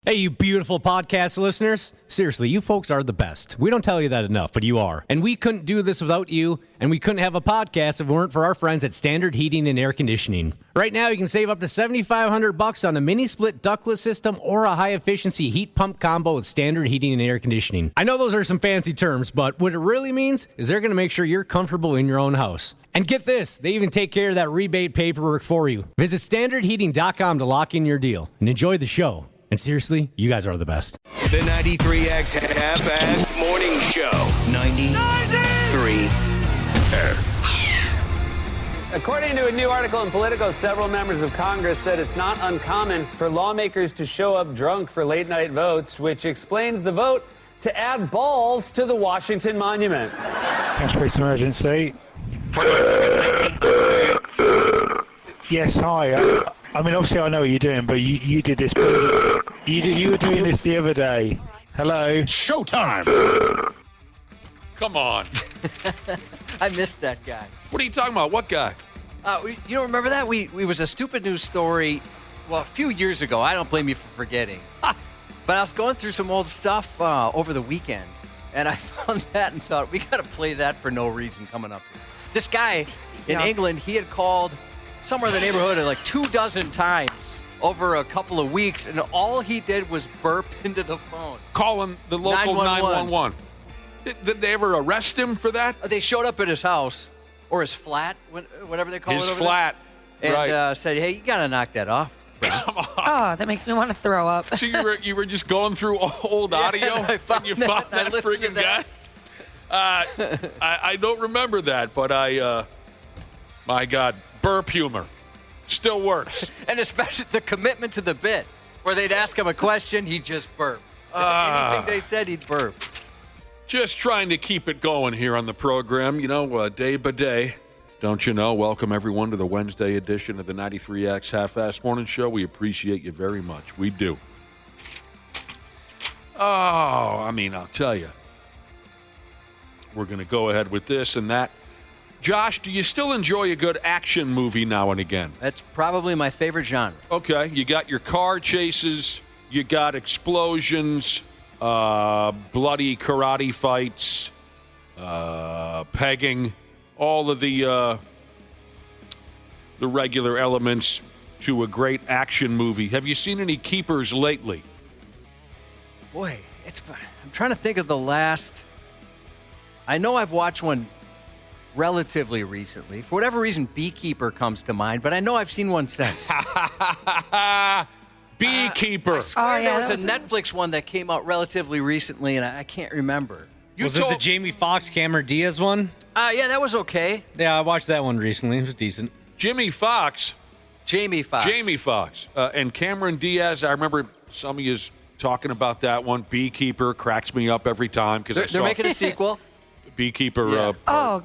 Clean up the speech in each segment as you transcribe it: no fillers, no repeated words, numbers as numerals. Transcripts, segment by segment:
Hey, you beautiful podcast listeners. Seriously, you folks are the best. We don't tell you that enough, but you are. And we couldn't do this without you, and we couldn't have a podcast if it weren't for our friends at Standard Heating and Air Conditioning. Right now, you can save up to $7,500 on a mini-split ductless system or a high-efficiency heat pump combo with Standard Heating and Air Conditioning. I know those are some fancy terms, but what it really means is they're going to make sure you're comfortable in your own house. And get this, they even take care of that rebate paperwork for you. Visit standardheating.com to lock in your deal and enjoy the show. And seriously, you guys are the best. The 93X Half-Assed Morning Show. 93. According to a new article in Politico, several members of Congress said it's not uncommon for lawmakers to show up drunk for late-night votes, which explains the vote to add balls to the Washington Monument. Cash emergency. Yes, hi. I mean, obviously I know what you're doing, but you did this. You were doing this the other day. Hello? Showtime! Come on. I missed that guy. What are you talking about? What guy? You don't remember that? We was a stupid news story, well, a few years ago. I don't blame you for forgetting. But I was going through some old stuff over the weekend, and I found that and thought, we got to play that for no reason coming up here. This guy in England, he had called somewhere in the neighborhood of like 24 times over a couple of weeks, and all he did was burp into the phone. Calling the local 911. Did they ever arrest him for that? They showed up at his house, or his flat, whatever they call it over flat, there, right. And said, hey, you got to knock that off. Come on. Oh, that makes me want to throw up. So you were just going through old audio, and you found that freaking guy? I don't remember that, but my God, burp humor still works. And especially the commitment to the bit, where they'd ask him a question, he'd just burp. Anything they said, he'd burp. Just trying to keep it going here on the program, day by day. Don't you know? Welcome, everyone, to the Wednesday edition of the 93X Half-Assed Morning Show. We appreciate you very much. We do. I'll tell you. We're going to go ahead with this and that. Josh, do you still enjoy a good action movie now and again? That's probably my favorite genre. Okay, you got your car chases, you got explosions, bloody karate fights, pegging, all of the regular elements to a great action movie. Have you seen any keepers lately? Boy, I'm trying to think of the last. I know I've watched one relatively recently. For whatever reason, Beekeeper comes to mind, but I know I've seen one since. Beekeeper. There was a Netflix one that came out relatively recently, and I can't remember. Was it the Jamie Foxx, Cameron Diaz one? Yeah, that was okay. Yeah, I watched that one recently. It was decent. Jamie Foxx. And Cameron Diaz, I remember some of you talking about that one. Beekeeper cracks me up every time because they're making a sequel. Beekeeper.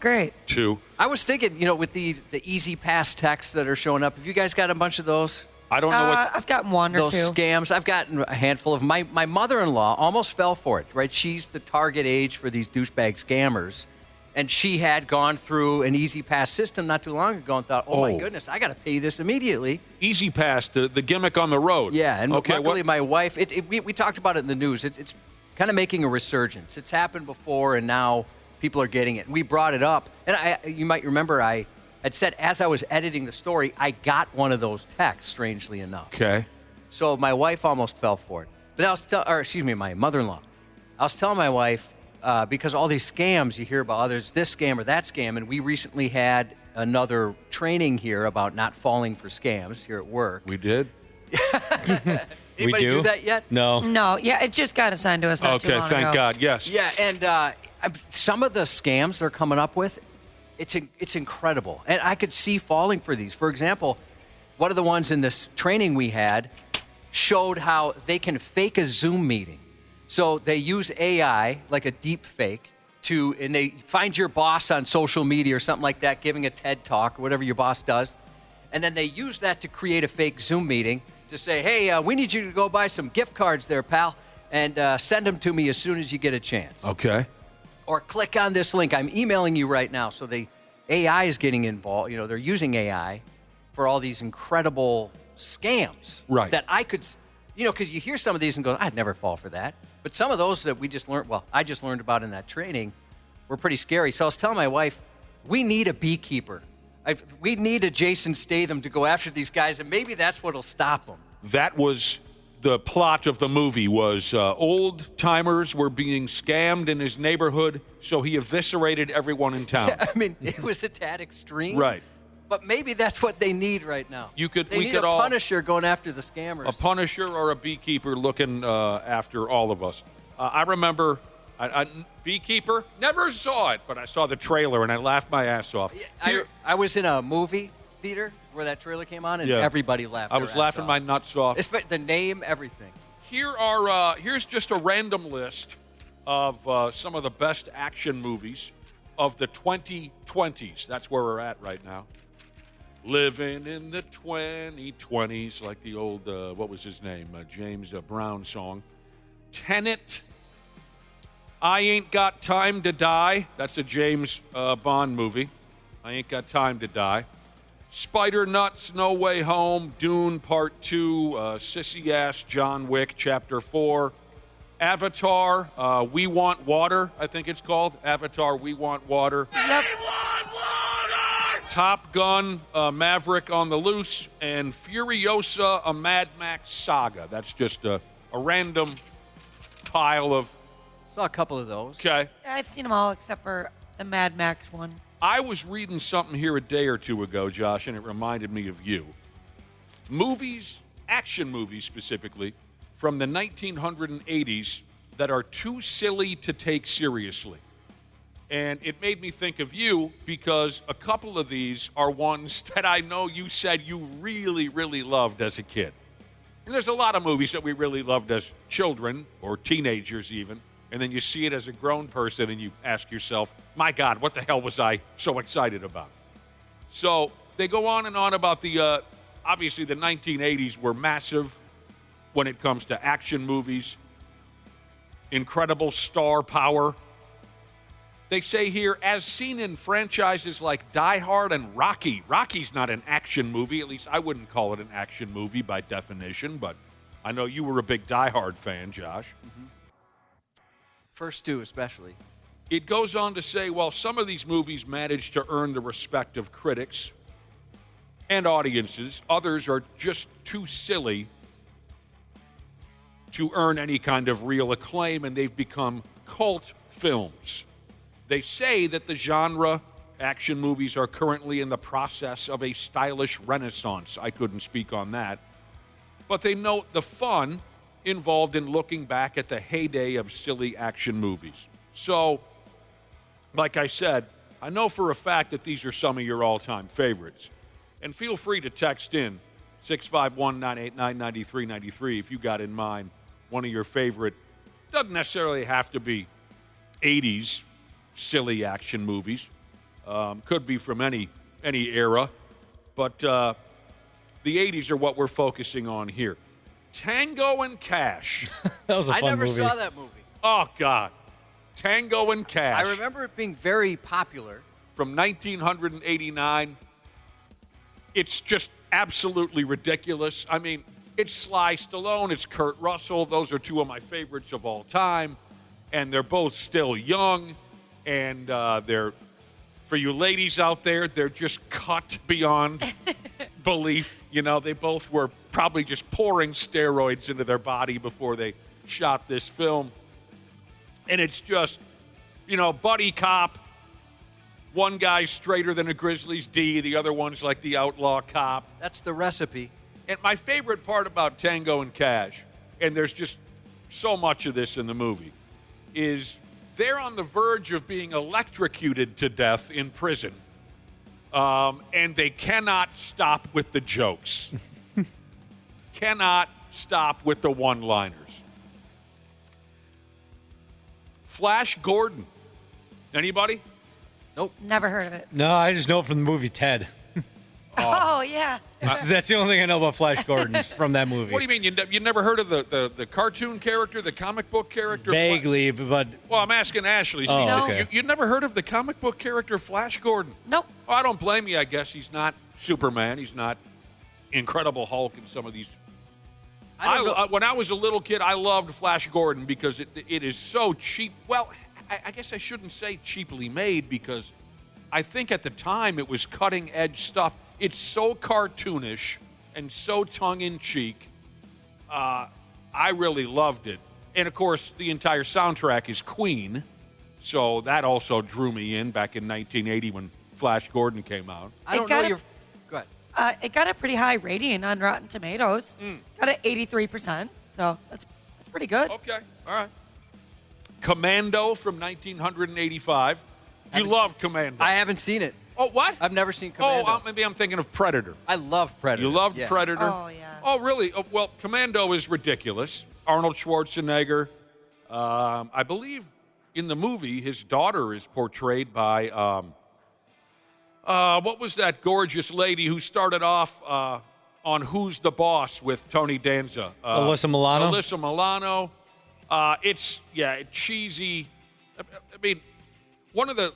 Great. 2. I was thinking, with the Easy Pass texts that are showing up. Have you guys got a bunch of those? I don't know what I've gotten one or those two. Scams. I've gotten a handful of. My mother-in-law almost fell for it. Right, she's the target age for these douchebag scammers, and she had gone through an Easy Pass system not too long ago and thought, "Oh my goodness, I got to pay this immediately." Easy Pass, the gimmick on the road. Yeah, and luckily my wife. We talked about it in the news. It's kind of making a resurgence. It's happened before, and now people are getting it. We brought it up, and you might remember I had said as I was editing the story, I got one of those texts, strangely enough. Okay. So my wife almost fell for it. But my mother-in-law. I was telling my wife, because all these scams you hear about, there's this scam or that scam, and we recently had another training here about not falling for scams here at work. We did? Anybody do that yet? No. No, yeah, it just got assigned to us not too long ago. Okay, thank God, yes. Yeah, and some of the scams they're coming up with, it's incredible. And I could see falling for these. For example, one of the ones in this training we had showed how they can fake a Zoom meeting. So they use AI, like a deep fake, and they find your boss on social media or something like that, giving a TED Talk, or whatever your boss does. And then they use that to create a fake Zoom meeting to say, hey, we need you to go buy some gift cards there, pal, and send them to me as soon as you get a chance. Okay. Or click on this link. I'm emailing you right now. So the AI is getting involved. They're using AI for all these incredible scams. Right. That I could because you hear some of these and go, I'd never fall for that. But some of those that we just learned, I just learned about in that training, were pretty scary. So I was telling my wife, we need a beekeeper. We need a Jason Statham to go after these guys, and maybe that's what'll stop them. That was the plot of the movie, was old-timers were being scammed in his neighborhood, so he eviscerated everyone in town. I mean, it was a tad extreme. Right. But maybe that's what they need right now. We need could a all Punisher going after the scammers. A Punisher or a beekeeper looking after all of us. I remember Beekeeper, never saw it, but I saw the trailer and I laughed my ass off. I was in a movie theater where that trailer came on, and everybody laughed. I was laughing my nuts off. The name, everything. Here's just a random list of some of the best action movies of the 2020s. That's where we're at right now. Living in the 2020s, like the old, what was his name? James Brown song. Tenet. I Ain't Got Time to Die. That's a James Bond movie. I Ain't Got Time to Die. Spider Nuts, No Way Home. Dune Part 2. Sissy Ass John Wick Chapter 4. Avatar, We Want Water, I think it's called. Avatar, We Want Water. Yep. Top Gun, Maverick on the Loose, and Furiosa, a Mad Max saga. That's just a random pile of... Saw a couple of those. Okay. I've seen them all except for the Mad Max one. I was reading something here a day or two ago, Josh, and it reminded me of you. Movies, action movies specifically, from the 1980s that are too silly to take seriously. And it made me think of you because a couple of these are ones that I know you said you really, really loved as a kid. And there's a lot of movies that we really loved as children or teenagers even. And then you see it as a grown person and you ask yourself, my God, what the hell was I so excited about? So they go on and on about the, obviously the 1980s were massive when it comes to action movies, incredible star power. They say here, as seen in franchises like Die Hard and Rocky. Rocky's not an action movie. At least I wouldn't call it an action movie by definition, but I know you were a big Die Hard fan, Josh. Mm-hmm. First two especially. It goes on to say, while some of these movies manage to earn the respect of critics and audiences, others are just too silly to earn any kind of real acclaim, and they've become cult films. They say that the genre, action movies, are currently in the process of a stylish renaissance. I couldn't speak on that. But they note the fun involved in looking back at the heyday of silly action movies. So, like I said, I know for a fact that these are some of your all-time favorites. And feel free to text in 651-989-9393 if you got in mind one of your favorite. Doesn't necessarily have to be 80s silly action movies. Could be from any era. But the 80s are what we're focusing on here. Tango and Cash. That was a fun movie. I never saw that movie. Oh, God. Tango and Cash. I remember it being very popular. From 1989. It's just absolutely ridiculous. I mean, it's Sly Stallone, it's Kurt Russell. Those are two of my favorites of all time. And they're both still young. And they're, for you ladies out there, they're just cut beyond belief. You know, they both were probably just pouring steroids into their body before they shot this film. And it's just, you know, buddy cop. One guy's straighter than a Grizzlies D. The other one's like the outlaw cop. That's the recipe. And my favorite part about Tango and Cash, and there's just so much of this in the movie, is they're on the verge of being electrocuted to death in prison. And they cannot stop with the jokes. Cannot stop with the one-liners. Flash Gordon. Anybody? Nope. Never heard of it. No, I just know it from the movie Ted. Oh, yeah. That's the only thing I know about Flash Gordon from that movie. What do you mean? You never heard of the cartoon character, the comic book character? Vaguely, but... Well, I'm asking Ashley. Oh, okay. You never heard of the comic book character Flash Gordon? Nope. Oh, I don't blame you, I guess. He's not Superman. He's not Incredible Hulk and some of these When I was a little kid, I loved Flash Gordon because it is so cheap. Well, I guess I shouldn't say cheaply made because I think at the time it was cutting-edge stuff. It's so cartoonish and so tongue-in-cheek. I really loved it. And, of course, the entire soundtrack is Queen, so that also drew me in back in 1980 when Flash Gordon came out. I don't know your... Go ahead. It got a pretty high rating on Rotten Tomatoes. Got an 83%, so that's pretty good. Okay, all right. Commando from 1985. You love Commando. I haven't seen it. Oh, what? I've never seen Commando. Oh, maybe I'm thinking of Predator. I love Predator. You loved yeah. Predator? Oh, yeah. Oh, really? Oh, well, Commando is ridiculous. Arnold Schwarzenegger. I believe in the movie, his daughter is portrayed by, what was that gorgeous lady who started off on Who's the Boss with Tony Danza? Alyssa Milano? Alyssa Milano. It's cheesy. I mean, one of the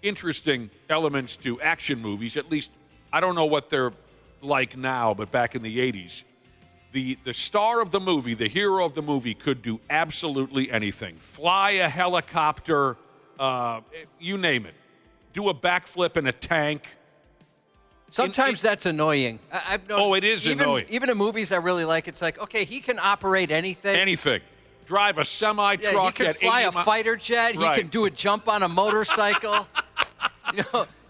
interesting elements to action movies, at least I don't know what they're like now, but back in the 80s, the star of the movie, the hero of the movie, could do absolutely anything. Fly a helicopter, you name it. Do a backflip in a tank. Sometimes that's annoying. I've noticed. Oh, it is annoying. Even in movies I really like, it's like, okay, he can operate anything. Anything. Drive a semi-truck. Yeah, he can at fly 80 a fighter jet. Right. He can do a jump on a motorcycle.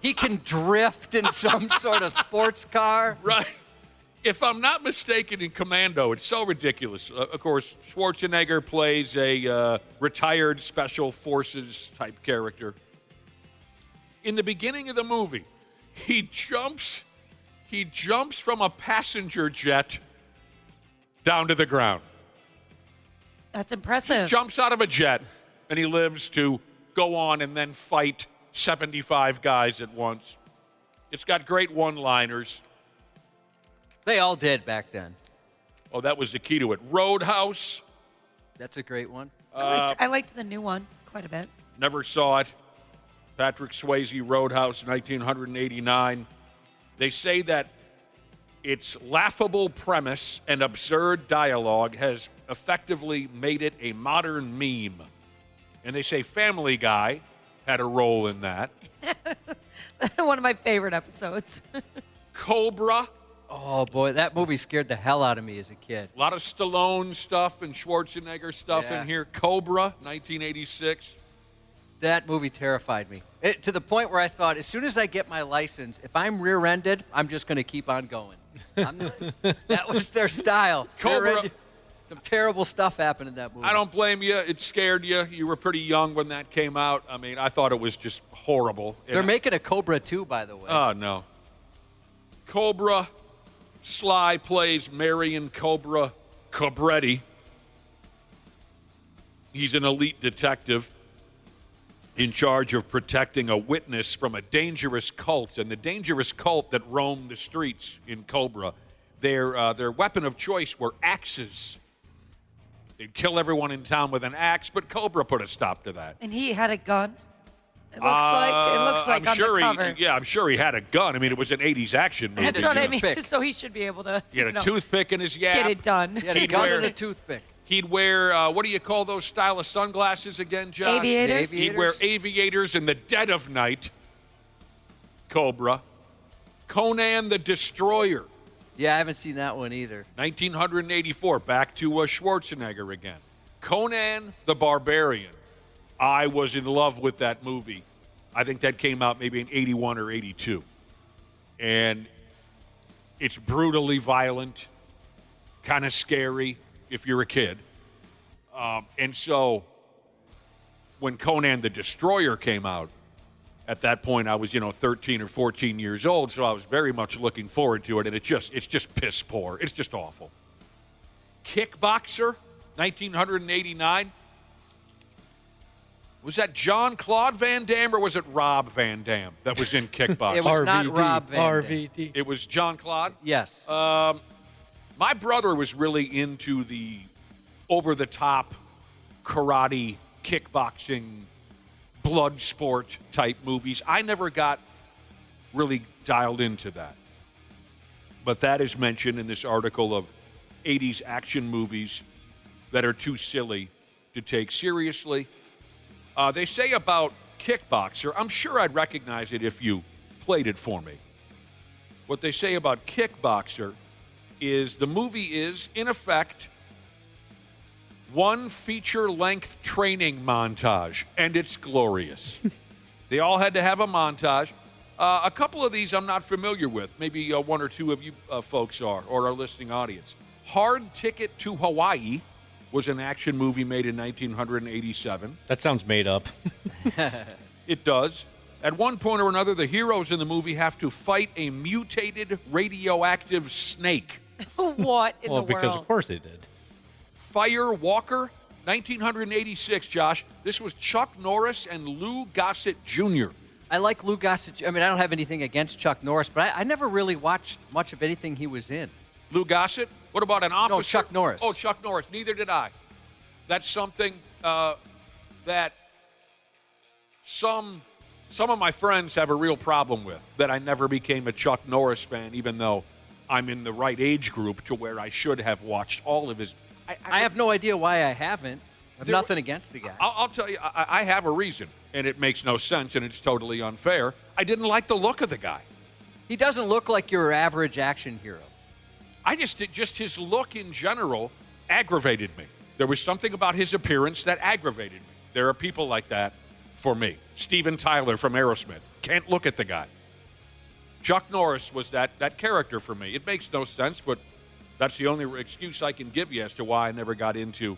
He can drift in some sort of sports car. Right. If I'm not mistaken, in Commando, it's so ridiculous. Of course, Schwarzenegger plays a retired special forces type character. In the beginning of the movie, he jumps from a passenger jet down to the ground. That's impressive. Jumps out of a jet, and he lives to go on and then fight 75 guys at once. It's got great one-liners. They all did back then. Oh, that was the key to it. Roadhouse. That's a great one. I liked the new one quite a bit. Never saw it. Patrick Swayze, Roadhouse, 1989. They say that its laughable premise and absurd dialogue has effectively made it a modern meme. And they say Family Guy had a role in that. One of my favorite episodes. Cobra. Oh, boy, that movie scared the hell out of me as a kid. A lot of Stallone stuff and Schwarzenegger stuff in here. Cobra, 1986. That movie terrified me. To the point where I thought, as soon as I get my license, if I'm rear-ended, I'm just going to keep on going. That was their style. Cobra. Some terrible stuff happened in that movie. I don't blame you. It scared you. You were pretty young when that came out. I mean, I thought it was just horrible. They're making a Cobra 2, by the way. Oh, no. Cobra. Sly plays Marion Cobra Cobretti. He's an elite detective in charge of protecting a witness from a dangerous cult. And the dangerous cult that roamed the streets in Cobra, their weapon of choice were axes. They'd kill everyone in town with an axe, but Cobra put a stop to that. And he had a gun. It looks like on the cover. I'm sure he had a gun. I mean, it was an 80s action movie. That's what I mean. toothpick. So he should be able to He had a toothpick in his yap. get it done. He had a gun and a toothpick. He'd wear, what do you call those style of sunglasses again, Josh? Aviators? He'd wear aviators in the dead of night. Cobra. Conan the Destroyer. Yeah, I haven't seen that one either. 1984, back to Schwarzenegger again. Conan the Barbarian. I was in love with that movie. I think that came out maybe in 81 or 82. And it's brutally violent, kind of scary if you're a kid. And so when Conan the Destroyer came out, at that point I was, 13 or 14 years old, so I was very much looking forward to it, and it's just piss poor. It's just awful. Kickboxer, 1989. Was that Jean-Claude Van Damme or was it Rob Van Dam that was in Kickboxer? It was not Rob Van Dam. RVD. It was Jean-Claude? Yes. My brother was really into the over-the-top karate, kickboxing, blood sport type movies. I never got really dialed into that. But that is mentioned in this article of 80s action movies that are too silly to take seriously. They say about Kickboxer, I'm sure I'd recognize it if you played it for me. What they say about Kickboxer is the movie is, in effect, one feature-length training montage, and it's glorious. They all had to have a montage. A couple of these I'm not familiar with. Maybe one or two of you folks are, or our listening audience. Hard Ticket to Hawaii was an action movie made in 1987. That sounds made up. It does. At one point or another, the heroes in the movie have to fight a mutated radioactive snake. What in the world? Because of course they did. Fire Walker, 1986, Josh. This was Chuck Norris and Lou Gossett Jr. I like Lou Gossett. I mean, I don't have anything against Chuck Norris, but I never really watched much of anything he was in. Lou Gossett? What about an officer? No, Chuck Norris. Oh, Chuck Norris. Neither did I. That's something that some of my friends have a real problem with, that I never became a Chuck Norris fan, even though I'm in the right age group to where I should have watched all of his. I have no idea why I haven't. I have nothing against the guy. I'll tell you, I have a reason, and it makes no sense, and it's totally unfair. I didn't like the look of the guy. He doesn't look like your average action hero. I just his look in general aggravated me. There was something about his appearance that aggravated me. There are people like that for me. Steven Tyler from Aerosmith. Can't look at the guy. Chuck Norris was that character for me. It makes no sense, but that's the only excuse I can give you as to why I never got into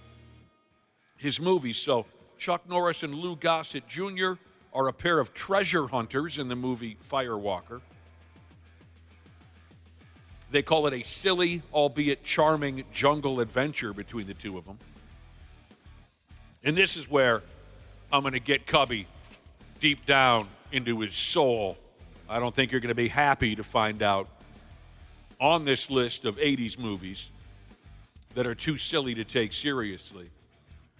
his movies. So Chuck Norris and Lou Gossett Jr. are a pair of treasure hunters in the movie Firewalker. They call it a silly, albeit charming, jungle adventure between the two of them. And this is where I'm going to get Cubby deep down into his soul. I don't think you're going to be happy to find out on this list of 80s movies that are too silly to take seriously.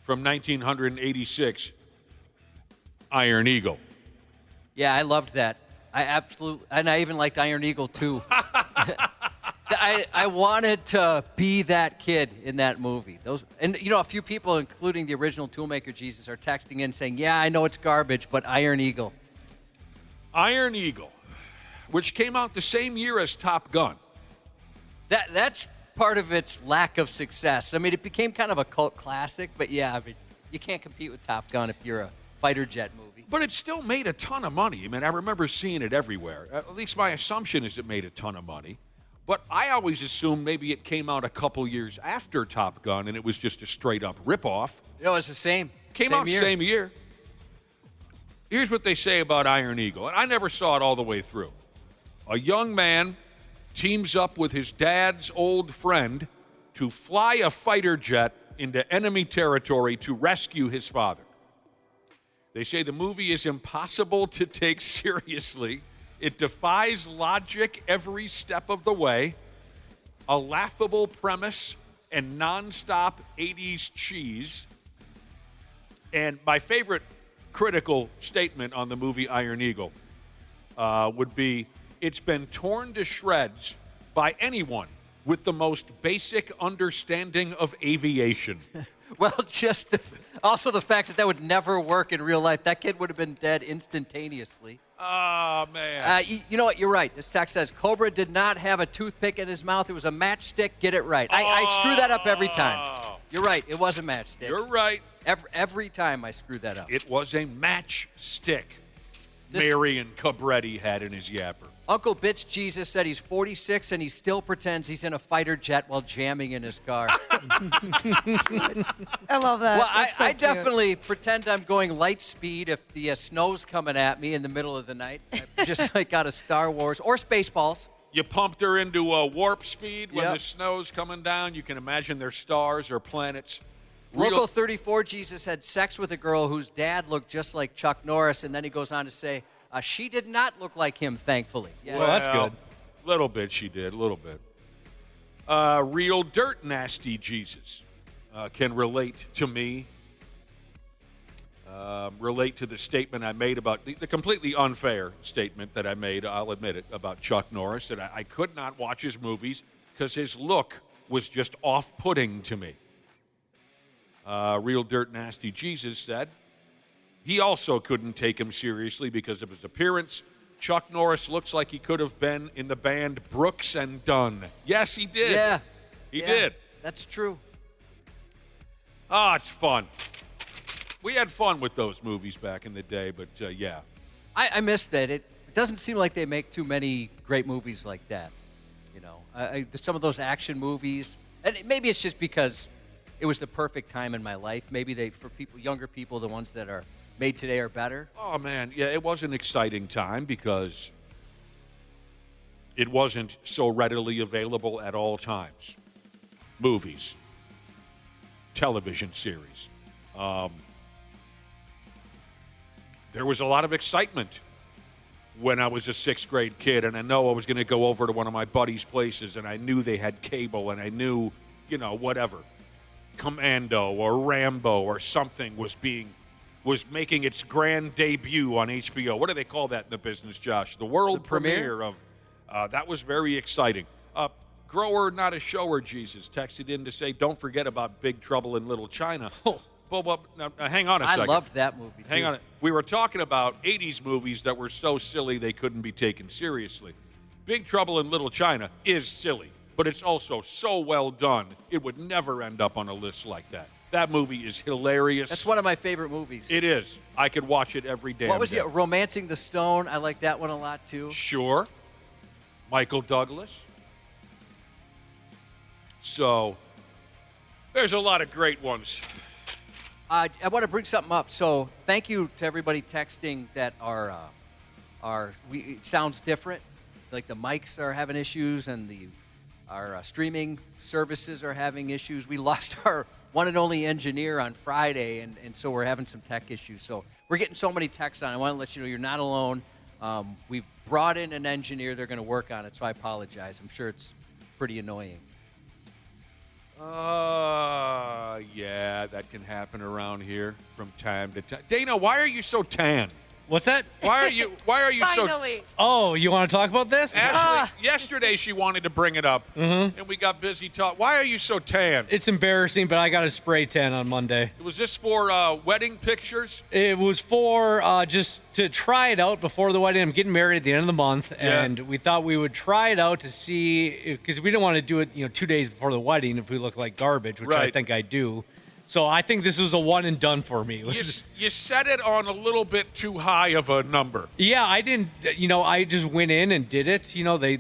From 1986, Iron Eagle. Yeah, I loved that. And I even liked Iron Eagle too. I wanted to be that kid in that movie. A few people, including the original Toolmaker Jesus, are texting in saying, "Yeah, I know it's garbage, but Iron Eagle." Iron Eagle, which came out the same year as Top Gun. That's part of its lack of success. I mean, it became kind of a cult classic, but yeah, I mean, you can't compete with Top Gun if you're a fighter jet movie. But it still made a ton of money. I mean, I remember seeing it everywhere. At least my assumption is it made a ton of money. But I always assumed maybe it came out a couple years after Top Gun and it was just a straight-up ripoff. No, it's the same. Came out same year. Here's what they say about Iron Eagle, and I never saw it all the way through. A young man teams up with his dad's old friend to fly a fighter jet into enemy territory to rescue his father. They say the movie is impossible to take seriously. It defies logic every step of the way. A laughable premise and nonstop 80s cheese. And my favorite critical statement on the movie Iron Eagle would be, it's been torn to shreds by anyone with the most basic understanding of aviation. Well, just also the fact that would never work in real life. That kid would have been dead instantaneously. Oh, man. You know what? You're right. This text says, Cobra did not have a toothpick in his mouth. It was a matchstick. Get it right. I screw that up every time. You're right. It was a matchstick. You're right. Every time I screw that up. It was a matchstick Marion Cabretti had in his yapper. Uncle Bitch Jesus said he's 46 and he still pretends he's in a fighter jet while jamming in his car. I love that. Well, I I definitely pretend I'm going light speed if the snow's coming at me in the middle of the night. Just like out of Star Wars or Spaceballs. You pumped her into a warp speed when Yep. the snow's coming down. You can imagine their stars or planets. Local 34 Jesus had sex with a girl whose dad looked just like Chuck Norris, and then he goes on to say, she did not look like him, thankfully. Yeah. Well, that's good. Little bit she did, a little bit. Real dirt nasty Jesus can relate to me, relate to the statement I made about the completely unfair statement that I made, I'll admit it, about Chuck Norris, that I could not watch his movies because his look was just off-putting to me. Real Dirt Nasty Jesus said he also couldn't take him seriously because of his appearance. Chuck Norris looks like he could have been in the band Brooks and Dunn. Yes, he did. Yeah. He did. That's true. Ah, it's fun. We had fun with those movies back in the day, but yeah. I miss that. It doesn't seem like they make too many great movies like that. You know, some of those action movies, and maybe it's just because it was the perfect time in my life. Maybe for people, younger people, the ones that are made today are better. Oh, man, yeah, it was an exciting time because it wasn't so readily available at all times. Movies, television series. There was a lot of excitement when I was a sixth grade kid, and I know I was going to go over to one of my buddies' places, and I knew they had cable, and I knew, whatever, Commando or Rambo or something was making its grand debut on HBO. What do they call that in the business, Josh? The world premiere of that was very exciting. Grower, not a shower, Jesus, texted in to say, don't forget about Big Trouble in Little China. Well, now, hang on a second. I loved that movie, too. Hang on. We were talking about 80s movies that were so silly they couldn't be taken seriously. Big Trouble in Little China is silly, but it's also so well done, it would never end up on a list like that. That movie is hilarious. That's one of my favorite movies. It is. I could watch it every day. What was it? Romancing the Stone. I like that one a lot, too. Sure. Michael Douglas. So, there's a lot of great ones. I want to bring something up. So, thank you to everybody texting that it sounds different. Like the mics are having issues and our streaming services are having issues. We lost our one and only engineer on Friday, and so we're having some tech issues. So, we're getting so many texts on. I want to let you know you're not alone. We've brought in an engineer. They're going to work on it, so I apologize. I'm sure it's pretty annoying. Yeah, that can happen around here from time to time. Dana, why are you so tan? What's that? Why are you Finally. so... Oh, you want to talk about this? Ashley, yesterday she wanted to bring it up, and we got busy talking. Why are you so tan? It's embarrassing, but I got a spray tan on Monday. Was this for wedding pictures? It was for just to try it out before the wedding. I'm getting married at the end of the month, and we thought we would try it out to see, because we didn't want to do it 2 days before the wedding if we look like garbage, which I think I do. So I think this was a one and done for me. You set it on a little bit too high of a number. Yeah, I didn't, I just went in and did it.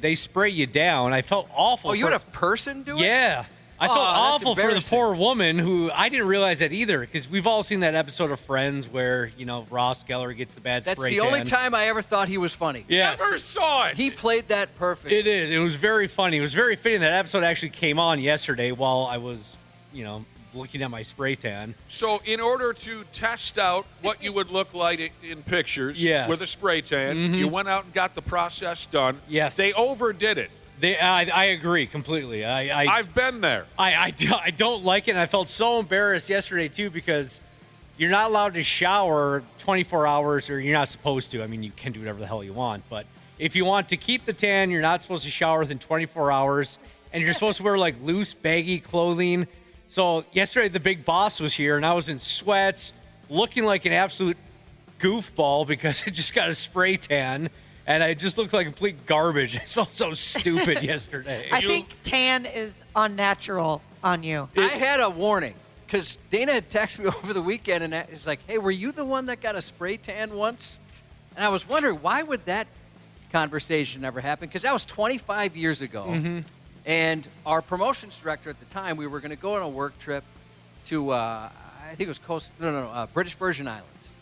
They spray you down. I felt awful. Oh, you had a person do it? Yeah. I felt awful for the poor woman who, I didn't realize that either, because we've all seen that episode of Friends where, Ross Geller gets the bad spray tan. That's the only time I ever thought he was funny. Yes. Never saw it. He played that perfect. It is. It was very funny. It was very fitting. That episode actually came on yesterday while I was, looking at my spray tan. So in order to test out what you would look like in pictures with a spray tan, you went out and got the process done. Yes. They overdid it. I agree completely. I've been there. I don't like it, and I felt so embarrassed yesterday, too, because you're not allowed to shower 24 hours, or you're not supposed to. I mean, you can do whatever the hell you want, but if you want to keep the tan, you're not supposed to shower within 24 hours, and you're supposed to wear, loose, baggy clothing. So yesterday the big boss was here, and I was in sweats, looking like an absolute goofball because I just got a spray tan, and I just looked like complete garbage. I felt so stupid yesterday. I think tan is unnatural on you. I had a warning because Dana had texted me over the weekend, and it's like, hey, were you the one that got a spray tan once? And I was wondering, why would that conversation ever happen? Because that was 25 years ago. Mm-hmm. And our promotions director at the time, we were going to go on a work trip to, I think it was British Virgin Islands.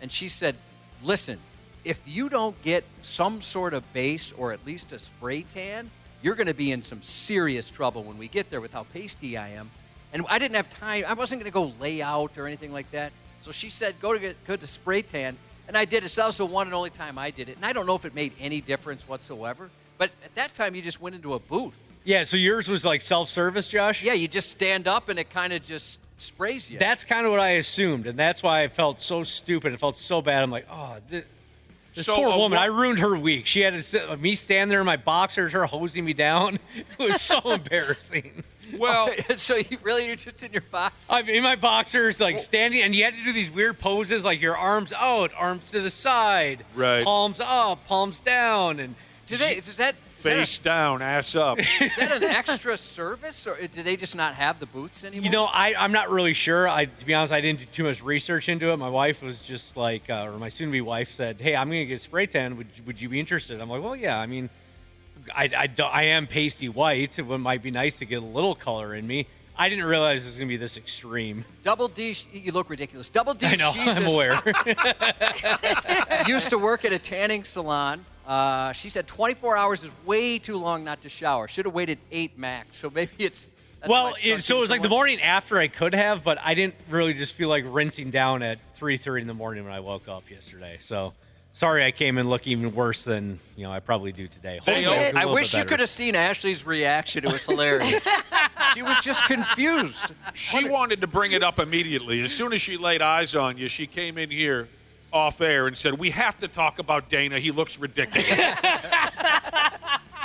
And she said, listen, if you don't get some sort of base or at least a spray tan, you're going to be in some serious trouble when we get there with how pasty I am. And I didn't have time. I wasn't going to go lay out or anything like that. So she said, go to spray tan. And I did it. So that was the one and only time I did it. And I don't know if it made any difference whatsoever. But at that time, you just went into a booth. Yeah, so yours was like self-service, Josh? Yeah, you just stand up and it kind of just sprays you. That's kind of what I assumed, and that's why I felt so stupid. It felt so bad. I'm like, this poor woman, I ruined her week. She had to me stand there in my boxers, her hosing me down. It was so embarrassing. Well, So you're just in your box? I'm in my boxers, like standing, and you had to do these weird poses, like your arms out, arms to the side, Right. palms up, palms down, and Is that face down, ass up. Is that an extra service, or do they just not have the booths anymore? You know, I'm not really sure. To be honest, I didn't do too much research into it. My wife was just like, or my soon-to-be wife said, "Hey, I'm going to get spray tan. Would you be interested?" I'm like, "Well, yeah. I mean, I am pasty white. It might be nice to get a little color in me." I didn't realize it was going to be this extreme. Double D, you look ridiculous. Double D, I know, I'm aware. used to work at a tanning salon. She said 24 hours is way too long not to shower. Should have waited 8 max. So maybe it's. Well, so it was like the morning after I could have, but I didn't really just feel like rinsing down at 3:30 in the morning when I woke up yesterday. So sorry I came in looking even worse than I probably do today. I wish you could have seen Ashley's reaction. It was hilarious. She was just confused. She wanted to bring it up immediately. As soon as she laid eyes on you, she came in here off air and said, "We have to talk about Dana. He looks ridiculous."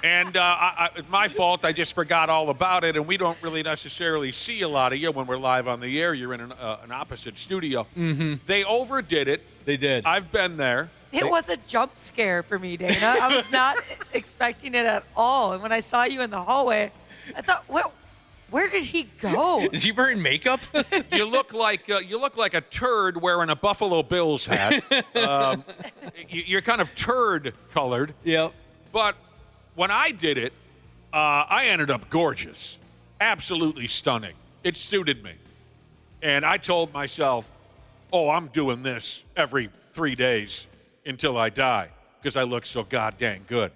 And it's my fault. I just forgot all about it, and we don't really necessarily see a lot of you when we're live on the air. You're in an opposite studio. Mm-hmm. They overdid it. They did. I've been there. It was a jump scare for me, Dana. I was not expecting it at all. And when I saw you in the hallway, I thought, where did he go? Is he wearing makeup? You look like a turd wearing a Buffalo Bills hat. You're kind of turd colored. Yep. But when I did it, I ended up gorgeous, absolutely stunning. It suited me, and I told myself, "Oh, I'm doing this every 3 days until I die because I look so goddamn good."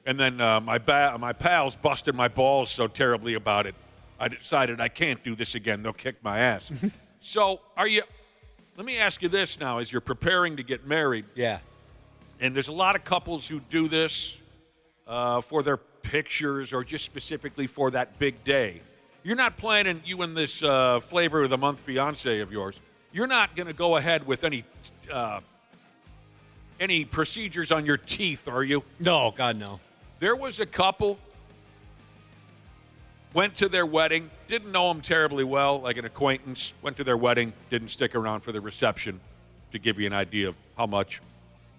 And then my pals busted my balls so terribly about it. I decided I can't do this again. They'll kick my ass. So let me ask you this now, as you're preparing to get married. Yeah. And there's a lot of couples who do this for their pictures or just specifically for that big day. You're not planning, you and this flavor of the month fiance of yours, you're not going to go ahead with any procedures on your teeth, are you? No, God, no. There was a couple, went to their wedding, didn't know them terribly well, like an acquaintance, went to their wedding, didn't stick around for the reception, to give you an idea of how much,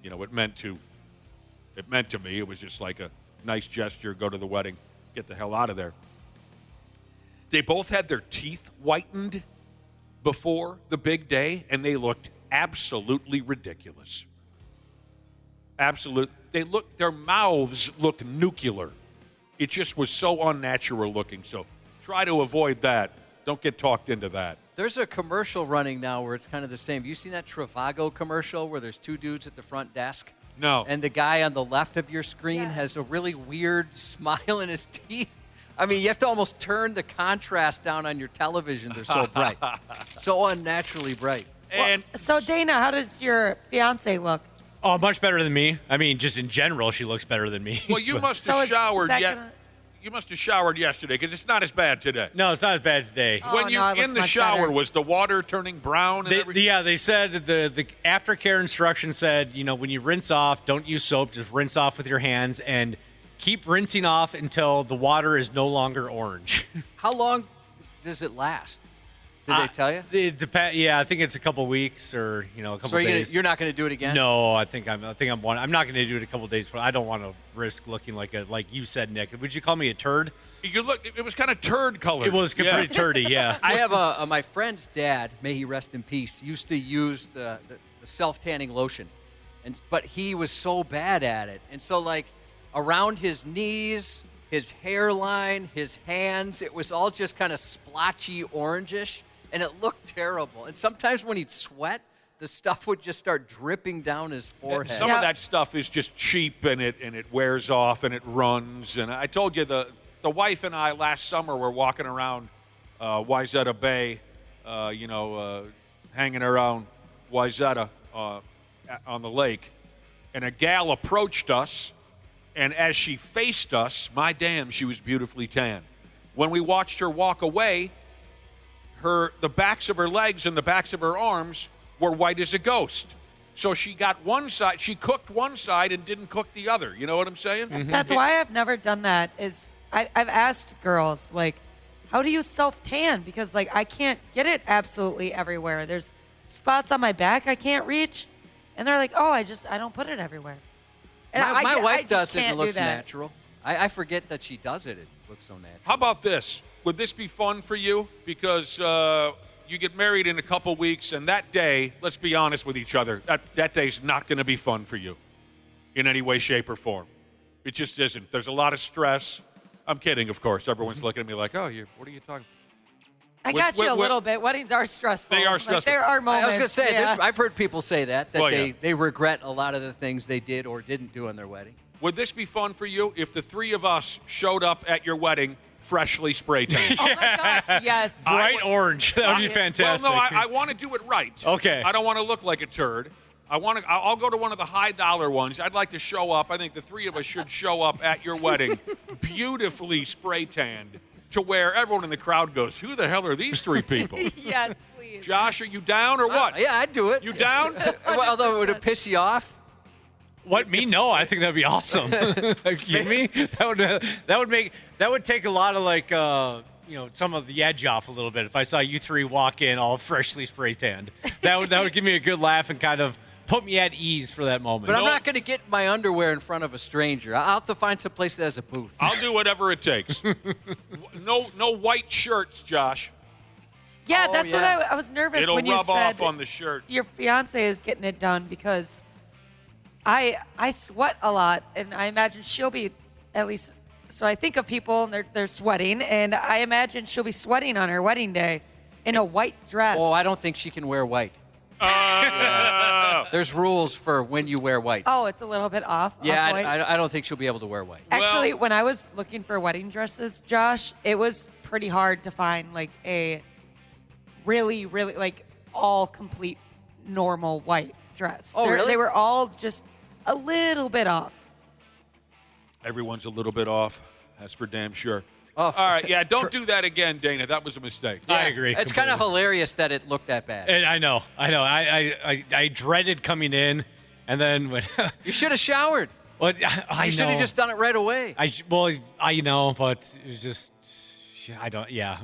it meant to me. It was just like a nice gesture, go to the wedding, get the hell out of there. They both had their teeth whitened before the big day, and they looked absolutely ridiculous. Their mouths looked nuclear. It just was so unnatural looking. So try to avoid that. Don't get talked into that. There's a commercial running now where it's kind of the same. Have you seen that Trivago commercial where there's 2 dudes at the front desk? No. And the guy on the left of your screen has a really weird smile in his teeth. I mean, you have to almost turn the contrast down on your television. They're so bright. So unnaturally bright. And So, Dana, how does your fiance look? Oh, much better than me. I mean, just in general, she looks better than me. well, you But- must So have is showered that yet. gonna- You must have showered yesterday because it's not as bad today. No, it's not as bad today. Oh, When you no, it in looks the much shower, better. was the water turning brown? And everything? They said the aftercare instruction said, when you rinse off, don't use soap, just rinse off with your hands and keep rinsing off until the water is no longer orange. How long does it last? Did they tell you? It depends. Yeah, I think it's a couple weeks or a couple So days. you're not going to do it again? No, I think I'm one. I'm not going to do it a couple days, but I don't want to risk looking like you said, Nick. Would you call me a turd? You look. It was kind of turd colored. It was pretty turdy, yeah. I have my friend's dad, may he rest in peace, used to use the self-tanning lotion, but he was so bad at it. And so, around his knees, his hairline, his hands, it was all just kind of splotchy orangish, and it looked terrible. And sometimes when he'd sweat, the stuff would just start dripping down his forehead. Some of that stuff is just cheap, and it wears off, and it runs. And I told you the wife and I last summer were walking around Wayzata Bay, hanging around Wayzata on the lake, and a gal approached us, and as she faced us, my damn, she was beautifully tan. When we watched her walk away, the backs of her legs and the backs of her arms were white as a ghost. So she got one side, she cooked one side and didn't cook the other. You know what I'm saying? That's why I've never done that. I've asked girls, how do you self-tan? Because, like, I can't get it absolutely everywhere. There's spots on my back I can't reach. And they're like, oh, I don't put it everywhere. And My wife does it and it can't looks do that. natural. I forget that she does it. It looks so natural. How about this? Would this be fun for you? Because you get married in a couple weeks, and that day, let's be honest with each other, that day's not going to be fun for you in any way, shape, or form. It just isn't. There's a lot of stress. I'm kidding, of course. Everyone's looking at me like, oh, what are you talking I got you a little bit. Weddings are stressful. They are Like, stressful. there are moments. I was going to say, yeah. I've heard people say that Well, yeah. they regret a lot of the things they did or didn't do on their wedding. Would this be fun for you if the three of us showed up at your wedding freshly spray tan? Oh, my gosh, yes. Bright orange. That would be fantastic. Well, no, I want to do it right. Okay. I don't want to look like a turd. I'll go to one of the high dollar ones. I'd like to show up. I think the three of us should show up at your wedding, beautifully spray tanned, to where everyone in the crowd goes, "Who the hell are these three people?" Yes, please. Josh, are you down or what? Yeah, I'd do it. You down? Well, although would it piss you off? What, me? No, I think that'd be awesome. Are you kidding me? That would take a lot of some of the edge off a little bit. If I saw you three walk in all freshly spray tanned, that would give me a good laugh and kind of put me at ease for that moment. But I'm not going to get my underwear in front of a stranger. I'll have to find some place that has a booth. I'll do whatever it takes. No white shirts, Josh. Yeah, Oh, that's yeah. what I was nervous It'll when you rub said off on the shirt. your fiance is getting it done because I sweat a lot, and I imagine she'll be at least. So I think of people and they're sweating, and I imagine she'll be sweating on her wedding day in a white dress. Oh, I don't think she can wear white. There's rules for when you wear white. Oh, it's a little bit off. Yeah, off white. I don't think she'll be able to wear white. Actually, when I was looking for wedding dresses, Josh, it was pretty hard to find like a really, really like all complete normal white dress. Oh, really? They were all just a little bit off. Everyone's a little bit off. That's for damn sure. Oh, All right, yeah, don't do that again, Dana. That was a mistake. I agree. It's kind of hilarious that it looked that bad. And I know. I dreaded coming in, and then when You should have showered. well, I You should know. have just done it right away. I know, but it was just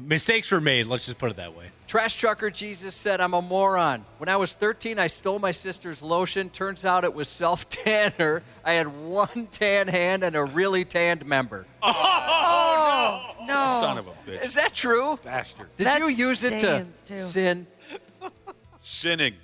mistakes were made. Let's just put it that way. Trash trucker Jesus said, I'm a moron. When I was 13, I stole my sister's lotion. Turns out it was self-tanner. I had one tan hand and a really tanned member. Oh, no. Son of a bitch. Is that true? Bastard. Did That you use it to stains, too. sin? Sinning.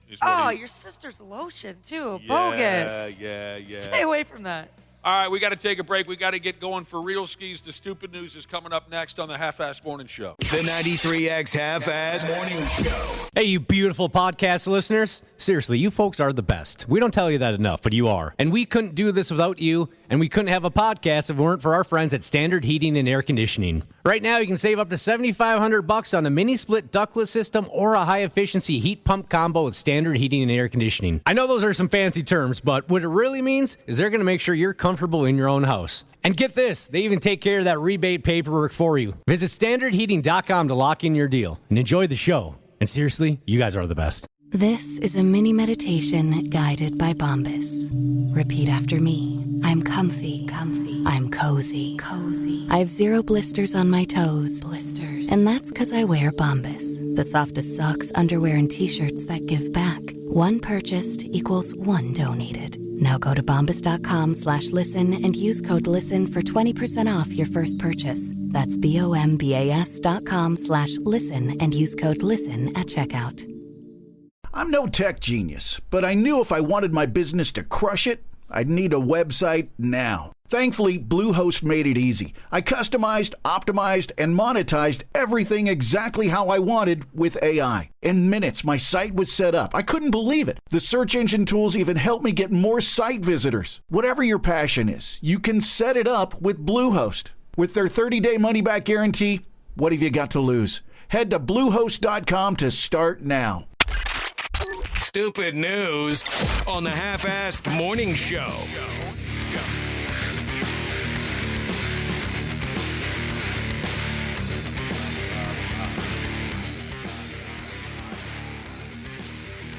Is what Oh, he- your sister's lotion, too. Yeah, Bogus. Yeah. Stay away from that. All right, we got to take a break. We got to get going for real skis. The stupid news is coming up next on the Half-Ass Morning Show. The 93X Half-Ass Morning Show. Hey, you beautiful podcast listeners. Seriously, you folks are the best. We don't tell you that enough, but you are. And we couldn't do this without you, and we couldn't have a podcast if it weren't for our friends at Standard Heating and Air Conditioning. Right now, you can save up to $7,500 on a mini-split ductless system or a high-efficiency heat pump combo with Standard Heating and Air Conditioning. I know those are some fancy terms, but what it really means is they're going to make sure you're comfortable in your own house. And get this, they even take care of that rebate paperwork for you. Visit standardheating.com to lock in your deal and enjoy the show. And seriously, you guys are the best. This is a mini meditation guided by Bombas. Repeat after me. I'm comfy. I'm cozy. I have 0 blisters on my toes. And that's because I wear Bombas, the softest socks, underwear, and t-shirts that give back. One purchased equals one donated. Now go to bombas.com/listen and use code LISTEN for 20% off your first purchase. That's bombas.com/listen and use code LISTEN at checkout. I'm no tech genius, but I knew if I wanted my business to crush it, I'd need a website now. Thankfully, Bluehost made it easy. I customized, optimized, and monetized everything exactly how I wanted with AI. In minutes, my site was set up. I couldn't believe it. The search engine tools even helped me get more site visitors. Whatever your passion is, you can set it up with Bluehost. With their 30-day money-back guarantee, what have you got to lose? Head to Bluehost.com to start now. Stupid news on the Half-Assed Morning Show.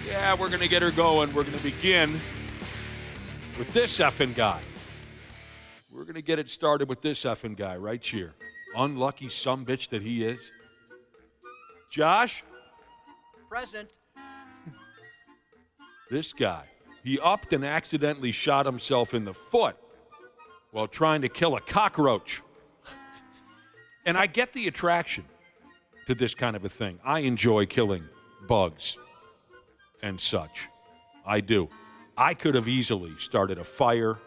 Yeah, we're going to get her going. We're going to begin with this effing guy. We're going to get it started with this effing guy right here. Unlucky sumbitch that he is. Josh? Present. This guy, he upped and accidentally shot himself in the foot while trying to kill a cockroach. And I get the attraction to this kind of a thing. I enjoy killing bugs and such. I do. I could have easily started a fire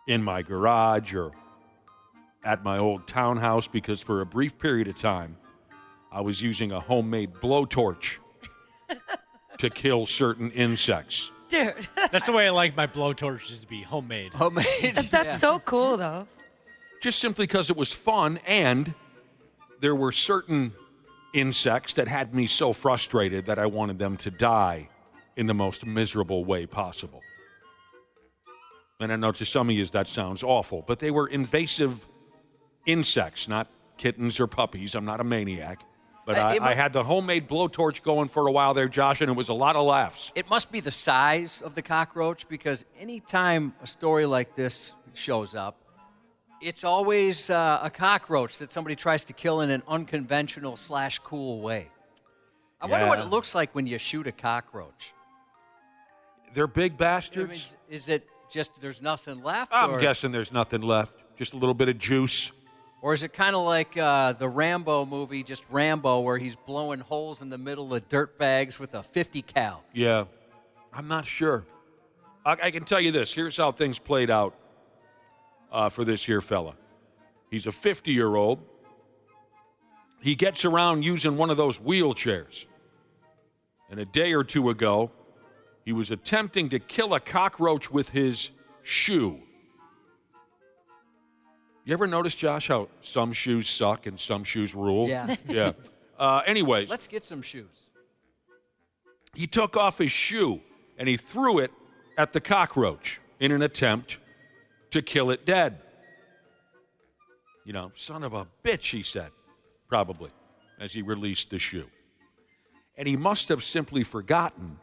in my garage or at my old townhouse because for a brief period of time, I was using a homemade blowtorch to kill certain insects. Dude. That's the way I like my blowtorches to be, homemade. Homemade. That's so cool, though. Just simply because it was fun, and there were certain insects that had me so frustrated that I wanted them to die in the most miserable way possible. And I know to some of you that sounds awful, but they were invasive insects, not kittens or puppies. I'm not a maniac. But I had the homemade blowtorch going for a while there, Josh, and it was a lot of laughs. It must be the size of the cockroach, because anytime a story like this shows up, it's always a cockroach that somebody tries to kill in an unconventional / cool way. I wonder what it looks like when you shoot a cockroach. They're big bastards. I mean, is it just there's nothing left? I'm guessing there's nothing left. Just a little bit of juice. Or is it kind of like the Rambo movie, just Rambo, where he's blowing holes in the middle of dirt bags with a 50 cal? Yeah. I'm not sure. I can tell you this. Here's how things played out for this here fella. He's a 50-year-old. He gets around using one of those wheelchairs. And a day or two ago, he was attempting to kill a cockroach with his shoe. You ever notice, Josh, how some shoes suck and some shoes rule? Yeah. Yeah. Anyways. Let's get some shoes. He took off his shoe and he threw it at the cockroach in an attempt to kill it dead. You know, son of a bitch, he said, probably, as he released the shoe. And he must have simply forgotten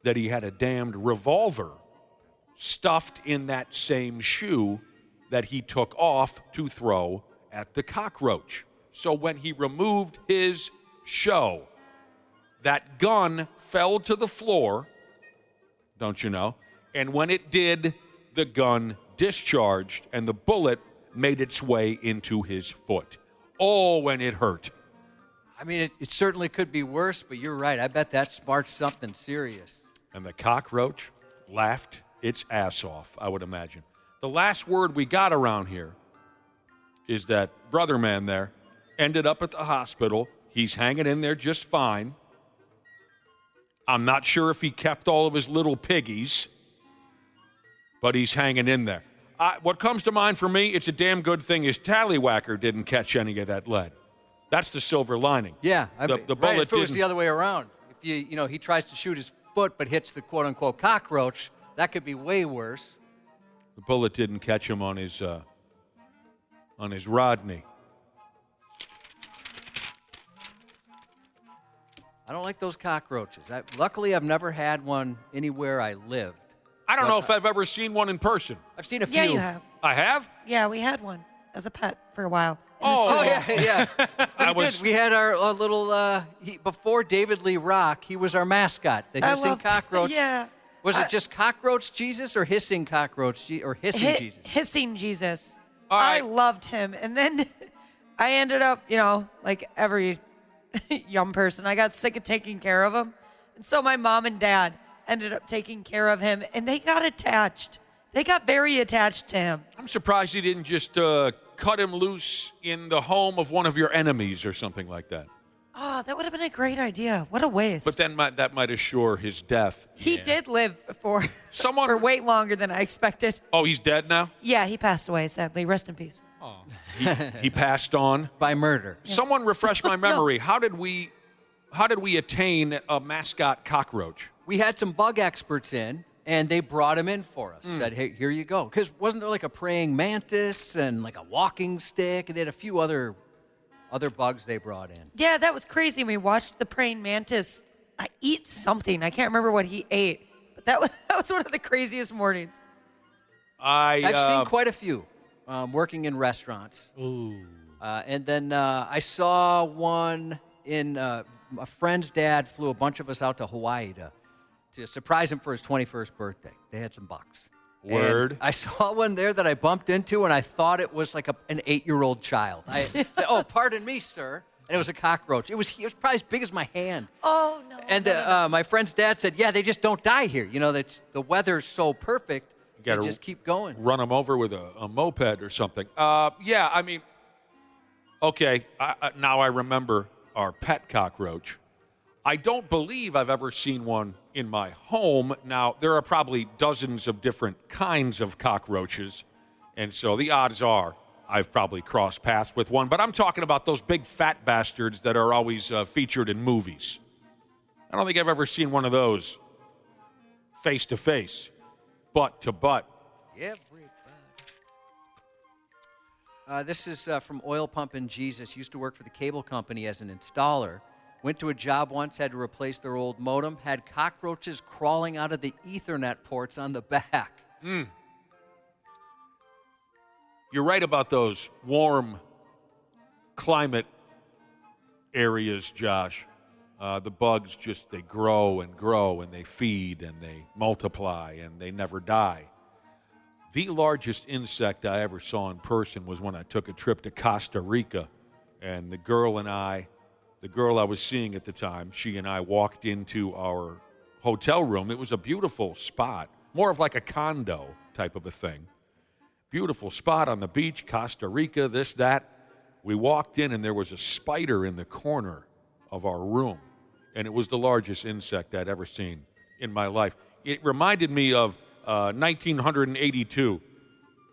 that he had a damned revolver stuffed in that same shoe that he took off to throw at the cockroach. So when he removed his show, that gun fell to the floor, don't you know? And when it did, the gun discharged and the bullet made its way into his foot. Oh, when it hurt. I mean, it certainly could be worse, but you're right. I bet that sparked something serious. And the cockroach laughed its ass off, I would imagine. The last word we got around here is that brother man there ended up at the hospital. He's hanging in there just fine. I'm not sure if he kept all of his little piggies, but he's hanging in there. What comes to mind for me, it's a damn good thing his tallywhacker didn't catch any of that lead. That's the silver lining. Yeah, the bullet right, if it was didn't. the other way around. If he tries to shoot his foot but hits the quote-unquote cockroach, that could be way worse. The bullet didn't catch him on his Rodney. I don't like those cockroaches. Luckily, I've never had one anywhere I lived. I don't know if I've ever seen one in person. I've seen a few. Yeah, you have. I have? Yeah, we had one as a pet for a while. Oh, yeah. We had our little, before David Lee Rock, he was our mascot, the hissing cockroach. Yeah. Was it just cockroach Jesus or hissing cockroach or hissing Jesus? Hissing Jesus. All right. I loved him. And then I ended up, like every young person, I got sick of taking care of him. And so my mom and dad ended up taking care of him, and they got attached. They got very attached to him. I'm surprised you didn't just cut him loose in the home of one of your enemies or something like that. Oh, that would have been a great idea. What a waste. But then that might assure his death. He did live for way longer than I expected. Oh, he's dead now? Yeah, he passed away, sadly. Rest in peace. Oh. He passed on? By murder. Yeah. Someone refresh my memory. No. How did we attain a mascot cockroach? We had some bug experts in, and they brought him in for us. Said, hey, here you go. Because wasn't there like a praying mantis and like a walking stick? And they had a few other bugs they brought in. Yeah, that was crazy. We watched the praying mantis eat something. I can't remember what he ate, but that was one of the craziest mornings. I've seen quite a few working in restaurants. Ooh. And then I saw one in a friend's dad flew a bunch of us out to Hawaii to surprise him for his 21st birthday. They had some bucks. Word. And I saw one there that I bumped into, and I thought it was like an 8-year-old child. I said, "Oh, pardon me, sir." And it was a cockroach. It was probably as big as my hand. Oh, no. And my friend's dad said, "Yeah, they just don't die here. You know, the weather's so perfect, they just keep going." Run them over with a moped or something. Yeah, I mean, okay, now I remember our pet cockroach. I don't believe I've ever seen one in my home. Now, there are probably dozens of different kinds of cockroaches, and so the odds are I've probably crossed paths with one. But I'm talking about those big fat bastards that are always featured in movies. I don't think I've ever seen one of those face to face, butt to butt. This is from Oil Pumpin' Jesus. Used to work for the cable company as an installer. Went to a job once, had to replace their old modem, had cockroaches crawling out of the Ethernet ports on the back. You're right about those warm climate areas, Josh. The bugs they grow and grow, and they feed and they multiply and they never die. The largest insect I ever saw in person was when I took a trip to Costa Rica, and the girl I was seeing at the time, she and I walked into our hotel room. It was a beautiful spot, more of like a condo type of a thing. Beautiful spot on the beach, Costa Rica, this, that. We walked in, and there was a spider in the corner of our room, and it was the largest insect I'd ever seen in my life. It reminded me of 1982,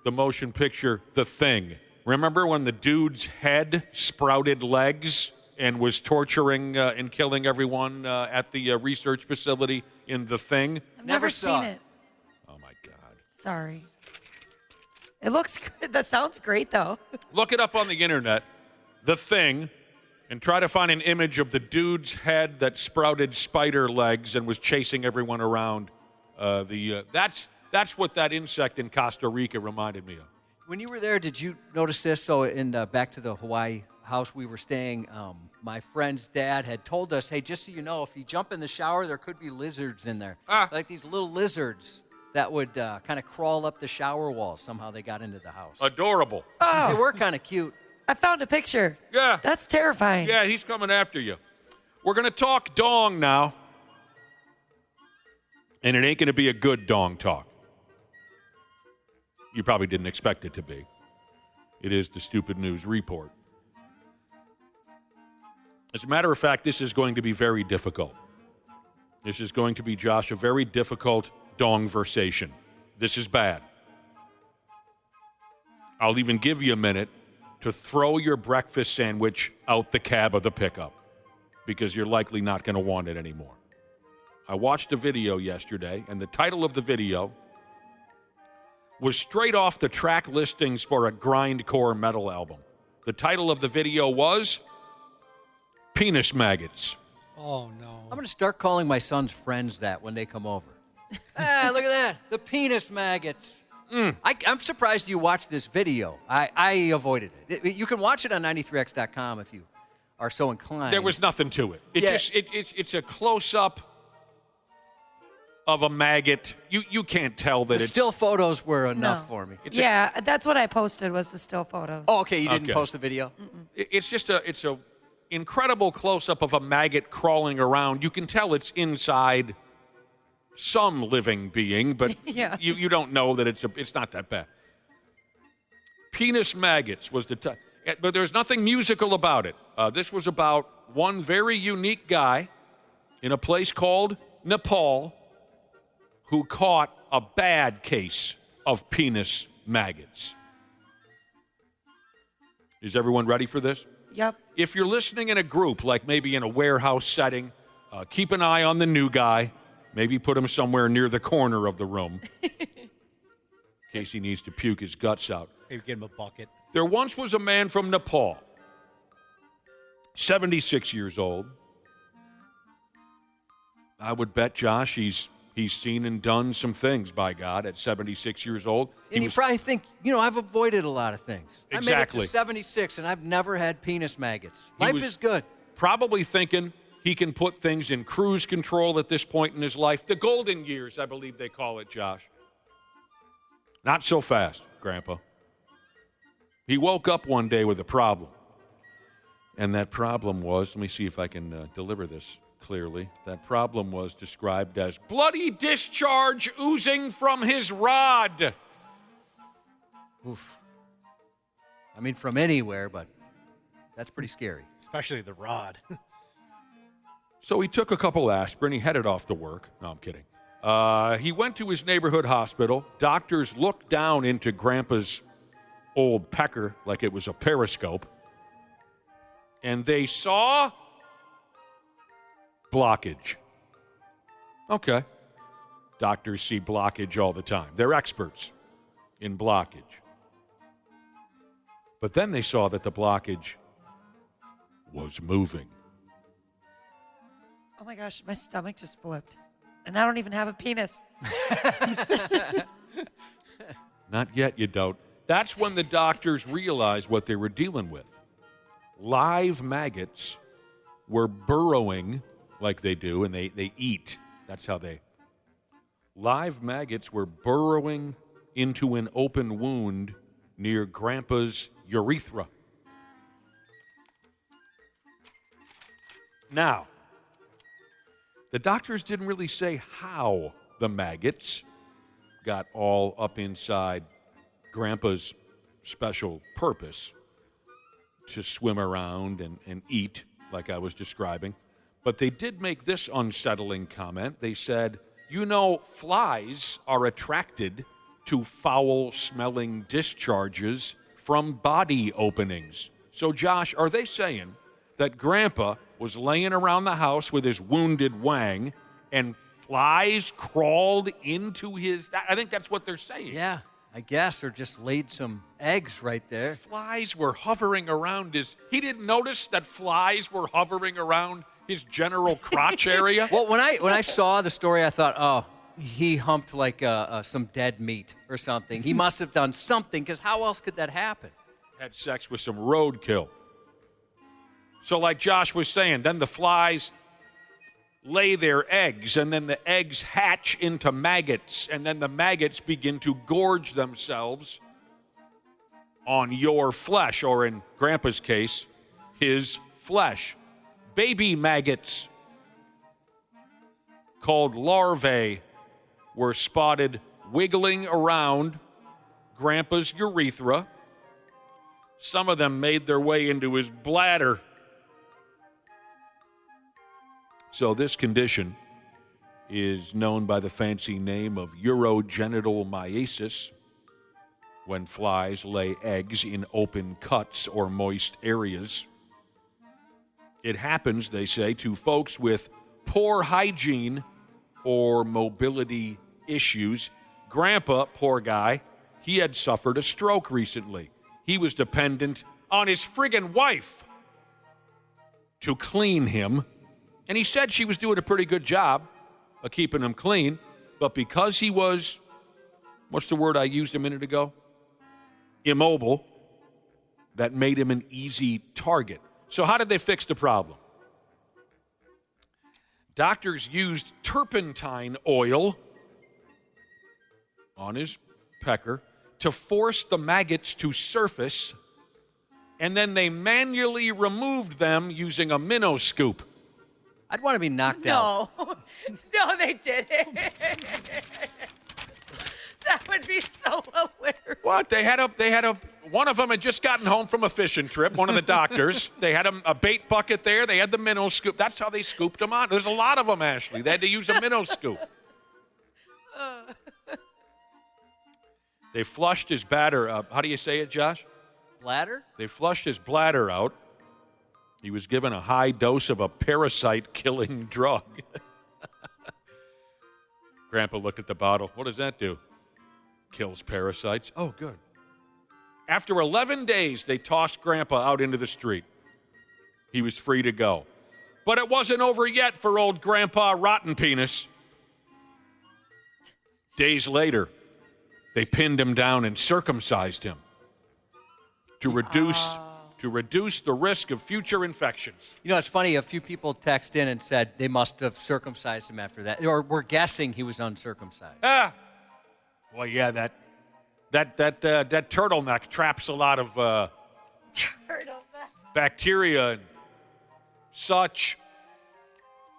the motion picture The Thing. Remember when the dude's head sprouted legs and was torturing and killing everyone at the research facility in The Thing? I've never seen it. Oh, my God. Sorry. It looks good. That sounds great, though. Look it up on the internet, The Thing, and try to find an image of the dude's head that sprouted spider legs and was chasing everyone around. That's what that insect in Costa Rica reminded me of. When you were there, did you notice this? So in back to the Hawaii house we were staying, my friend's dad had told us, hey, just so you know, if you jump in the shower, there could be lizards in there. Like these little lizards that would kind of crawl up the shower walls. Somehow they got into the house. Adorable. Oh, they were kind of cute. I found a picture. Yeah. That's terrifying. Yeah, he's coming after you. We're going to talk dong now. And it ain't going to be a good dong talk. You probably didn't expect it to be. It is the Stupid News Report. As a matter of fact, this is going to be very difficult. This is going to be, Josh, a very difficult dong-versation. This is bad. I'll even give you a minute to throw your breakfast sandwich out the cab of the pickup because you're likely not going to want it anymore. I watched a video yesterday, and the title of the video was straight off the track listings for a grindcore metal album. The title of the video was Penis Maggots. Oh, no. I'm going to start calling my son's friends that when they come over. Ah, look at that. The penis maggots. I'm surprised you watched this video. I avoided it. You can watch it on 93x.com if you are so inclined. There was nothing to it. It's a close-up of a maggot. You can't tell that the it's... still photos were enough for me. That's what I posted was the still photos. Oh, okay. You didn't post the video? It's just it's a incredible close-up of a maggot crawling around. You can tell it's inside some living being, but you don't know that it's not that bad. Penis Maggots was the title. But there's nothing musical about it. This was about one very unique guy in a place called Nepal who caught a bad case of penis maggots. Is everyone ready for this? Yep. If you're listening in a group, like maybe in a warehouse setting, keep an eye on the new guy. Maybe put him somewhere near the corner of the room in case he needs to puke his guts out. Maybe get him a bucket. There once was a man from Nepal, 76 years old. I would bet, Josh, he's He's seen and done some things, by God, at 76 years old. And you probably think, I've avoided a lot of things. Exactly. I made it to 76, and I've never had penis maggots. Life is good. Probably thinking he can put things in cruise control at this point in his life. The golden years, I believe they call it, Josh. Not so fast, Grandpa. He woke up one day with a problem. And that problem was, let me see if I can deliver this clearly. That problem was described as bloody discharge oozing from his rod. Oof. I mean, from anywhere, but that's pretty scary. Especially the rod. So he took a couple aspirin. He headed off to work. No, I'm kidding. He went to his neighborhood hospital. Doctors looked down into Grandpa's old pecker like it was a periscope. And they saw blockage. Okay. Doctors see blockage all the time. They're experts in blockage. But then they saw that the blockage was moving. Oh my gosh, my stomach just flipped. And I don't even have a penis. Not yet, you don't. That's when the doctors realized what they were dealing with. Live maggots were burrowing like they do, and they eat. That's how they... Live maggots were burrowing into an open wound near Grandpa's urethra. Now, the doctors didn't really say how the maggots got all up inside Grandpa's special purpose to swim around and eat, like I was describing. But they did make this unsettling comment. They said, flies are attracted to foul-smelling discharges from body openings. So, Josh, are they saying that Grandpa was laying around the house with his wounded wang and flies crawled into his... I think that's what they're saying. Yeah, I guess, or just laid some eggs right there. Flies were hovering around his... He didn't notice that flies were hovering around his general crotch area? Well, when I saw the story, I thought, oh, he humped like some dead meat or something. He must have done something, because how else could that happen? Had sex with some roadkill. So like Josh was saying, then the flies lay their eggs, and then the eggs hatch into maggots, and then the maggots begin to gorge themselves on your flesh, or in Grandpa's case, his flesh. Baby maggots called larvae were spotted wiggling around Grandpa's urethra. Some of them made their way into his bladder. So this condition is known by the fancy name of urogenital myiasis, when flies lay eggs in open cuts or moist areas. It happens, they say, to folks with poor hygiene or mobility issues. Grandpa, poor guy, he had suffered a stroke recently. He was dependent on his friggin' wife to clean him. And he said she was doing a pretty good job of keeping him clean. But because he was, what's the word I used a minute ago? Immobile, that made him an easy target. So how did they fix the problem? Doctors used turpentine oil on his pecker to force the maggots to surface, and then they manually removed them using a minnow scoop. I'd want to be knocked out. No, they didn't. That would be so hilarious. What? They had a. One of them had just gotten home from a fishing trip, one of the doctors. They had a bait bucket there. They had the minnow scoop. That's how they scooped them on. There's a lot of them, Ashley. They had to use a minnow scoop. They flushed his bladder up. How do you say it, Josh? Bladder? They flushed his bladder out. He was given a high dose of a parasite-killing drug. Grandpa looked at the bottle. What does that do? Kills parasites. Oh, good. After 11 days, they tossed Grandpa out into the street. He was free to go. But it wasn't over yet for old Grandpa Rotten Penis. Days later, they pinned him down and circumcised him to reduce the risk of future infections. You know, it's funny. A few people text in and said they must have circumcised him after that, or were guessing he was uncircumcised. Well, yeah, that turtleneck traps a lot of bacteria and such.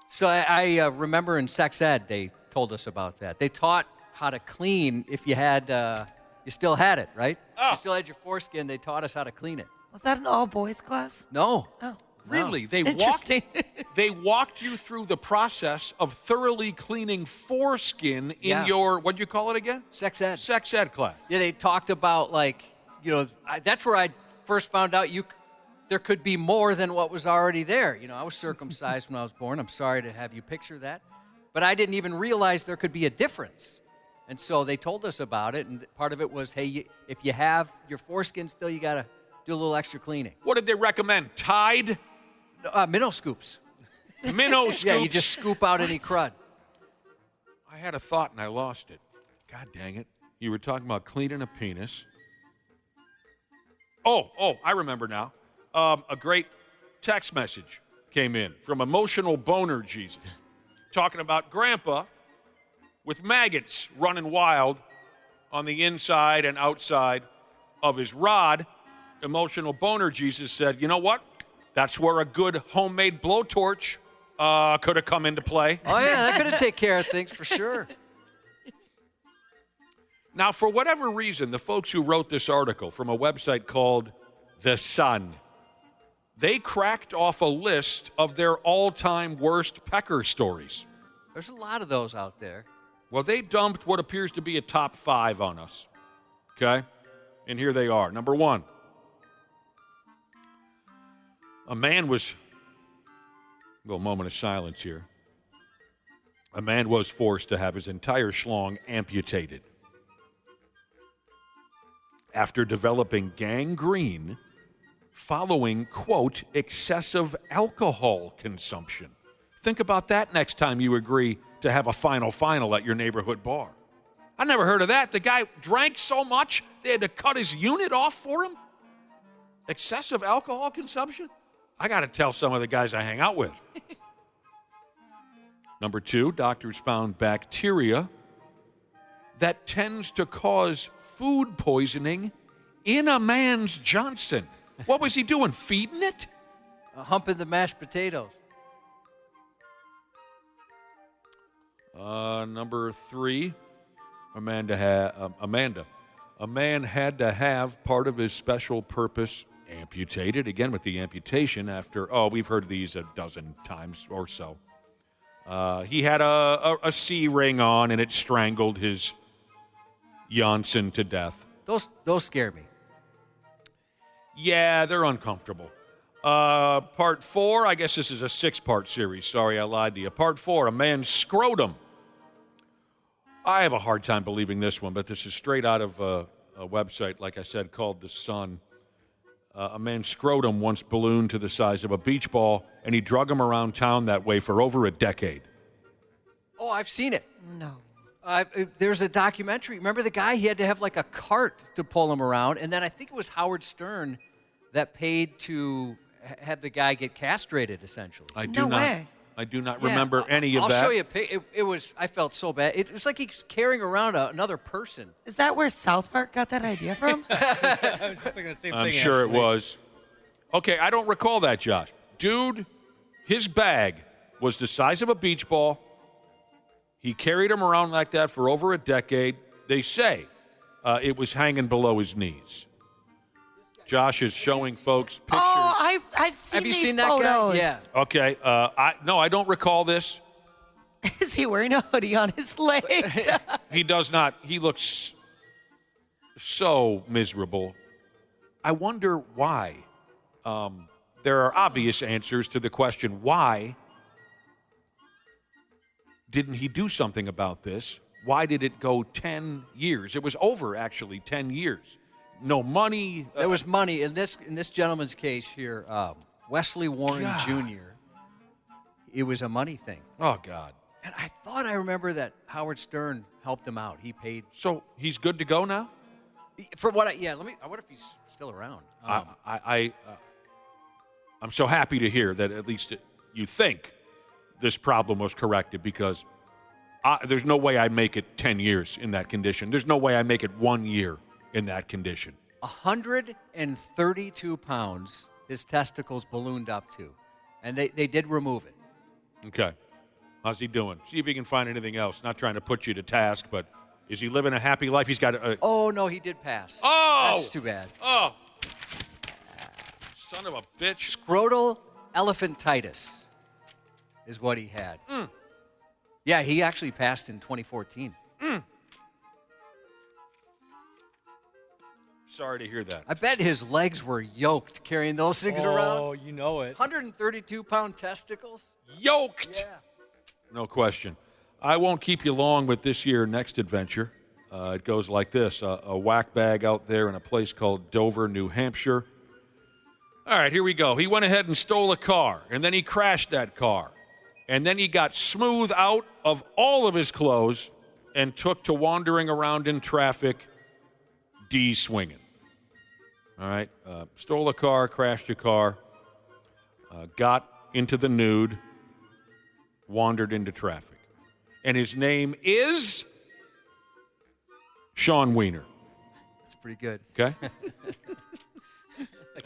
So I remember in sex ed they told us about that. They taught how to clean if you had, you still had it, right? Oh. You still had your foreskin. They taught us how to clean it. Was that an all-boys class? No. Oh. Really? No. Interesting. They walked you through the process of thoroughly cleaning foreskin in your, what do you call it again? Sex ed. Sex ed class. Yeah, they talked about, like, you know, that's where I first found out there could be more than what was already there. You know, I was circumcised when I was born. I'm sorry to have you picture that. But I didn't even realize there could be a difference. And so they told us about it, and part of it was, hey, if you have your foreskin still, you got to do a little extra cleaning. What did they recommend? Tide? Minnow scoops. Minnow scoops? Yeah, you just scoop out any crud. I had a thought and I lost it. God dang it. You were talking about cleaning a penis. Oh, I remember now. A great text message came in from Emotional Boner Jesus talking about Grandpa with maggots running wild on the inside and outside of his rod. Emotional Boner Jesus said, you know what? That's where a good homemade blowtorch could have come into play. Oh, yeah, that could have taken care of things for sure. Now, for whatever reason, the folks who wrote this article from a website called The Sun, they cracked off a list of their all-time worst pecker stories. There's a lot of those out there. Well, they dumped what appears to be a top 5 on us, okay? And here they are. Number 1, a little moment of silence here. A man was forced to have his entire schlong amputated after developing gangrene following, quote, excessive alcohol consumption. Think about that next time you agree to have a final at your neighborhood bar. I never heard of that. The guy drank so much they had to cut his unit off for him? Excessive alcohol consumption? I got to tell some of the guys I hang out with. Number 2, doctors found bacteria that tends to cause food poisoning in a man's Johnson. What was he doing, feeding it? Humping the mashed potatoes. Number 3, a man had to have part of his special purpose amputated, again with the amputation after, we've heard these a dozen times or so. He had a C ring on and it strangled his Janssen to death. Those scare me. Yeah, they're uncomfortable. Part 4, I guess this is a 6-part series. Sorry, I lied to you. Part 4, a man's scrotum. I have a hard time believing this one, but this is straight out of a website, like I said, called The Sun. A man's scrotum once ballooned to the size of a beach ball, and he drug him around town that way for over a decade. Oh, I've seen it. No. There's a documentary. Remember the guy? He had to have like a cart to pull him around, and then I think it was Howard Stern that paid to have the guy get castrated, essentially. I do not remember any of I'll that. I'll show you a picture. It was, I felt so bad. It was like he was carrying around another person. Is that where South Park got that idea from? I was just thinking the same thing. I'm sure it was. Okay, I don't recall that, Josh. Dude, his bag was the size of a beach ball. He carried him around like that for over a decade. They say it was hanging below his knees. Josh is showing folks pictures. Oh, I've seen Have you these seen that photos. guy? Yeah. Okay, I don't recall this. Is he wearing a hoodie on his legs? He does not. He looks so miserable. I wonder why. There are obvious answers to the question, why didn't he do something about this? Why did it go 10 years? It was over, actually, 10 years. No money. There was money. In this gentleman's case here, Wesley Warren Jr., it was a money thing. Oh, God. And I thought I remember that Howard Stern helped him out. He paid. So he's good to go now? For what I wonder if he's still around. I'm so happy to hear that at least you think this problem was corrected, because there's no way I'd make it 10 years in that condition. There's no way I make it 1 year in that condition. 132 pounds his testicles ballooned up to, and they did remove it. Okay. How's he doing? See if he can find anything else. Not trying to put you to task, but is he living a happy life? He's got a... Oh, no, he did pass. Oh! That's too bad. Oh! Son of a bitch. Scrotal elephantitis is what he had. Yeah, he actually passed in 2014. Sorry to hear that. I bet his legs were yoked carrying those things around. Oh, you know it. 132-pound testicles? Yoked! Yeah. No question. I won't keep you long with this year next adventure. It goes like this. A whack bag out there in a place called Dover, New Hampshire. All right, here we go. He went ahead and stole a car, and then he crashed that car. And then he got smooth out of all of his clothes and took to wandering around in traffic, D-swinging. All right, stole a car, crashed a car, got into the nude, wandered into traffic. And his name is Sean Wiener. That's pretty good. Okay?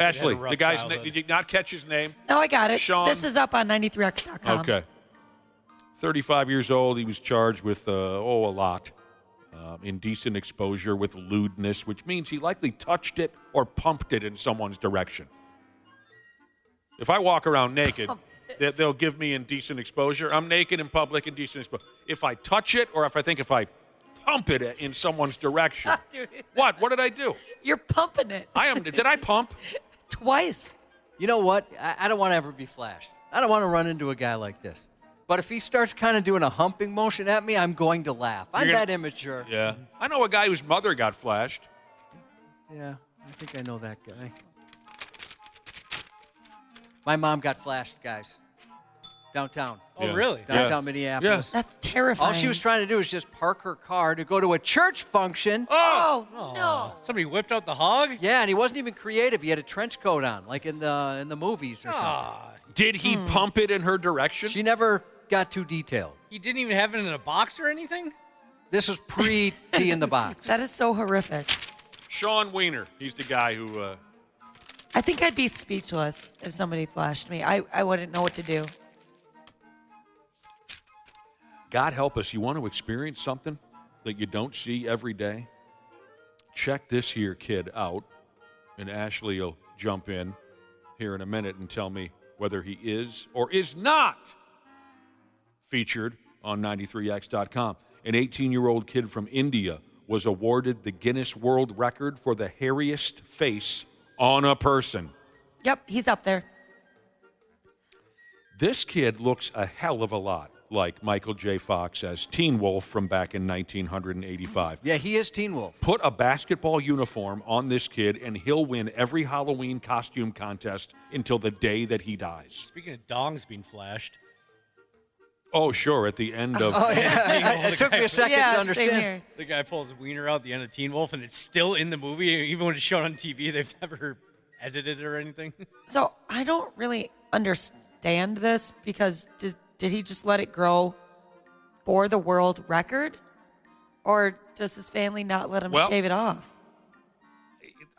Ashley, the guy's name, did you not catch his name? No, I got it. Sean. This is up on 93x.com. Okay. 35 years old. He was charged with, a lot. Indecent exposure with lewdness, which means he likely touched it or pumped it in someone's direction. If I walk around naked, they'll give me indecent exposure. I'm naked in public, indecent exposure. If I touch it or if I pump it in someone's direction. Stop doing it. What? What did I do? You're pumping it. Did I pump? Twice. You know what? I don't want to ever be flashed. I don't want to run into a guy like this. But if he starts kind of doing a humping motion at me, I'm going to laugh. I'm that immature. Yeah. I know a guy whose mother got flashed. Yeah, I think I know that guy. My mom got flashed, guys. Downtown. Oh, Yeah. really? Downtown Minneapolis. That's terrifying. All she was trying to do was just park her car to go to a church function. Oh, no. Somebody whipped out the hog? Yeah, and he wasn't even creative. He had a trench coat on, like in the movies or something. Ah, Did he pump it in her direction? She never got too detailed. he didn't even have it in a box or anything? This was pre-D in the box. That is so horrific. Sean Wiener. He's the guy who... I think I'd be speechless if somebody flashed me. I wouldn't know what to do. God help us, you want to experience something that you don't see every day? Check this here kid out, and Ashley will jump in here in a minute and tell me whether he is or is not featured on 93x.com. An 18-year-old kid from India was awarded the Guinness World Record for the hairiest face on a person. Yep, he's up there. This kid looks a hell of a lot like Michael J. Fox as Teen Wolf from back in 1985. Yeah, he is Teen Wolf. Put a basketball uniform on this kid, and he'll win every Halloween costume contest until the day that he dies. Speaking of dongs being flashed. Oh, sure, at the end of... Oh, yeah. It took me a second to Same understand. here. The guy pulls his wiener out at the end of Teen Wolf, and it's still in the movie. Even when it's shown on TV, they've never edited it or anything. So I don't really understand this because did he just let it grow for the world record? Or does his family not let him shave it off?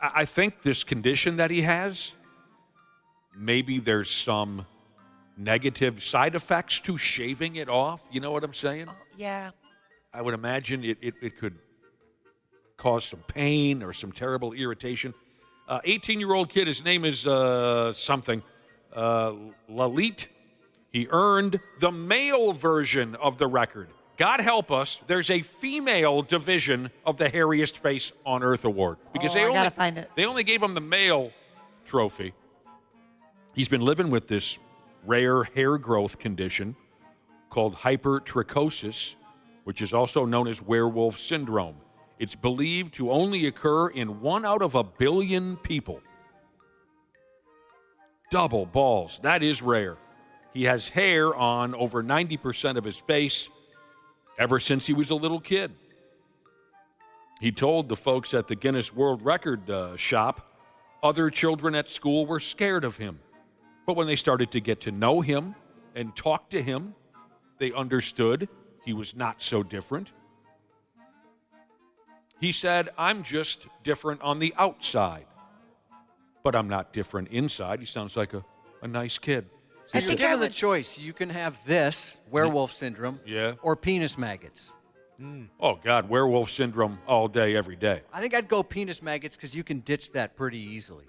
I think this condition that he has, maybe there's some negative side effects to shaving it off. You know what I'm saying? Oh, yeah. I would imagine it could cause some pain or some terrible irritation. 18-year-old kid, his name is something, Lalit. He earned the male version of the record. God help us, there's a female division of the hairiest face on earth award. Because I gotta find it. They only gave him the male trophy. He's been living with this rare hair growth condition called hypertrichosis, which is also known as werewolf syndrome. It's believed to only occur in 1 out of a billion people. Double balls. That is rare. He has hair on over 90% of his face ever since he was a little kid. He told the folks at the Guinness World Record shop other children at school were scared of him. But when they started to get to know him and talk to him, they understood he was not so different. He said, I'm just different on the outside, but I'm not different inside. He sounds like a nice kid. So you're given the choice. You can have this, werewolf syndrome, or penis maggots. Oh, God, werewolf syndrome all day, every day. I think I'd go penis maggots because you can ditch that pretty easily.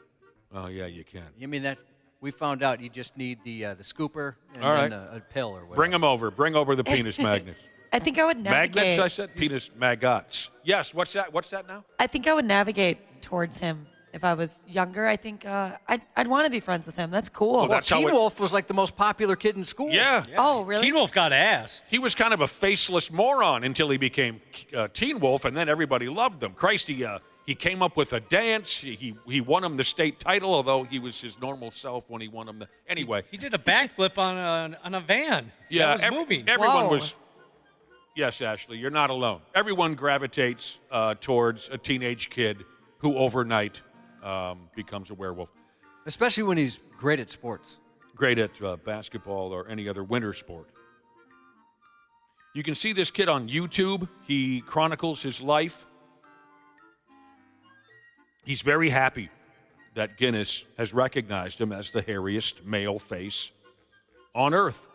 Oh, yeah, you can. I mean, that we found out you just need the scooper and all then right. a pill or whatever. Bring them over. Bring over the penis magnets. I think I would navigate. Magnets, I said? Penis maggots. Yes, what's that? What's that now? I think I would navigate towards him. If I was younger, I think I'd want to be friends with him. That's cool. Well, Teen Wolf was like the most popular kid in school. Yeah. Oh, really? Teen Wolf got ass. He was kind of a faceless moron until he became Teen Wolf, and then everybody loved him. Christ, he came up with a dance. He won him the state title, although he was his normal self when he won him. Anyway. He did a backflip on a van. Yeah, that was moving. Everyone was. Yes, Ashley, you're not alone. Everyone gravitates towards a teenage kid who overnight becomes a werewolf. Especially when he's great at sports. Great at basketball or any other winter sport. You can see this kid on YouTube. He chronicles his life. He's very happy that Guinness has recognized him as the hairiest male face on Earth.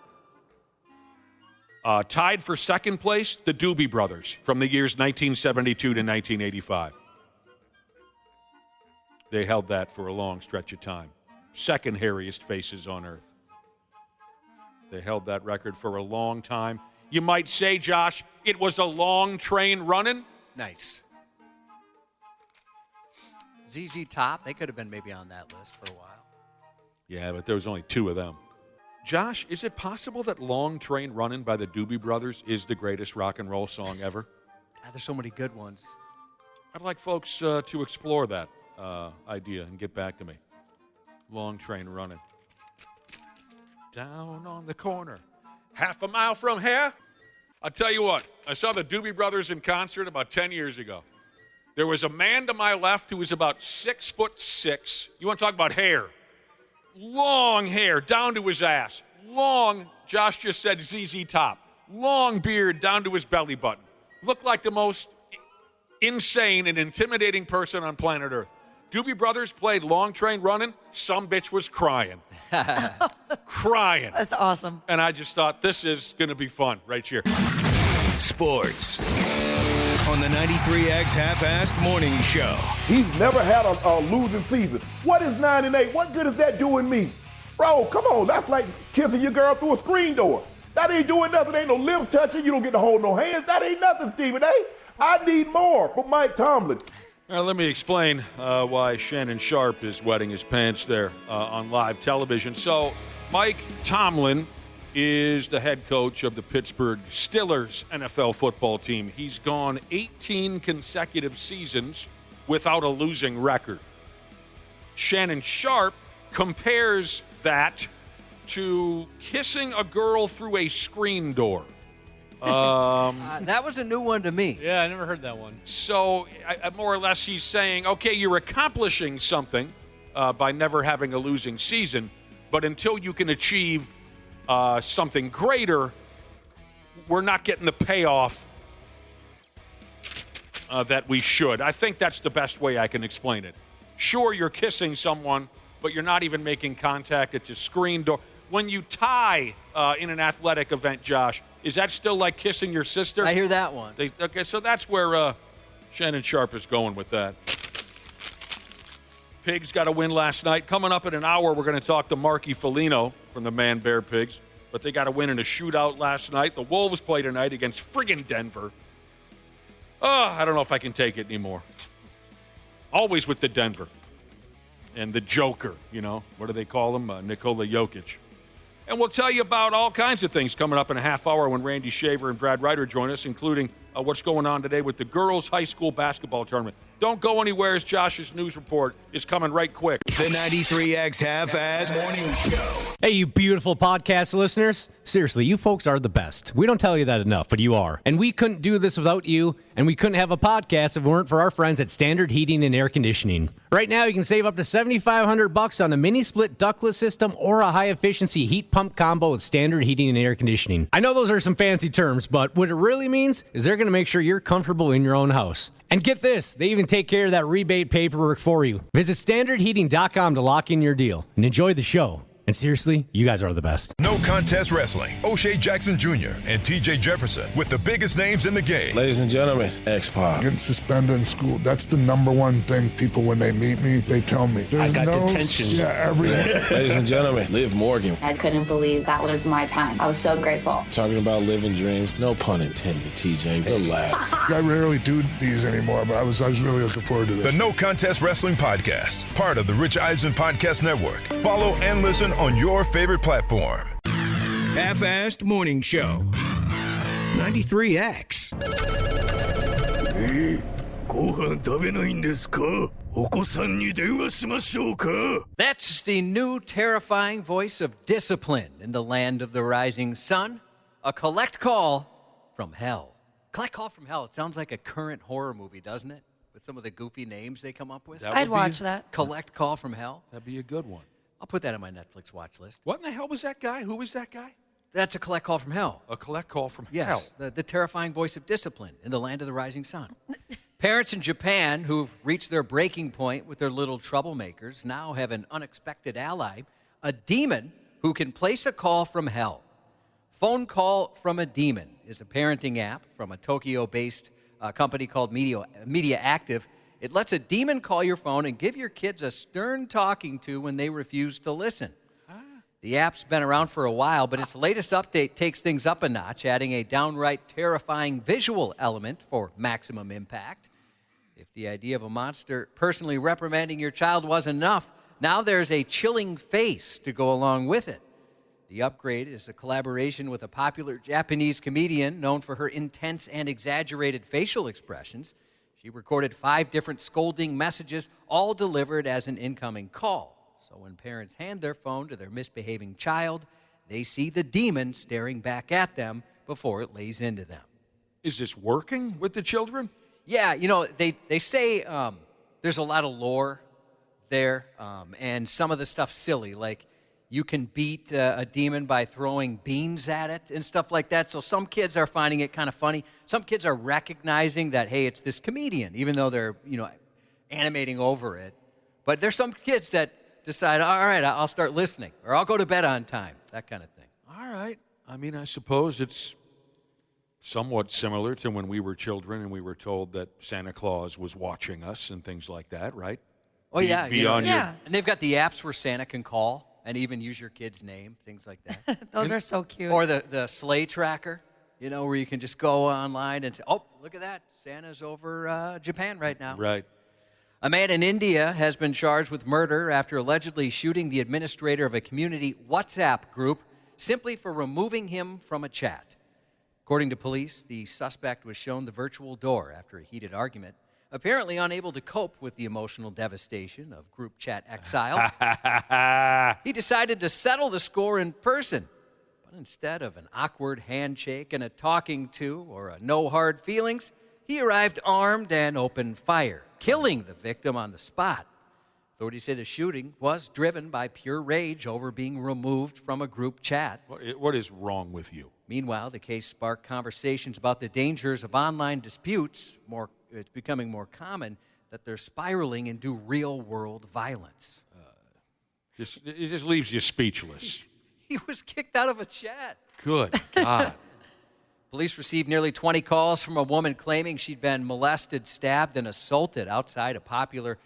Tied for second place, the Doobie Brothers from the years 1972 to 1985. They held that for a long stretch of time. Second hairiest faces on Earth. They held that record for a long time. You might say, Josh, it was a long train running. Nice. ZZ Top, they could have been maybe on that list for a while. Yeah, but there was only two of them. Josh, is it possible that Long Train Runnin' by the Doobie Brothers is the greatest rock and roll song ever? God, there's so many good ones. I'd like folks to explore that idea and get back to me. Long Train Runnin'. Down on the corner, half a mile from here. I'll tell you what, I saw the Doobie Brothers in concert about 10 years ago. There was a man to my left who was about 6'6". You want to talk about hair? Long hair down to his ass. Long, Josh just said ZZ Top. Long beard down to his belly button. Looked like the most insane and intimidating person on planet Earth. Doobie Brothers played Long Train Runnin'. Some bitch was crying. Crying. That's awesome. And I just thought, this is going to be fun right here. Sports on the 93X Half-Assed Morning Show. He's never had a losing season. What is 9-8? What good is that doing me? Bro, come on. That's like kissing your girl through a screen door. That ain't doing nothing. Ain't no lips touching. You don't get to hold no hands. That ain't nothing, Stephen A. I need more from Mike Tomlin. Let me explain why Shannon Sharpe is wetting his pants there on live television. So, Mike Tomlin is the head coach of the Pittsburgh Steelers NFL football team. He's gone 18 consecutive seasons without a losing record. Shannon Sharpe compares that to kissing a girl through a screen door. That was a new one to me. Yeah, I never heard that one. So, more or less, he's saying, okay, you're accomplishing something by never having a losing season, but until you can achieve something greater, we're not getting the payoff that we should. I think that's the best way I can explain it. Sure, you're kissing someone, but you're not even making contact at your screen door. When you tie in an athletic event, Josh, is that still like kissing your sister? I hear that one. Okay, so that's where Shannon Sharpe is going with that. Pigs got a win last night. Coming up in an hour, we're going to talk to Marky Foligno from the Man Bear Pigs. But they got a win in a shootout last night. The Wolves play tonight against friggin' Denver. I don't know if I can take it anymore. Always with the Denver. And the Joker, you know. What do they call him? Nikola Jokic. And we'll tell you about all kinds of things coming up in a half hour when Randy Shaver and Brad Ryder join us, including what's going on today with the girls' high school basketball tournament. Don't go anywhere as Josh's news report is coming right quick. The 93X Half-Ass Morning Show. Hey, you beautiful podcast listeners. Seriously, you folks are the best. We don't tell you that enough, but you are. And we couldn't do this without you, and we couldn't have a podcast if it weren't for our friends at Standard Heating and Air Conditioning. Right now, you can save up to $7,500 on a mini-split ductless system or a high-efficiency heat pump combo with Standard Heating and Air Conditioning. I know those are some fancy terms, but what it really means is they're going to make sure you're comfortable in your own house. And get this, they even take care of that rebate paperwork for you. Visit standardheating.com to lock in your deal and enjoy the show. And seriously, you guys are the best. No Contest Wrestling. O'Shea Jackson Jr. and TJ Jefferson with the biggest names in the game. Ladies and gentlemen, X-Pac. Getting suspended in school, that's the number one thing people, when they meet me, they tell me. I got detention. Yeah, everything. Ladies and gentlemen, Liv Morgan. I couldn't believe that was my time. I was so grateful. Talking about living dreams. No pun intended, TJ. Relax. I rarely do these anymore, but I was really looking forward to this. The No Contest Wrestling Podcast, part of the Rich Eisen Podcast Network. Follow and listen on your favorite platform. Half-Assed Morning Show. 93X. That's the new terrifying voice of discipline in the land of the rising sun. A collect call from hell. Collect call from hell. It sounds like a current horror movie, doesn't it? With some of the goofy names they come up with. I'd watch that. Collect call from hell. That'd be a good one. I'll put that on my Netflix watch list. What in the hell was that guy? Who was that guy? That's a collect call from hell. A collect call from yes, hell. The terrifying voice of discipline in the land of the rising sun. Parents in Japan who've reached their breaking point with their little troublemakers now have an unexpected ally, a demon who can place a call from hell. Phone Call from a Demon is a parenting app from a Tokyo-based company called Media Active. It lets a demon call your phone and give your kids a stern talking to when they refuse to listen. The app's been around for a while, but its latest update takes things up a notch, adding a downright terrifying visual element for maximum impact. If the idea of a monster personally reprimanding your child wasn't enough, now there's a chilling face to go along with it. The upgrade is a collaboration with a popular Japanese comedian known for her intense and exaggerated facial expressions. She recorded 5 different scolding messages, all delivered as an incoming call. So when parents hand their phone to their misbehaving child, they see the demon staring back at them before it lays into them. Is this working with the children? Yeah, you know, they say there's a lot of lore there, and some of the stuff's silly, like you can beat a demon by throwing beans at it and stuff like that. So some kids are finding it kind of funny. Some kids are recognizing that, hey, it's this comedian, even though they're, animating over it. But there's some kids that decide, all right, I'll start listening, or I'll go to bed on time, that kind of thing. All right. I mean, I suppose it's somewhat similar to when we were children and we were told that Santa Claus was watching us and things like that, right? Oh, yeah. Yeah. And they've got the apps where Santa can call and even use your kid's name, things like that. Those are so cute. Or the sleigh tracker, where you can just go online and say, oh, look at that. Santa's over Japan right now. Right. A man in India has been charged with murder after allegedly shooting the administrator of a community WhatsApp group simply for removing him from a chat. According to police, the suspect was shown the virtual door after a heated argument, apparently unable to cope with the emotional devastation of group chat exile. He decided to settle the score in person, but instead of an awkward handshake and a talking to or a no hard feelings, he arrived armed and opened fire, killing the victim on the spot. Authorities say the shooting was driven by pure rage over being removed from a group chat. What is wrong with you? Meanwhile, the case sparked conversations about the dangers of online disputes. It's becoming more common that they're spiraling into real-world violence. It just leaves you speechless. He was kicked out of a chat. Good God. Police received nearly 20 calls from a woman claiming she'd been molested, stabbed, and assaulted outside a popular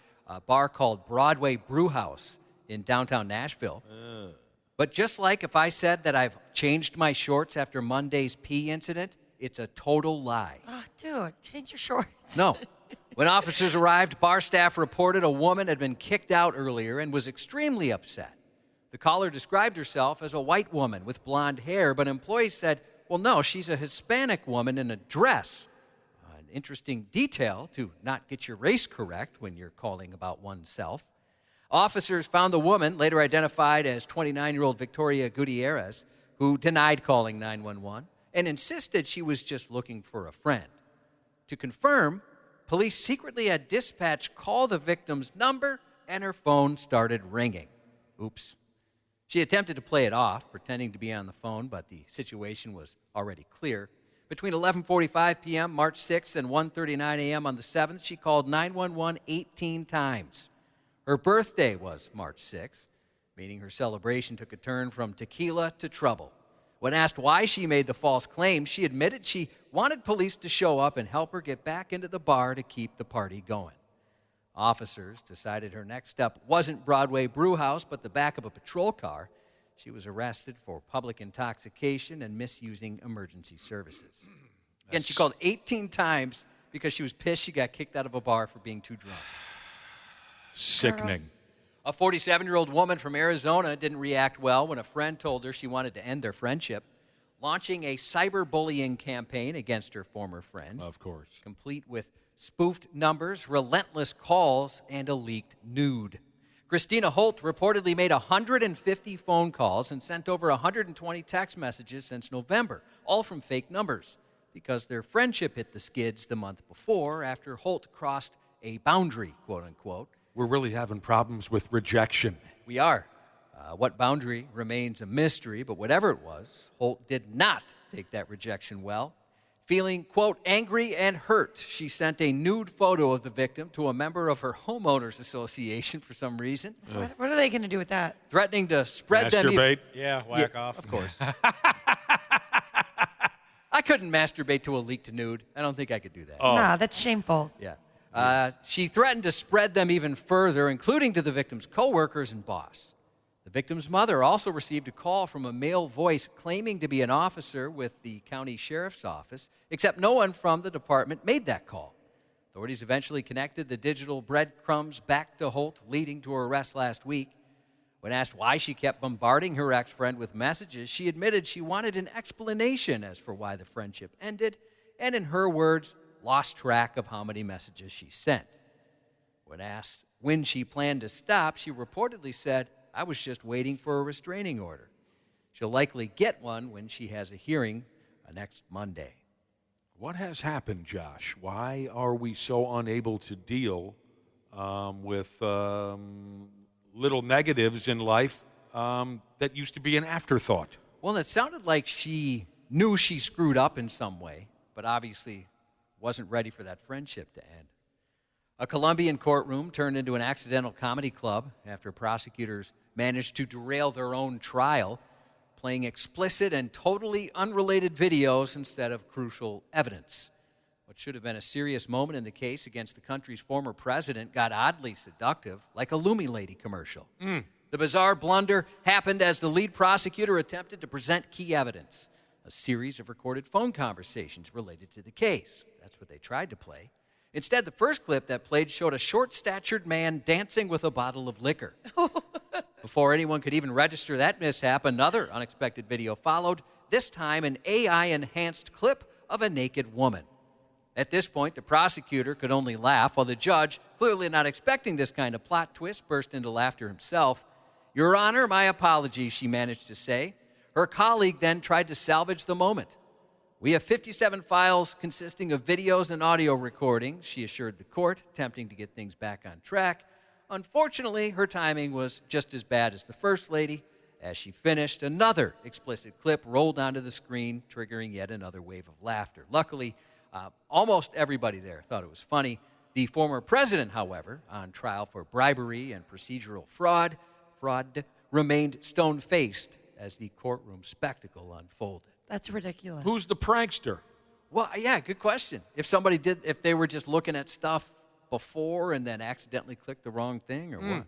bar called Broadway Brewhouse in downtown Nashville. But just like if I said that I've changed my shorts after Monday's pee incident, it's a total lie. Oh, dude, change your shorts. No. When officers arrived, bar staff reported a woman had been kicked out earlier and was extremely upset. The caller described herself as a white woman with blonde hair, but employees said, well, no, she's a Hispanic woman in a dress. interesting detail to not get your race correct when you're calling about oneself. Officers found the woman, later identified as 29-year-old Victoria Gutierrez, who denied calling 911 and insisted she was just looking for a friend. To confirm, police secretly had dispatch call the victim's number, and her phone started ringing. Oops. She attempted to play it off, pretending to be on the phone, but the situation was already clear. Between 11:45 p.m., March 6th, and 1:39 a.m. on the 7th, she called 911 18 times. Her birthday was March 6th, meaning her celebration took a turn from tequila to trouble. When asked why she made the false claim, she admitted she wanted police to show up and help her get back into the bar to keep the party going. Officers decided her next step wasn't Broadway Brewhouse, but the back of a patrol car. She was arrested for public intoxication and misusing emergency services. Again, she called 18 times because she was pissed she got kicked out of a bar for being too drunk. Sickening. A 47-year-old woman from Arizona didn't react well when a friend told her she wanted to end their friendship, launching a cyberbullying campaign against her former friend. Of course. Complete with spoofed numbers, relentless calls, and a leaked nude. Christina Holt reportedly made 150 phone calls and sent over 120 text messages since November, all from fake numbers, because their friendship hit the skids the month before after Holt crossed a boundary, quote-unquote. We're really having problems with rejection. We are. What boundary remains a mystery, but whatever it was, Holt did not take that rejection well. Feeling, quote, angry and hurt, she sent a nude photo of the victim to a member of her homeowners association for some reason. What are they going to do with that? Threatening to spread them. Masturbate? Yeah, whack off. Of course. I couldn't masturbate to a leaked nude. I don't think I could do that. Oh. Nah, that's shameful. Yeah. She threatened to spread them even further, including to the victim's coworkers and boss. The victim's mother also received a call from a male voice claiming to be an officer with the county sheriff's office, except no one from the department made that call. Authorities eventually connected the digital breadcrumbs back to Holt, leading to her arrest last week. When asked why she kept bombarding her ex-friend with messages, she admitted she wanted an explanation as for why the friendship ended, and in her words, lost track of how many messages she sent. When asked when she planned to stop, she reportedly said, "I was just waiting for a restraining order." She'll likely get one when she has a hearing next Monday. What has happened, Josh? Why are we so unable to deal with little negatives in life that used to be an afterthought? Well, it sounded like she knew she screwed up in some way, but obviously wasn't ready for that friendship to end. A Colombian courtroom turned into an accidental comedy club after prosecutors managed to derail their own trial, playing explicit and totally unrelated videos instead of crucial evidence. What should have been a serious moment in the case against the country's former president got oddly seductive, like a Lumi Lady commercial. The bizarre blunder happened as the lead prosecutor attempted to present key evidence, a series of recorded phone conversations related to the case. That's what they tried to play. Instead, the first clip that played showed a short-statured man dancing with a bottle of liquor. Before anyone could even register that mishap, another unexpected video followed, this time an AI-enhanced clip of a naked woman. At this point, the prosecutor could only laugh, while the judge, clearly not expecting this kind of plot twist, burst into laughter himself. "Your Honor, my apologies," she managed to say. Her colleague then tried to salvage the moment. "We have 57 files consisting of videos and audio recordings," she assured the court, attempting to get things back on track. Unfortunately, her timing was just as bad as the First Lady. As she finished, another explicit clip rolled onto the screen, triggering yet another wave of laughter. Luckily, almost everybody there thought it was funny. The former president, however, on trial for bribery and procedural fraud, remained stone-faced as the courtroom spectacle unfolded. That's ridiculous. Who's the prankster? Well, yeah, good question. If they were just looking at stuff before and then accidentally clicked the wrong thing or what?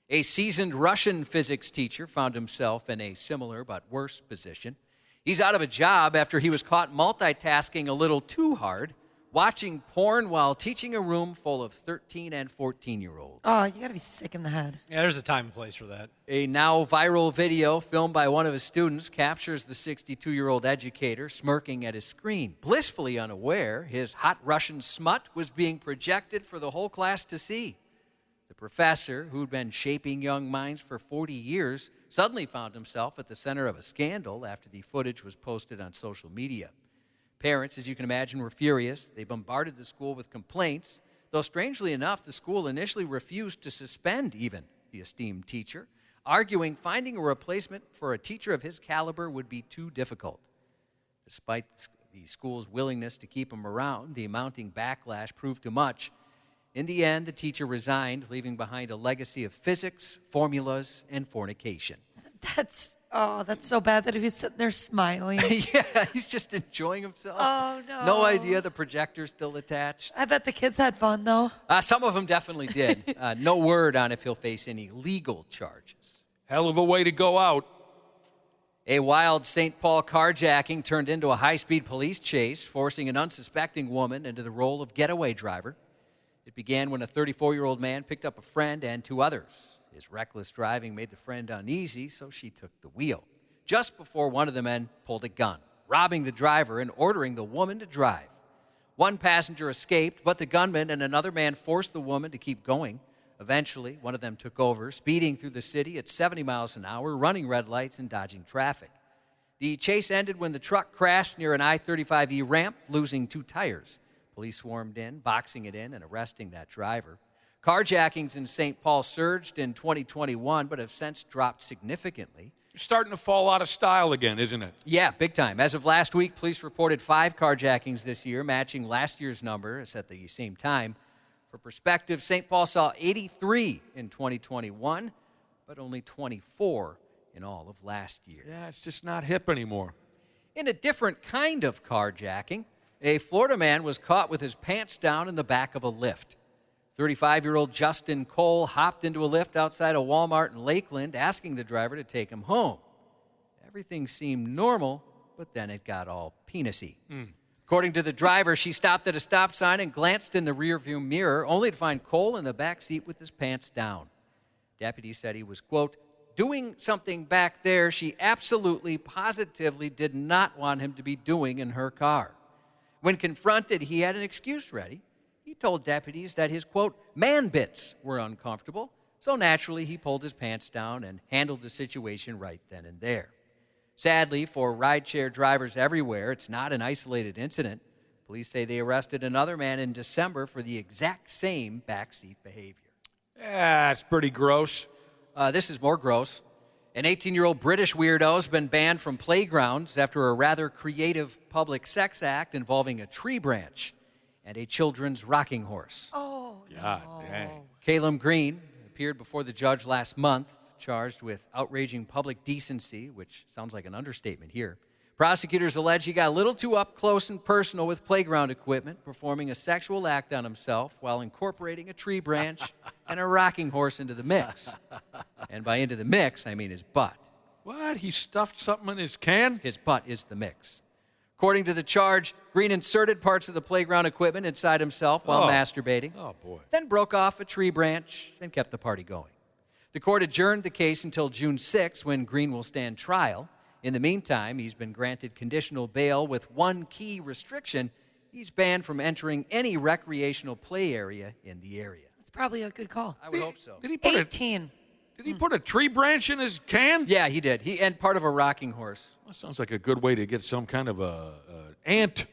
A seasoned Russian physics teacher found himself in a similar but worse position. He's out of a job after he was caught multitasking a little too hard watching porn while teaching a room full of 13 and 14-year-olds. Oh, you got to be sick in the head. Yeah, there's a time and place for that. A now viral video filmed by one of his students captures the 62-year-old educator smirking at his screen. Blissfully unaware, his hot Russian smut was being projected for the whole class to see. The professor, who'd been shaping young minds for 40 years, suddenly found himself at the center of a scandal after the footage was posted on social media. Parents, as you can imagine, were furious. They bombarded the school with complaints, though strangely enough, the school initially refused to suspend even the esteemed teacher, arguing finding a replacement for a teacher of his caliber would be too difficult. Despite the school's willingness to keep him around, the mounting backlash proved too much. In the end, the teacher resigned, leaving behind a legacy of physics, formulas, and fornication. That's so bad that he's sitting there smiling. Yeah, he's just enjoying himself. Oh, no. No idea the projector's still attached. I bet the kids had fun, though. Some of them definitely did. No word on if he'll face any legal charges. Hell of a way to go out. A wild St. Paul carjacking turned into a high-speed police chase, forcing an unsuspecting woman into the role of getaway driver. It began when a 34-year-old man picked up a friend and two others. His reckless driving made the friend uneasy, so she took the wheel. Just before one of the men pulled a gun, robbing the driver and ordering the woman to drive. One passenger escaped, but the gunman and another man forced the woman to keep going. Eventually, one of them took over, speeding through the city at 70 miles an hour, running red lights and dodging traffic. The chase ended when the truck crashed near an I-35E ramp, losing two tires. Police swarmed in, boxing it in, and arresting that driver. Carjackings in St. Paul surged in 2021, but have since dropped significantly. You're starting to fall out of style again, isn't it? Yeah, big time. As of last week, police reported 5 carjackings this year, matching last year's number. It's at the same time. For perspective, St. Paul saw 83 in 2021, but only 24 in all of last year. Yeah, it's just not hip anymore. In a different kind of carjacking, a Florida man was caught with his pants down in the back of a Lyft. 35-year-old Justin Cole hopped into a Lyft outside a Walmart in Lakeland, asking the driver to take him home. Everything seemed normal, but then it got all penisy. According to the driver, she stopped at a stop sign and glanced in the rearview mirror, only to find Cole in the back seat with his pants down. Deputies said he was, quote, doing something back there she absolutely, positively did not want him to be doing in her car. When confronted, he had an excuse ready. He told deputies that his, quote, man bits were uncomfortable, so naturally he pulled his pants down and handled the situation right then and there. Sadly, for rideshare drivers everywhere, it's not an isolated incident. Police say they arrested another man in December for the exact same backseat behavior. Yeah, it's pretty gross. This is more gross. An 18-year-old British weirdo has been banned from playgrounds after a rather creative public sex act involving a tree branch and a children's rocking horse. Oh, God dang. Caleb Green appeared before the judge last month, charged with outraging public decency, which sounds like an understatement here. Prosecutors allege he got a little too up close and personal with playground equipment, performing a sexual act on himself while incorporating a tree branch and a rocking horse into the mix. And by into the mix, I mean his butt. What? He stuffed something in his can? His butt is the mix. According to the charge, Green inserted parts of the playground equipment inside himself while masturbating. Oh, boy. Then broke off a tree branch and kept the party going. The court adjourned the case until June 6, when Green will stand trial. In the meantime, he's been granted conditional bail with one key restriction. He's banned from entering any recreational play area in the area. That's probably a good call. I would hope so. Did he put 18. Did he put a tree branch in his can? Yeah, he did. And part of a rocking horse. That sounds like a good way to get some kind of ant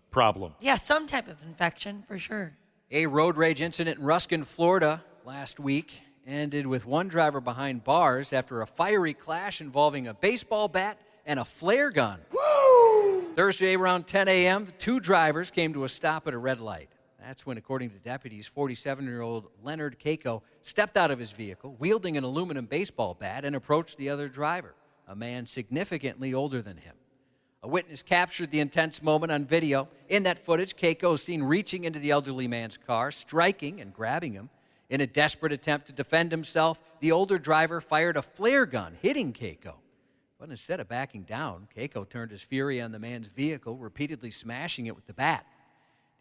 problem. Yeah, some type of infection for sure. A road rage incident in Ruskin, Florida last week ended with one driver behind bars after a fiery clash involving a baseball bat and a flare gun. Woo! Thursday around 10 a.m., the two drivers came to a stop at a red light. That's when, according to deputies, 47-year-old Leonard Keiko stepped out of his vehicle, wielding an aluminum baseball bat, and approached the other driver, a man significantly older than him. A witness captured the intense moment on video. In that footage, Keiko is seen reaching into the elderly man's car, striking and grabbing him. In a desperate attempt to defend himself, the older driver fired a flare gun, hitting Keiko. But instead of backing down, Keiko turned his fury on the man's vehicle, repeatedly smashing it with the bat.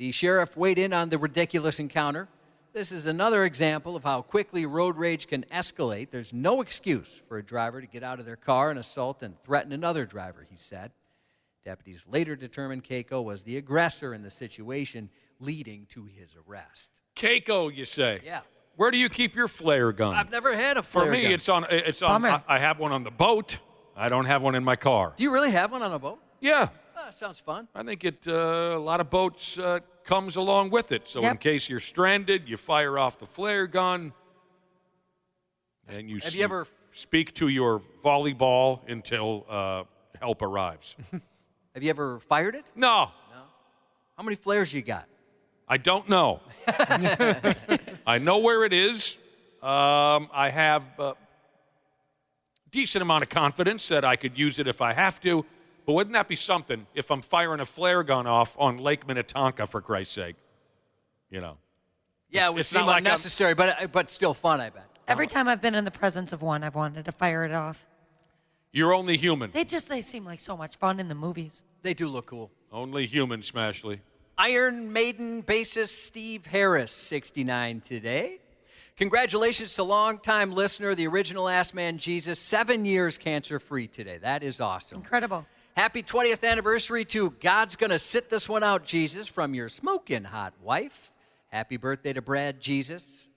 The sheriff weighed in on the ridiculous encounter. This is another example of how quickly road rage can escalate. There's no excuse for a driver to get out of their car and assault and threaten another driver, he said. Deputies later determined Keiko was the aggressor in the situation, leading to his arrest. Keiko, you say? Yeah. Where do you keep your flare gun? I've never had a flare gun. For me, it's on. I have one on the boat. I don't have one in my car. Do you really have one on a boat? Yeah. Sounds fun. I think a lot of boats comes along with it. So in case you're stranded, you fire off the flare gun, and you speak to your volleyball until help arrives. Have you ever fired it? No. How many flares you got? I don't know. I know where it is. I have a decent amount of confidence that I could use it if I have to. But wouldn't that be something if I'm firing a flare gun off on Lake Minnetonka, for Christ's sake? You know. Yeah, it would seem unnecessary, but still fun, I bet. Every time I've been in the presence of one, I've wanted to fire it off. You're only human. They seem like so much fun in the movies. They do look cool. Only human, Smashley. Iron Maiden bassist Steve Harris, 69 today. Congratulations to longtime listener, the original Ass Man Jesus, 7 years cancer-free today. That is awesome. Incredible. Happy 20th anniversary to God's Gonna Sit This One Out, Jesus, from your smoking hot wife. Happy birthday to Brad Jesus.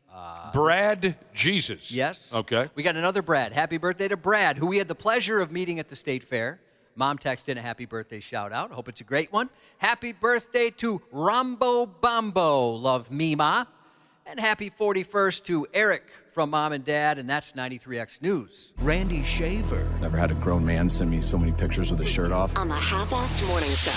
Brad Jesus. Yes. Okay. We got another Brad. Happy birthday to Brad, who we had the pleasure of meeting at the State Fair. Mom texted in a happy birthday shout-out. Hope it's a great one. Happy birthday to Rambo Bombo. Love me, Ma. And happy 41st to Eric from Mom and Dad, and that's 93X News. Randy Shaver. Never had a grown man send me so many pictures with his shirt off. On the Half-Assed Morning Show.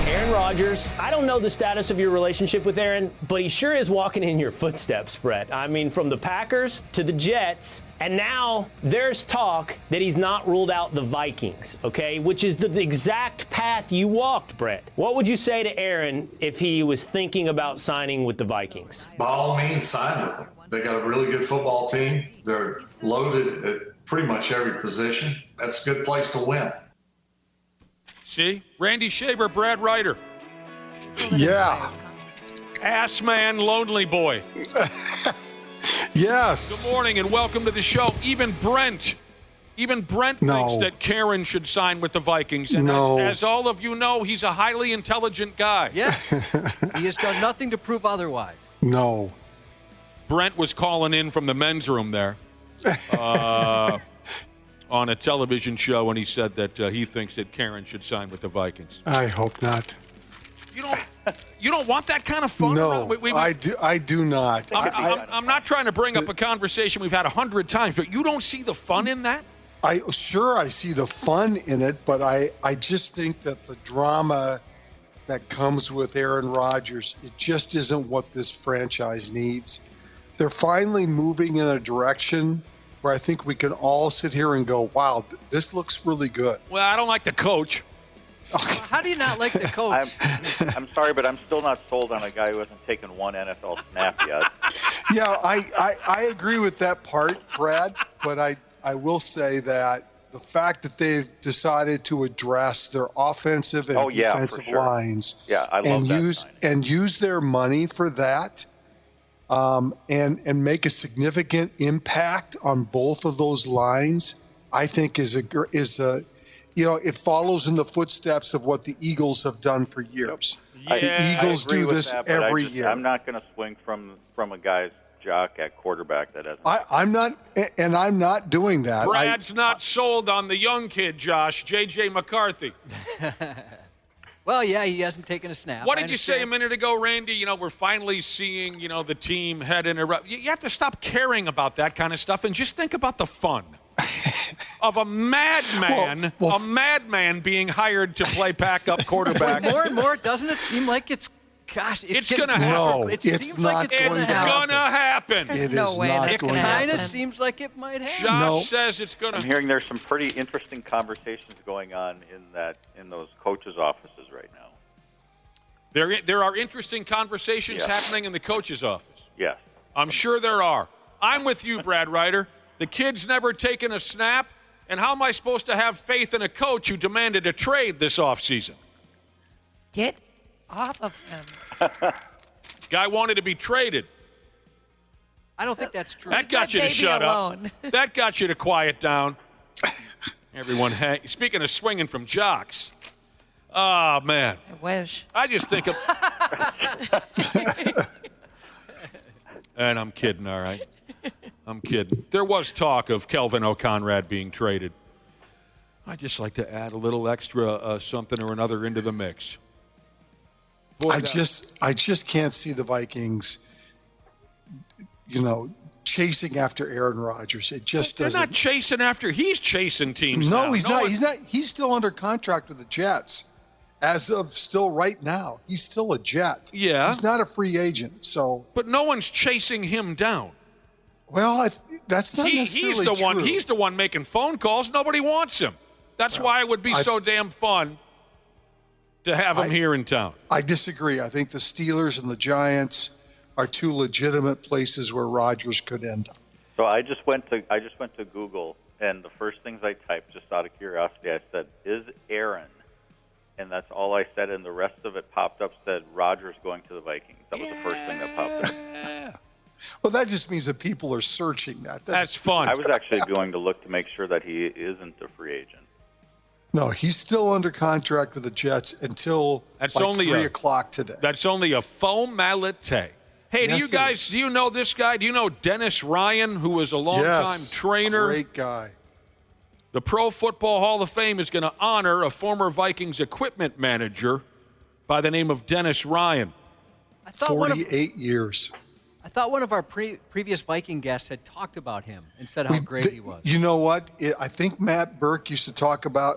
Aaron Rodgers, I don't know the status of your relationship with Aaron, but he sure is walking in your footsteps, Brett. I mean, from the Packers to the Jets, and now there's talk that he's not ruled out the Vikings, okay? Which is the exact path you walked, Brett. What would you say to Aaron if he was thinking about signing with the Vikings? By all means, sign with them. They got a really good football team. They're loaded at pretty much every position. That's a good place to win. See? Randy Shaver, Brad Ryder. Yeah. Ass man, lonely boy. Yes. Good morning and welcome to the show. Even Brent thinks that Karen should sign with the Vikings. And as all of you know, he's a highly intelligent guy. Yes. He has done nothing to prove otherwise. No. Brent was calling in from the men's room there on a television show, and he said that he thinks that Karen should sign with the Vikings. I hope not. You don't want that kind of fun? No, I do not. I'm not trying to bring up a conversation we've had 100 times, but you don't see the fun in that? I see the fun in it, but I just think that the drama that comes with Aaron Rodgers, it just isn't what this franchise needs. They're finally moving in a direction where I think we can all sit here and go, wow, this looks really good. Well, I don't like the coach. How do you not like the coach? I'm sorry, but I'm still not sold on a guy who hasn't taken one NFL snap yet. Yeah, I agree with that part, Brad, but I will say that the fact that they've decided to address their offensive and defensive lines I love and use their money for that and make a significant impact on both of those lines, I think is a it follows in the footsteps of what the Eagles have done for years. The Eagles do this every year. I'm not going to swing from a guy's jock at quarterback that hasn't. I'm not doing that. Brad's not sold on the young kid, Josh, J.J. McCarthy. Well, yeah, he hasn't taken a snap. What did you say a minute ago, Randy? We're finally seeing, the team head in a... You have to stop caring about that kind of stuff and just think about the fun of a madman, being hired to play backup quarterback. More and more, doesn't it seem like it's going to happen? No, it it's seems not like it's going to happen. It is not going to happen. It kind of seems like it might happen. Josh says it's going to. I'm hearing there's some pretty interesting conversations going on in those coaches' offices right now. There are interesting conversations happening in the coach's office. Yes. I'm sure there are. I'm with you, Brad Ryder. The kid's never taken a snap, and how am I supposed to have faith in a coach who demanded a trade this offseason? Get off of him. Guy wanted to be traded. I don't think that's true. That got you to shut up. That got you to quiet down. Everyone, speaking of swinging from jocks. Oh, man. I wish. I just think of... And I'm kidding, all right? I'm kidding. There was talk of Kelvin O'Conrad being traded. I'd just like to add a little extra something or another into the mix. Boy, I just can't see the Vikings, chasing after Aaron Rodgers. It just doesn't. They're not chasing after. He's chasing teams. No, now. he's not. He's not. He's still under contract with the Jets. As of still right now, he's still a Jet. Yeah, he's not a free agent. So, but no one's chasing him down. Well, that's not necessarily true. He's the one making phone calls. Nobody wants him. That's why it would be so damn fun to have him here in town. I disagree. I think the Steelers and the Giants are two legitimate places where Rodgers could end up. So I just went to Google, and the first things I typed, just out of curiosity, I said, "Is Aaron?" And that's all I said, and the rest of it popped up, said Rodgers going to the Vikings. That was the first thing that popped up. Well, that just means that people are searching that. That's fun. I was actually going to look to make sure that he isn't a free agent. No, he's still under contract with the Jets until only 3 o'clock today. That's only a formality. Hey, Yes, do you know this guy? Do you know Dennis Ryan, who was a longtime trainer? Great guy. The Pro Football Hall of Fame is going to honor a former Vikings equipment manager by the name of Dennis Ryan. 48 years. I thought one of our previous Viking guests had talked about him and said how great he was. You know what? I think Matt Burke used to talk about,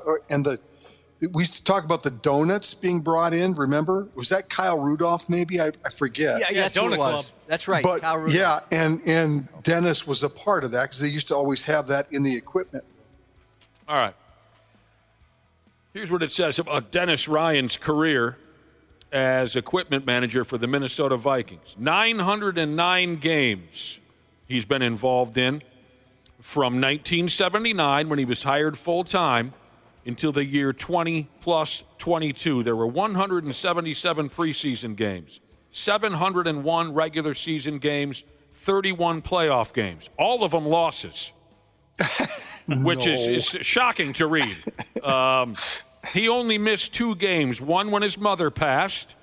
we used to talk about the donuts being brought in. Remember? Was that Kyle Rudolph? Maybe I forget. Yeah, that's Donut Club. That's right. But Kyle Rudolph. yeah, and Dennis was a part of that because they used to always have that in the equipment. All right. Here's what it says about Dennis Ryan's career as equipment manager for the Minnesota Vikings. 909 games he's been involved in from 1979 when he was hired full-time until the year 20 plus 22. There were 177 preseason games, 701 regular season games, 31 playoff games, all of them losses, which is shocking to read. He only missed 2 games, one when his mother passed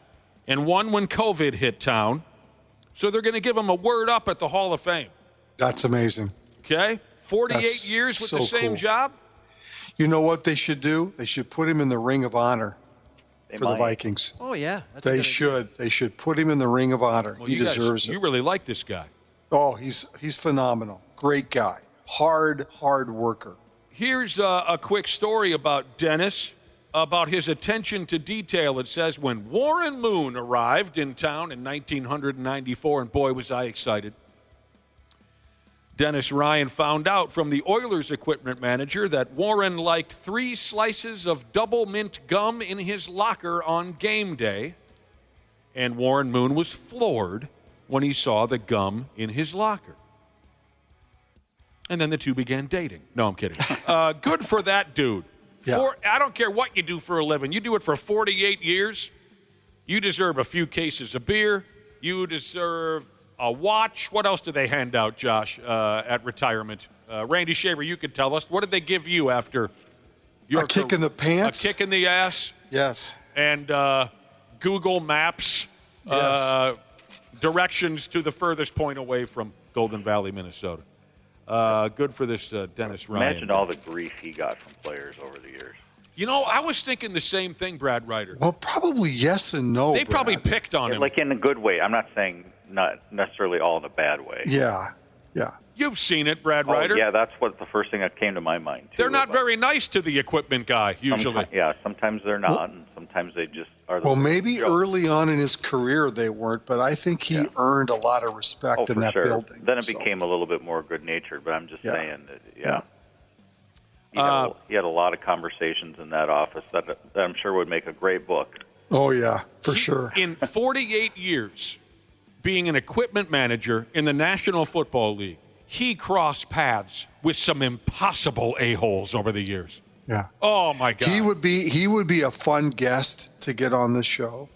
and one when COVID hit town. So they're going to give him a word up at the Hall of Fame. That's amazing. Okay? 48 years with the same job? You know what they should do? They should put him in the Ring of Honor for the Vikings. Oh, yeah. They should. They should put him in the Ring of Honor. Well, he deserves it. You really like this guy. Oh, he's phenomenal. Great guy. Hard worker. Here's a quick story about Dennis, about his attention to detail. It says, when Warren Moon arrived in town in 1994, and boy, was I excited, Dennis Ryan found out from the Oilers equipment manager that Warren liked 3 slices of double mint gum in his locker on game day, and Warren Moon was floored when he saw the gum in his locker. And then the two began dating. No, I'm kidding. Good for that dude. Yeah. I don't care what you do for a living. You do it for 48 years. You deserve a few cases of beer. You deserve a watch. What else do they hand out, Josh, at retirement? Randy Shaver, you could tell us. What did they give you after your A kick in the pants? A kick in the ass? Yes. And Google Maps directions to the furthest point away from Golden Valley, Minnesota. Good for this Dennis Ryan. Imagine all the grief he got from players over the years. You know, I was thinking the same thing, Brad Ryder. Well, probably yes and no. They probably picked on him. Like in a good way. I'm not saying not necessarily all in a bad way. Yeah. You've seen it, Brad Ryder. Yeah, that's what the first thing that came to my mind, too. They're not very nice to the equipment guy, usually. Sometimes they're not, and sometimes they just are. Well, maybe early on in his career they weren't, but I think he earned a lot of respect in that building. Then it became a little bit more good-natured, but I'm just saying that, He had a lot of conversations in that office that I'm sure would make a great book. Oh, yeah, for sure. In 48 years being an equipment manager in the National Football League, he crossed paths with some impossible a-holes over the years. Yeah. Oh, my God. He would be a fun guest to get on the show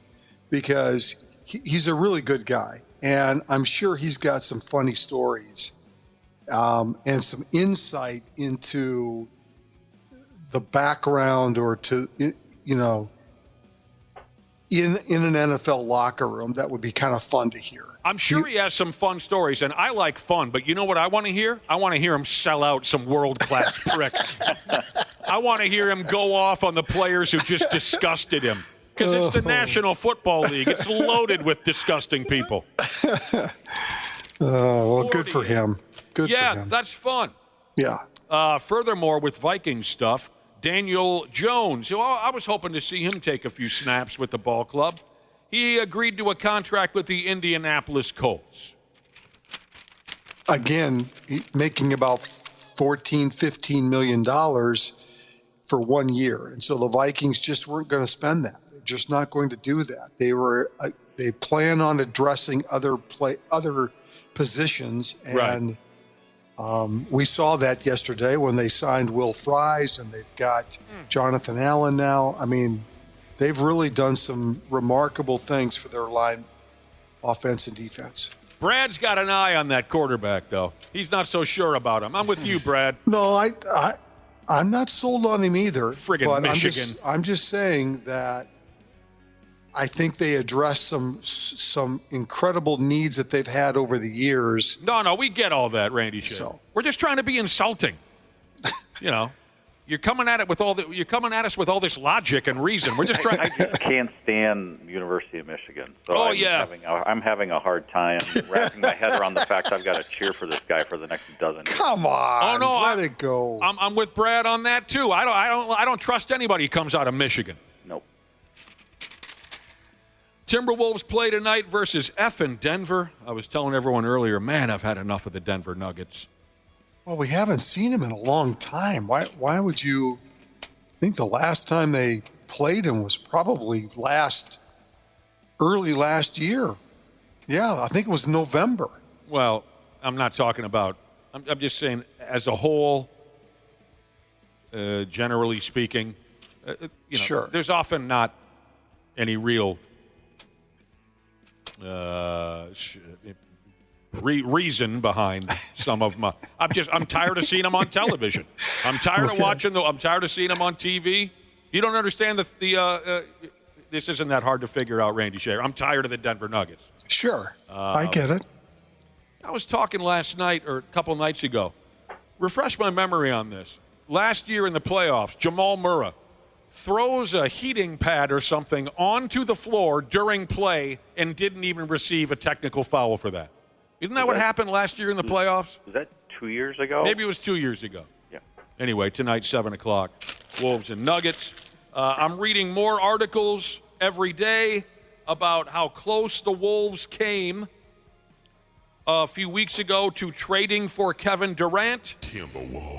because he's a really good guy. And I'm sure he's got some funny stories and some insight into the background or to, you know, in an NFL locker room that would be kind of fun to hear. I'm sure he has some fun stories, and I like fun, but you know what I want to hear? I want to hear him sell out some world-class pricks. I want to hear him go off on the players who just disgusted him, because it's the National Football League. It's loaded with disgusting people. Well, good for him. Good for him. Yeah, that's fun. Yeah. Furthermore, with Viking stuff, Daniel Jones, who I was hoping to see him take a few snaps with the ball club. He agreed to a contract with the Indianapolis Colts. Again, making about $14-15 million for 1 year. And so the Vikings just weren't going to spend that. They're just not going to do that. They plan on addressing other positions. And we saw that yesterday when they signed Will Fries, and they've got Jonathan Allen now. I mean, they've really done some remarkable things for their line, offense and defense. Brad's got an eye on that quarterback, though. He's not so sure about him. I'm with you, Brad. No, I'm not sold on him either. Friggin' but Michigan. I'm just saying that I think they address some incredible needs that they've had over the years. No, we get all that, Randy. We're just trying to be insulting. You know. You're coming at us with all this logic and reason. We're just trying. I just can't stand University of Michigan. So I'm having a hard time wrapping my head around the fact I've got to cheer for this guy for the next dozen years. Come on, oh no, let it go. I'm with Brad on that too. I don't trust anybody who comes out of Michigan. Nope. Timberwolves play tonight versus effing Denver. I was telling everyone earlier, man, I've had enough of the Denver Nuggets. Well, we haven't seen him in a long time. Why would you think the last time they played him was probably early last year? Yeah, I think it was November. Well, I'm not talking about – I'm just saying as a whole, generally speaking, sure. There's often not any real reason behind some of my. I'm tired of seeing them on television. I'm tired of watching. I'm tired of seeing them on TV. You don't understand this isn't that hard to figure out, Randy Shaver. I'm tired of the Denver Nuggets. Sure, I get it. I was talking last night or a couple nights ago. Refresh my memory on this. Last year in the playoffs, Jamal Murray throws a heating pad or something onto the floor during play and didn't even receive a technical foul for that. Isn't that what happened last year in the playoffs? Was that 2 years ago? Maybe it was 2 years ago. Yeah. Anyway, tonight, 7 o'clock, Wolves and Nuggets. I'm reading more articles every day about how close the Wolves came a few weeks ago to trading for Kevin Durant,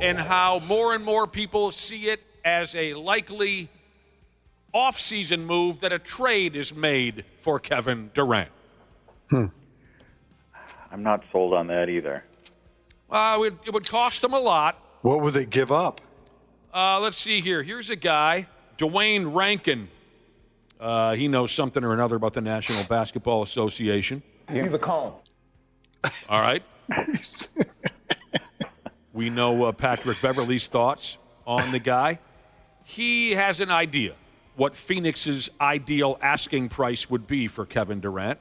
and how more and more people see it as a likely off-season move that a trade is made for Kevin Durant. I'm not sold on that either. It would cost them a lot. What would they give up? Let's see here. Here's a guy, Dwayne Rankin. He knows something or another about the National Basketball Association. He's a cone. All right. We know Patrick Beverley's thoughts on the guy. He has an idea what Phoenix's ideal asking price would be for Kevin Durant.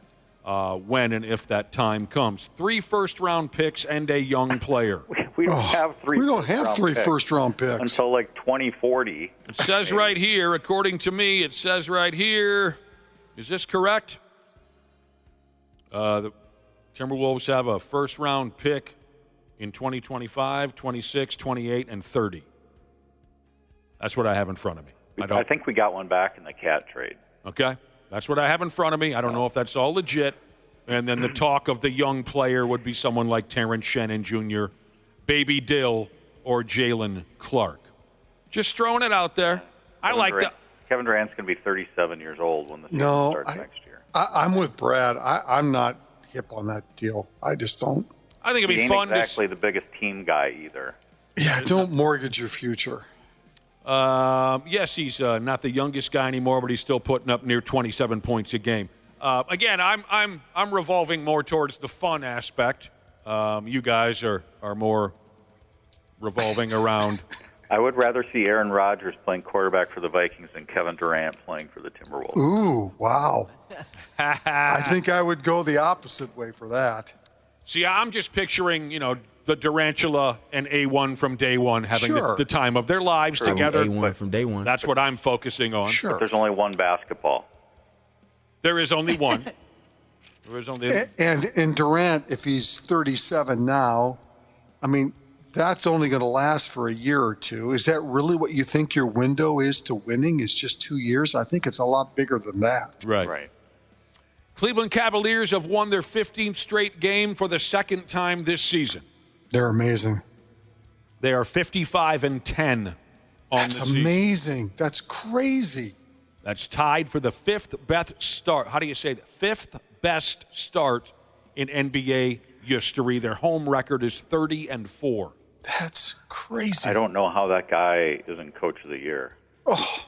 When and if that time comes. 3 first-round picks and a young player. We don't have three. We don't have 3 first-round picks until like 2040. It says right here, according to me, it says right here. Is this correct? The Timberwolves have a first-round pick in 2025, 26, 28, and 30. That's what I have in front of me. I think we got one back in the Cat trade. Okay. That's what I have in front of me. I don't know if that's all legit. And then the talk of the young player would be someone like Terrence Shannon Jr., Baby Dill, or Jalen Clark. Just throwing it out there. Kevin Durant's going to be 37 years old when the season starts next year. I'm with Brad. I'm not hip on that deal. I just don't. I think it'd be fun. He ain't exactly the biggest team guy either. Yeah, don't mortgage your future. Yes, he's not the youngest guy anymore, but he's still putting up near 27 points a game. Again, I'm revolving more towards the fun aspect. You guys are more revolving around. I would rather see Aaron Rodgers playing quarterback for the Vikings than Kevin Durant playing for the Timberwolves. Ooh, wow. I think I would go the opposite way for that. See, I'm just picturing, the Durantula and A1 from day one having the time of their lives together. A1 from day one. That's what I'm focusing on. But there's only one basketball. There is only one. And Durant, if he's 37 now, I mean, that's only going to last for a year or two. Is that really what you think your window is to winning? Is just 2 years? I think it's a lot bigger than that. Right. Cleveland Cavaliers have won their 15th straight game for the second time this season. They're amazing. They are 55-10 on the season. That's amazing. That's crazy. That's tied for the fifth best start. How do you say that? Fifth best start in NBA history. Their home record is 30-4. That's crazy. I don't know how that guy isn't Coach of the Year. Oh,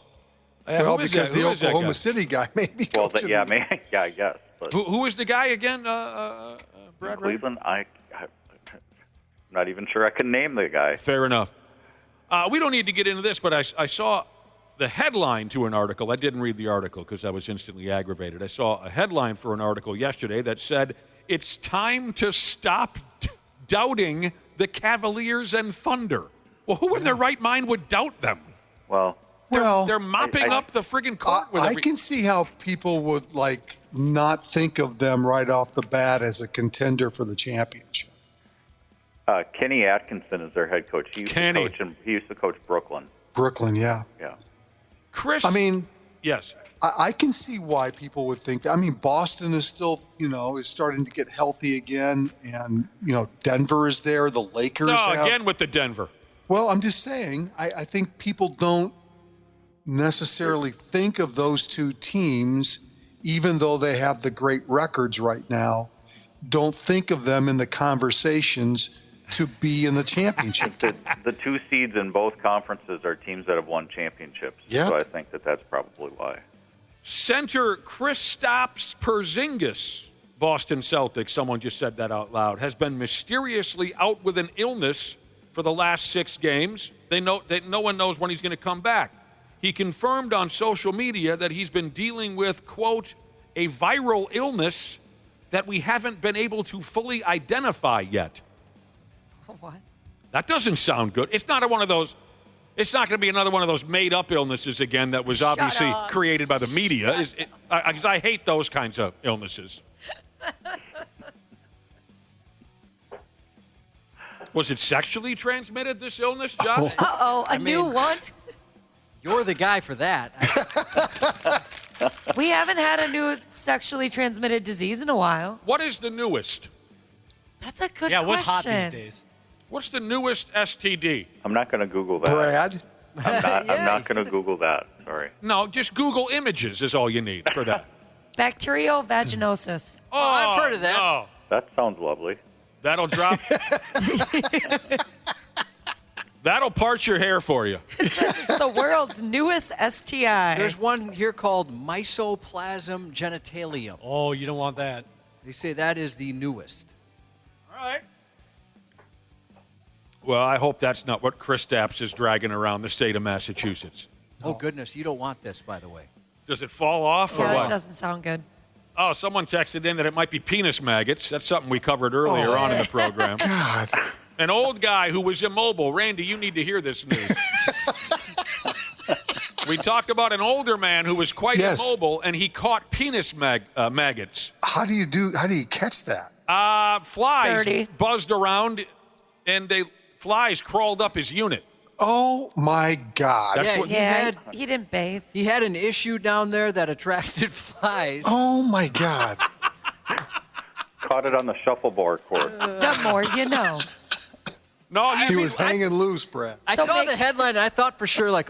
well, because the Oklahoma City guy may be Coach of the Year. I guess. But who is the guy again, Brad? Cleveland, I'm not even sure I can name the guy. Fair enough. We don't need to get into this, but I saw the headline to an article. I didn't read the article because I was instantly aggravated. I saw a headline for an article yesterday that said, "It's time to stop doubting the Cavaliers and Thunder." Well, who in their right mind would doubt them? Well, they're mopping up the friggin' court with I can see how people would, not think of them right off the bat as a contender for the championship. Kenny Atkinson is their head coach. He used to coach Brooklyn. Brooklyn, yeah. Yeah. Chris. I mean, yes. I can see why people would think that. I mean, Boston is still, is starting to get healthy again. And, Denver is there. The Lakers again with the Denver. Well, I'm just saying, I think people don't necessarily think of those two teams, even though they have the great records right now, don't think of them in the conversations to be in the championship. The two seeds in both conferences are teams that have won championships. Yep. So I think that's probably why. Center Kristaps Porzingis, Boston Celtics, someone just said that out loud, has been mysteriously out with an illness for the last 6 games. No one knows when he's going to come back. He confirmed on social media that he's been dealing with, quote, a viral illness that we haven't been able to fully identify yet. What? That doesn't sound good. It's not one of those. It's not going to be another one of those made-up illnesses again that was obviously created by the media. Because I hate those kinds of illnesses. Was it sexually transmitted, this illness, Josh? A new one? You're the guy for that. We haven't had a new sexually transmitted disease in a while. What is the newest? That's a good question. Yeah, what's hot these days? What's the newest STD? I'm not going to Google that. Brad? I'm not going to Google that. Sorry. No, just Google images is all you need for that. Bacterial vaginosis. Oh, I've heard of that. No. That sounds lovely. That'll drop. That'll part your hair for you. It's the world's newest STI. There's one here called Mycoplasma genitalium. Oh, you don't want that. They say that is the newest. All right. Well, I hope that's not what Kristaps is dragging around the state of Massachusetts. Oh, goodness. You don't want this, by the way. Does it fall off or Yeah, what? it doesn't sound good. Oh, someone texted in that it might be penis maggots. That's something we covered earlier on in the program. God. An old guy who was immobile. Randy, you need to hear this news. We talked about an older man who was quite immobile, and he caught penis maggots. How do you catch that? Flies Dirty. buzzed around, and flies crawled up his unit. Oh, my God. That's He didn't bathe. He had an issue down there that attracted flies. Oh, my God. Caught it on the shuffleboard court. The more you know. No, he was hanging loose, Brad. I saw the headline, and I thought for sure,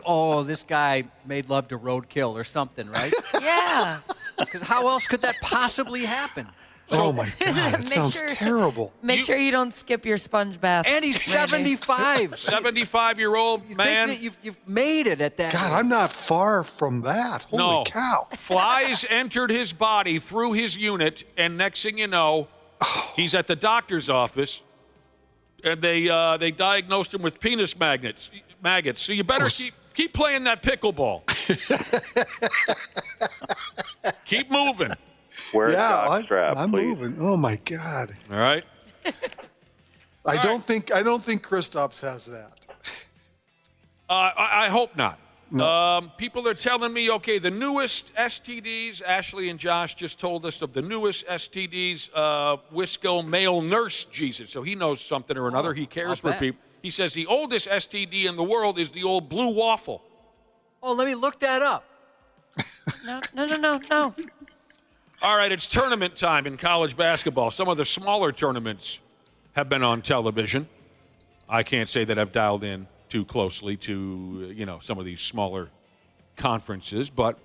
this guy made love to roadkill or something, right? Yeah. Because how else could that possibly happen? Oh my God, that sounds terrible. Make sure you don't skip your sponge bath. And he's 75. 75-year-old man. Think that you've made it at that. God, I'm not far from that. Holy cow. Flies entered his body through his unit, and next thing you know, he's at the doctor's office, and they diagnosed him with penis maggots. So you better keep playing that pickleball. Keep moving. Wear a Yeah, jockstrap, I'm please. moving. Oh my God. All right. I don't think Kristaps has that. I hope not. No. People are telling me, okay, the newest STDs, Ashley and Josh just told us of the newest STDs, Wisco male nurse Jesus. So he knows something or another. He cares for people. He says the oldest STD in the world is the old blue waffle. Oh, let me look that up. No. All right, it's tournament time in college basketball. Some of the smaller tournaments have been on television. I can't say that I've dialed in too closely to, some of these smaller conferences, but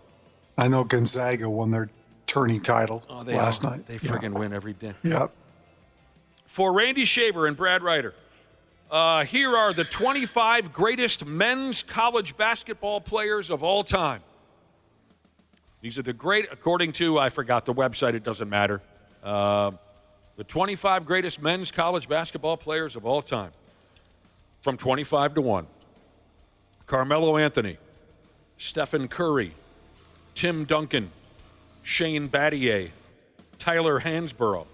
I know Gonzaga won their tourney title last night. They friggin' win every day. Yep. For Randy Shaver and Brad Ryder, here are the 25 greatest men's college basketball players of all time. These are the great, according to, I forgot the website, it doesn't matter. The 25 greatest men's college basketball players of all time. From 25 to 1. Carmelo Anthony, Stephen Curry, Tim Duncan, Shane Battier, Tyler Hansborough,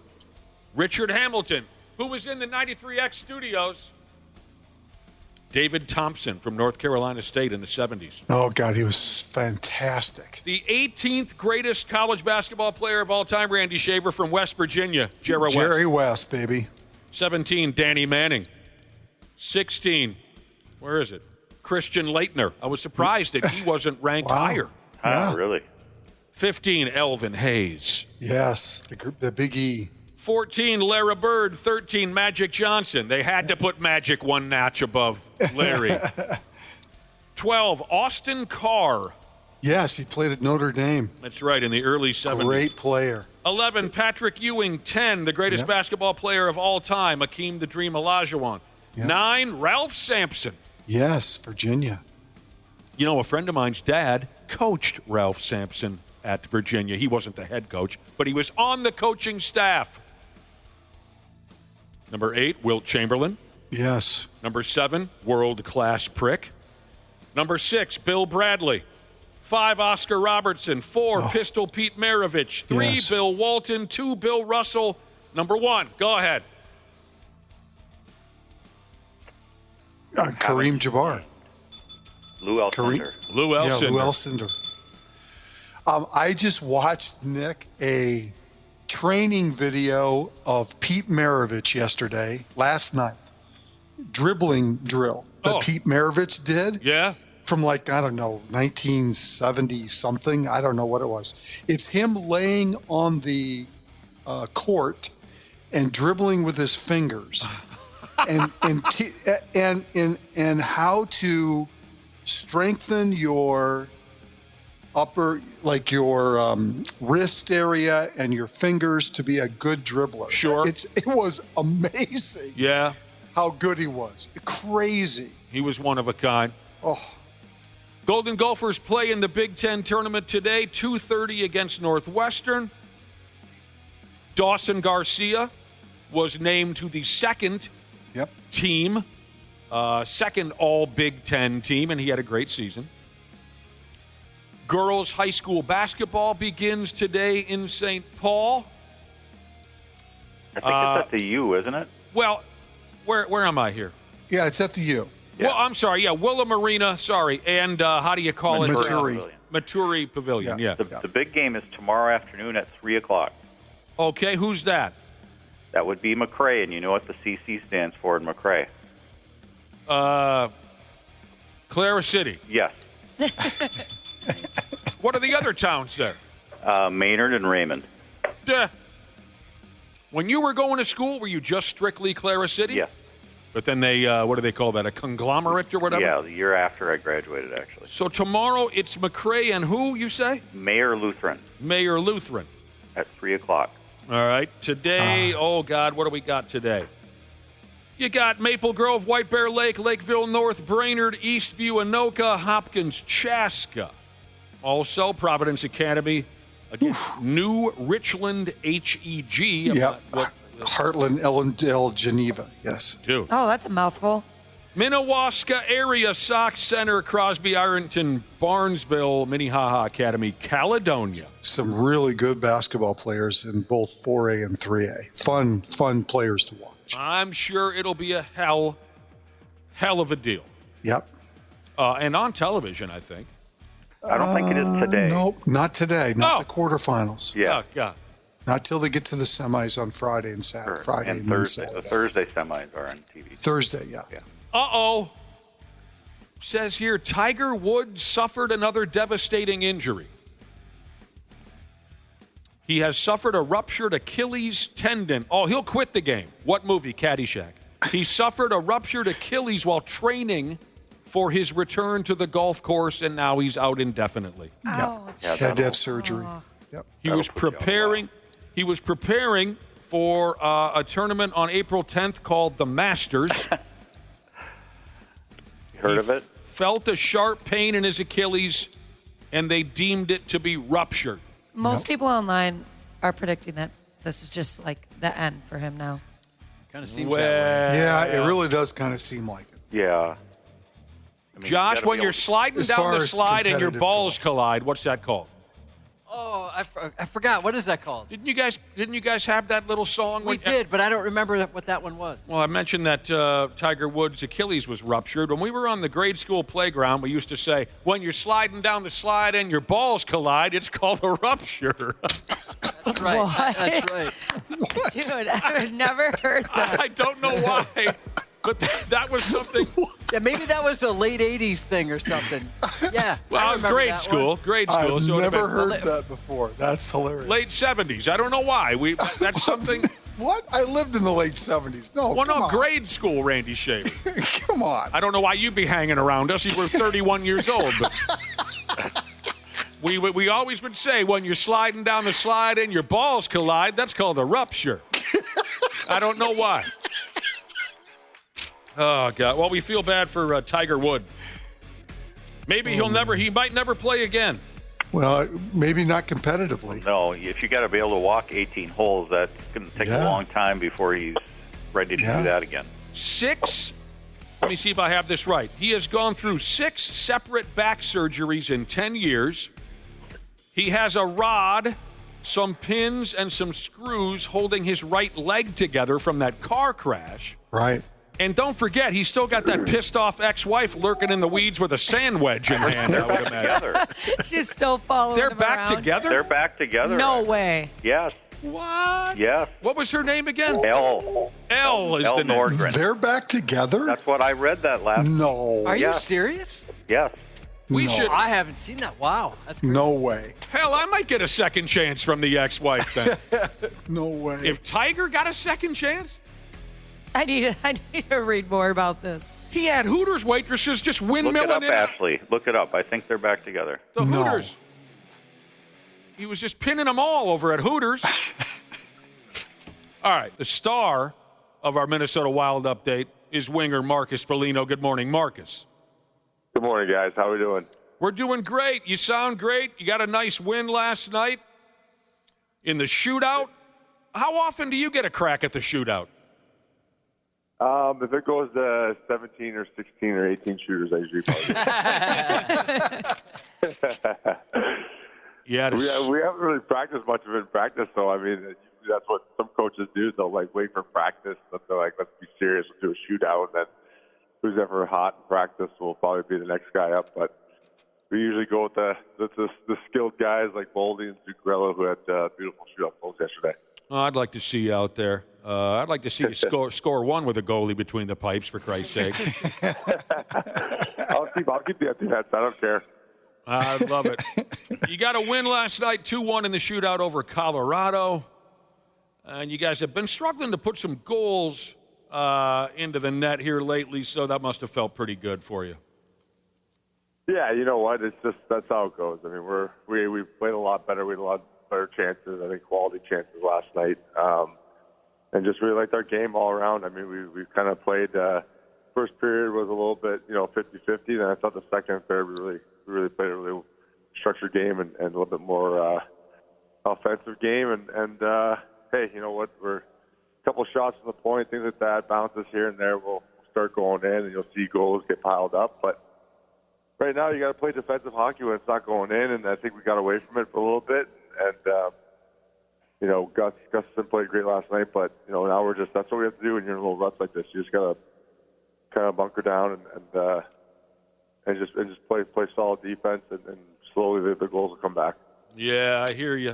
Richard Hamilton, who was in the 93X studios, David Thompson from North Carolina State in the 70s. Oh, God, he was fantastic. The 18th greatest college basketball player of all time, Randy Shaver from West Virginia, Jerry West, baby. 17, Danny Manning. 16, where is it? Christian Laettner. I was surprised that he wasn't ranked higher. Yeah. Really? 15, Elvin Hayes. Yes, the Big E. 14, Larry Bird. 13, Magic Johnson. They had to put Magic one notch above Larry. 12, Austin Carr. Yes, he played at Notre Dame. That's right, in the early 70s. Great player. 11, Patrick Ewing. 10, the greatest basketball player of all time, Akeem the Dream Olajuwon. 9, Ralph Sampson. Yes, Virginia. A friend of mine's dad coached Ralph Sampson at Virginia. He wasn't the head coach, but he was on the coaching staff. Number 8, Wilt Chamberlain. Yes. Number 7, world-class prick. Number 6, Bill Bradley. 5, Oscar Robertson. 4, Pistol Pete Maravich. 3, Bill Walton. 2, Bill Russell. Number 1, go ahead. Kareem Jabbar. Lou Alcindor. Lou Alcindor. Yeah, Lou Alcindor. I just watched, Nick, a training video of Pete Maravich last night. Dribbling drill that Pete Maravich did. Yeah. From 1970 something. I don't know what it was. It's him laying on the court and dribbling with his fingers. and how to strengthen your upper, your wrist area and your fingers to be a good dribbler. Sure. It was amazing. Yeah. How good he was. Crazy. He was one of a kind. Oh. Golden Gophers play in the Big Ten tournament today, 2:30 against Northwestern. Dawson Garcia was named to the second team, second all Big Ten team, and he had a great season. Girls high school basketball begins today in St. Paul. I think it's at the U, isn't it? Well, where am I here? Yeah, it's at the U. Yeah. Well, I'm sorry. Yeah, Willa Marina. Sorry, and how do you call it? Maturi Pavilion. Yeah. The big game is tomorrow afternoon at 3:00. Okay, who's that? That would be McRae, and you know what the CC stands for in McRae? Clara City. Yes. What are the other towns there? Maynard and Raymond. When you were going to school, were you just strictly Clara City? Yes. But then they, what do they call that, a conglomerate or whatever? Yeah, the year after I graduated, actually. So tomorrow it's McRae and who, you say? Mayor Lutheran. Mayor Lutheran. At 3:00. All right. Today, oh, God, what do we got today? You got Maple Grove, White Bear Lake, Lakeville North, Brainerd, Eastview, Anoka, Hopkins, Chaska. Also, Providence Academy against New Richland HEG. Yep. Heartland, Ellendale, Geneva. Yes. Dude. Oh, that's a mouthful. Minnewaska Area Sox Center, Crosby, Ironton, Barnesville, Minnehaha Academy, Caledonia. Some really good basketball players in both 4A and 3A. Fun players to watch. I'm sure it'll be a hell of a deal. Yep. And on television, I think. I don't think it is today. Nope, not today. Not the quarterfinals. Yeah. Oh, God. Not till they get to the semis on Friday and Saturday. Sure. Friday and then Thursday. Saturday. The Thursday semis are on TV. Thursday, yeah. Uh-oh. Says here, Tiger Woods suffered another devastating injury. He has suffered a ruptured Achilles tendon. Oh, he'll quit the game. What movie? Caddyshack. He suffered a ruptured Achilles while training for his return to the golf course, and now he's out indefinitely. Ouch. Yeah, had to have surgery. Yep. He was preparing. He was preparing for a tournament on April 10th called the Masters. Heard of it? Felt a sharp pain in his Achilles, and they deemed it to be ruptured. Most people online are predicting that this is just like the end for him now. Kind of seems that way. Yeah, it really does kind of seem like it. Yeah. Josh, when you're sliding down the slide and your balls collide, what's that called? Oh, I forgot. What is that called? Didn't you guys have that little song? We did, but I don't remember what that one was. Well, I mentioned that Tiger Woods' Achilles was ruptured. When we were on the grade school playground, we used to say, when you're sliding down the slide and your balls collide, it's called a rupture. That's right. What? That's right. Dude, I've never heard that. I don't know why, but that was something. Yeah, maybe that was a late 80s thing or something. Yeah. Well, grade school. I've so never heard that before. That's hilarious. Late 70s. I don't know why. That's something. What? I lived in the late 70s. No, Well, come no, on. grade school, Randy Shaver. Come on. I don't know why you'd be hanging around us. You were 31 years old. But we always would say, when you're sliding down the slide and your balls collide, that's called a rupture. I don't know why. Oh, God. Well, we feel bad for Tiger Woods. Maybe he might never play again. Well, maybe not competitively. No, if you got to be able to walk 18 holes, that's going to take a long time before he's ready to do that again. Let me see if I have this right. He has gone through 6 separate back surgeries in 10 years. He has a rod, some pins, and some screws holding his right leg together from that car crash. Right. And don't forget, he's still got that pissed-off ex-wife lurking in the weeds with a sand wedge in hand, I would imagine. She's still following They're him back around. together? They're back together. No way. Yes. What? Yes. What was her name again? Elle is the name. Nordgren. They're back together? That's what I read that last. No. Are you serious? Yes. We should. I haven't seen that. Wow. That's crazy. No way. Hell, I might get a second chance from the ex-wife then. No way. If Tiger got a second chance? I need to read more about this. He had Hooters waitresses just windmilling Look it up, in. Ashley. Look it up. I think they're back together. The Hooters. He was just pinning them all over at Hooters. All right, the star of our Minnesota Wild update is winger Marcus Foligno. Good morning, Marcus. Good morning, guys. How are we doing? We're doing great. You sound great. You got a nice win last night in the shootout. How often do you get a crack at the shootout? If it goes to 17 or 16 or 18 shooters, I usually play. Yeah, we haven't really practiced much of it in practice, so I mean, that's what some coaches do. They'll like wait for practice, but they're like, let's be serious, we'll do a shootout, and then who's ever hot in practice will probably be the next guy up. But we usually go with the skilled guys like Boldy and Zuccarello, who had beautiful shootout goals yesterday. Oh, I'd like to see you out there. I'd like to see you score one with a goalie between the pipes, for Christ's sake. I'll keep the empty nets. I don't care. I love it. You got a win last night, 2-1 in the shootout over Colorado. And you guys have been struggling to put some goals into the net here lately, so that must have felt pretty good for you. Yeah, you know what? It's just that's how it goes. I mean, we played a lot better. We had a lot better chances, I think quality chances last night, and just really liked our game all around. I mean, we kind of played. First period was a little bit 50-50, and I thought the second and third we really played a really structured game and a little bit more offensive game. And hey, you know what? We're a couple shots from the point, things like that, bounces here and there. We'll start going in, and you'll see goals get piled up. But right now, you got to play defensive hockey when it's not going in, and I think we got away from it for a little bit. And Gustafson played great last night, but now that's what we have to do when you're in little ruts like this. You just got to kind of bunker down and just play solid defense, and slowly the goals will come back. Yeah, I hear you.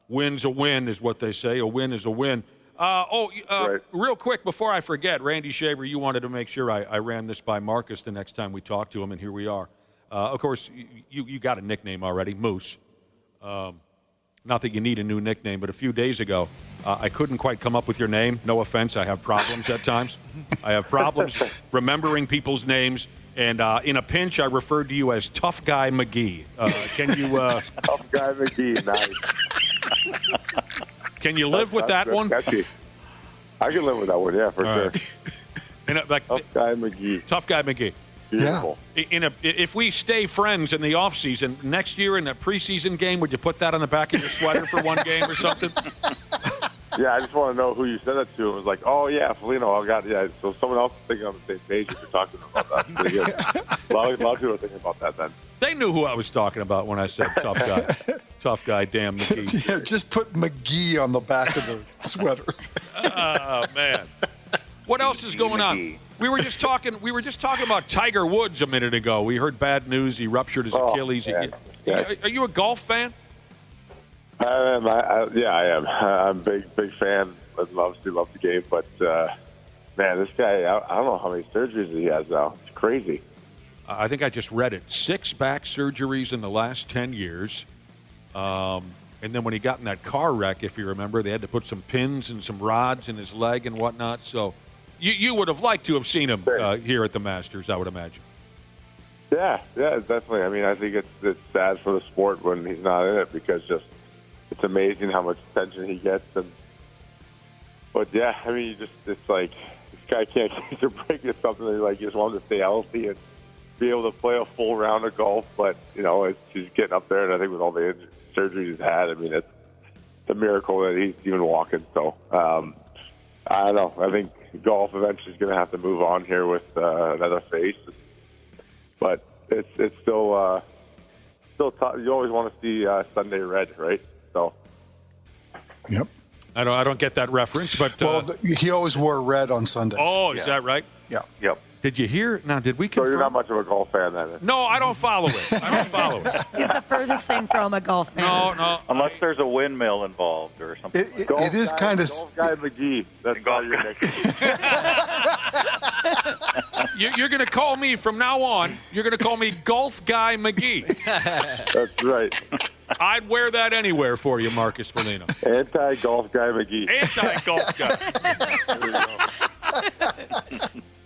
Win's a win is what they say. A win is a win. Right. Real quick before I forget, Randy Shaver, you wanted to make sure I ran this by Marcus the next time we talked to him, and here we are. Of course, you got a nickname already, Moose. Not that you need a new nickname, but a few days ago, I couldn't quite come up with your name. No offense, I have problems at times. I have problems remembering people's names, and in a pinch, I referred to you as Tough Guy McGee. Can you... Tough Guy McGee, nice. Can you live with that one? Catchy. I can live with that one, yeah, for sure. Right. Tough Guy McGee. Tough Guy McGee. Beautiful. Yeah. If we stay friends in the offseason, next year in a preseason game, would you put that on the back of your sweater for one game or something? Yeah, I just want to know who you said that to. It was like, oh, yeah, Foligno. So someone else is thinking on the same page if you're talking about that. Pretty good. A lot of people are thinking about that then. They knew who I was talking about when I said tough guy. Tough guy, damn McGee. Yeah, just put McGee on the back of the sweater. Oh, man. What else is going on? We were just talking about Tiger Woods a minute ago. We heard bad news. He ruptured his Achilles. Are you a golf fan? I am. I am. I'm a big fan. Love the game. But, man, this guy, I don't know how many surgeries he has now. It's crazy. I think I just read it. 6 back surgeries in the last 10 years. And then when he got in that car wreck, if you remember, they had to put some pins and some rods in his leg and whatnot. So you would have liked to have seen him here at the Masters, I would imagine. Yeah, definitely. I mean, I think it's sad for the sport when he's not in it because it's amazing how much attention he gets. But yeah, I mean, it's like this guy can't catch a break or something. You just want him to stay healthy and be able to play a full round of golf. But he's getting up there, and I think with all the surgeries he's had, I mean, it's a miracle that he's even walking. So I don't know. I think golf eventually is going to have to move on here with another face. But it's still tough. You always want to see Sunday red, right? So. Yep. I don't get that reference, but he always wore red on Sundays. Oh, is that right? Yeah. Yep. Did you hear? Now, did we confirm? So you're not much of a golf fan, then? No, I don't follow it. He's the furthest thing from a golf fan. No. Unless there's a windmill involved or something. It is kind of... Golf Guy McGee. That's all your nickname. You're going to call me from now on. You're going to call me Golf Guy McGee. That's right. I'd wear that anywhere for you, Marcus Foligno. Anti-Golf Guy McGee. Anti-Golf Guy.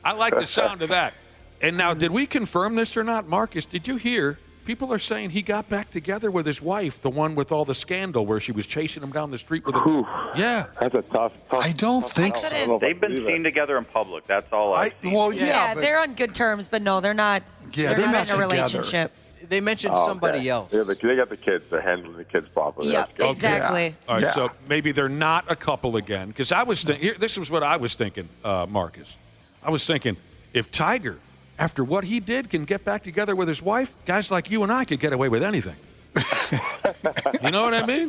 I like the sound of that. And now, did we confirm this or not? Marcus, did you hear? People are saying he got back together with his wife, the one with all the scandal where she was chasing him down the street with a... Yeah. That's a tough I don't think so. They've been seen together in public. That's all I've seen. Well, Yeah, they're on good terms, but no, they're not. Yeah, they're not in a together. relationship. They mentioned somebody else. Yeah, they got the kids. They're handling the kids properly. Yep, exactly. Yeah. All right, so maybe they're not a couple again. Because I was this is what I was thinking, Marcus. I was thinking, if Tiger, after what he did, can get back together with his wife, guys like you and I could get away with anything. You know what I mean?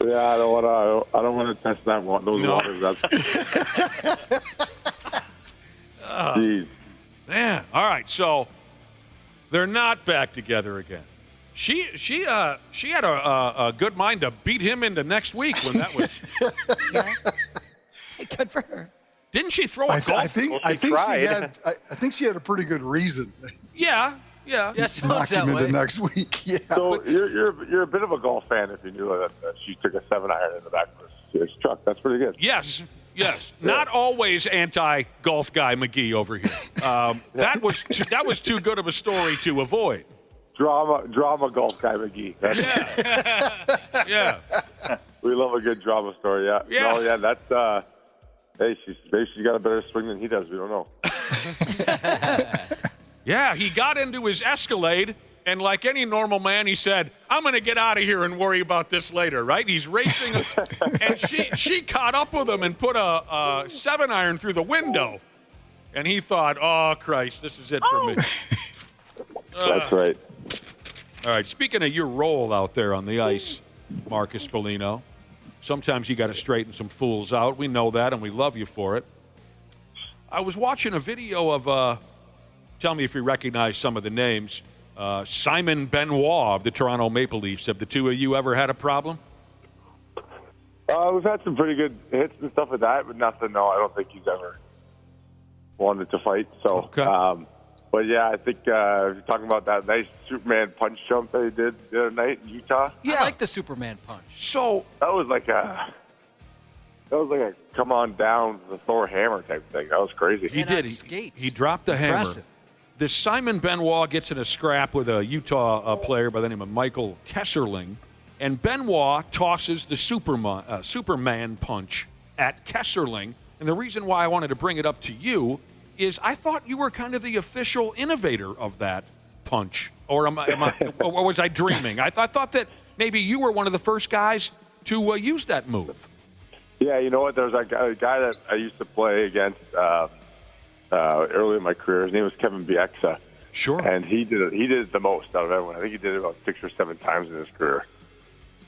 Yeah, I don't want to test that one. Those waters. Jeez. Man, all right. So they're not back together again. She had a good mind to beat him into next week when that was. Yeah. Good for her. Didn't she throw a golf? I think she had a pretty good reason. Yeah. Knock him into next week. Yeah. So you're a bit of a golf fan if you knew that she took a 7-iron in the back of his truck. That's pretty good. Yes. Not always anti-golf guy McGee over here. That was too good of a story to avoid. drama golf guy McGee. Yeah. We love a good drama story. Yeah. Yeah. No, yeah. That's maybe she's got a better swing than he does. We don't know. Yeah, he got into his Escalade, and like any normal man, he said, "I'm going to get out of here and worry about this later." Right? He's racing, and she caught up with him and put a 7-iron through the window, and he thought, "Oh Christ, this is it for me." That's right. All right. Speaking of your role out there on the ice, Marcus Foligno, sometimes you got to straighten some fools out. We know that, and we love you for it. I was watching a video of, tell me if you recognize some of the names, Simon Benoit of the Toronto Maple Leafs. Have the two of you ever had a problem? We've had some pretty good hits and stuff like that, but nothing. No, I don't think he's ever wanted to fight. So, okay. But yeah, I think you're talking about that nice Superman punch jump that he did the other night in Utah. Yeah, I like the Superman punch. So that was like a come on down the Thor hammer type thing. That was crazy. He did. He dropped the hammer. This Simon Benoit gets in a scrap with a Utah player by the name of Michael Kesserling, and Benoit tosses the Superman punch at Kesserling. And the reason why I wanted to bring it up to you is I thought you were kind of the official innovator of that punch. Or or was I dreaming? I thought that maybe you were one of the first guys to use that move. Yeah, you know what? There's a guy that I used to play against early in my career. His name was Kevin Bieksa. Sure. And he did it the most out of everyone. I think he did it about 6 or 7 times in his career.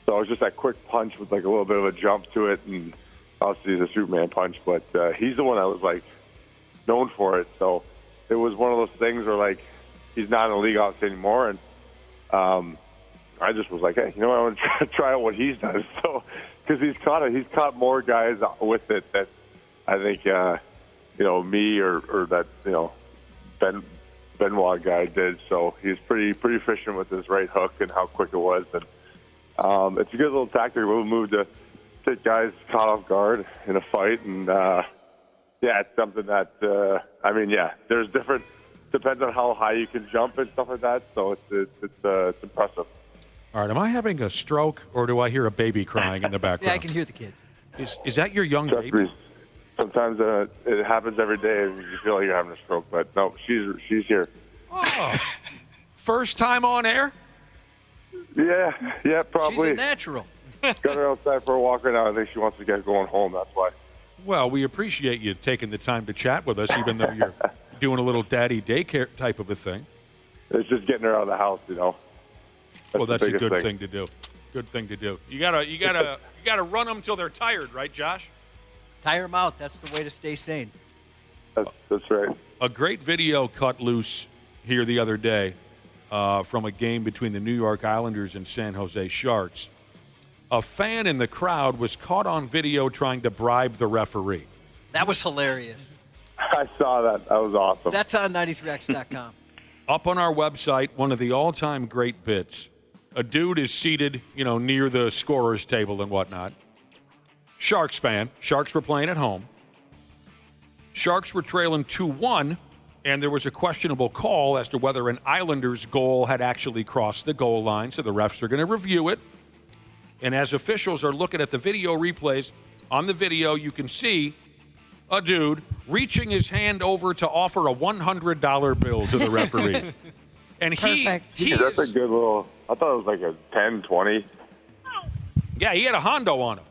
So it was just that quick punch with like a little bit of a jump to it, and obviously he's a Superman punch. But he's the one that was like known for it. So it was one of those things where like he's not in the league obviously anymore, and I just was like, hey, you know what? I want to try out what he's done. So because he's caught more guys with it that I think me or that Benoit guy did. So he's pretty efficient with his right hook and how quick it was, and it's a good little tactic. We'll move to get guys caught off guard in a fight, and it's something that there's different. Depends on how high you can jump and stuff like that. So it's impressive. All right, am I having a stroke, or do I hear a baby crying in the background? Yeah, I can hear the kid. Is that your young baby? Sometimes it happens every day, and you feel like you're having a stroke. But no, she's here. Oh, first time on air? Yeah, probably. She's a natural. Got her outside for a walk right now. I think she wants to get going home. That's why. Well, we appreciate you taking the time to chat with us, even though you're doing a little daddy daycare type of a thing. It's just getting her out of the house, That's a good thing to do. Good thing to do. You gotta run them till they're tired, right, Josh? Tire them out. That's the way to stay sane. That's right. A great video cut loose here the other day from a game between the New York Islanders and San Jose Sharks. A fan in the crowd was caught on video trying to bribe the referee. That was hilarious. I saw that. That was awesome. That's on 93x.com. Up on our website, one of the all-time great bits. A dude is seated, near the scorer's table and whatnot. Sharks fan. Sharks were playing at home. Sharks were trailing 2-1, and there was a questionable call as to whether an Islanders goal had actually crossed the goal line, so the refs are going to review it. And as officials are looking at the video replays, on the video you can see a dude reaching his hand over to offer a $100 bill to the referee. And that's a good little, I thought it was like a 10, 20. Yeah, he had a Hondo on him.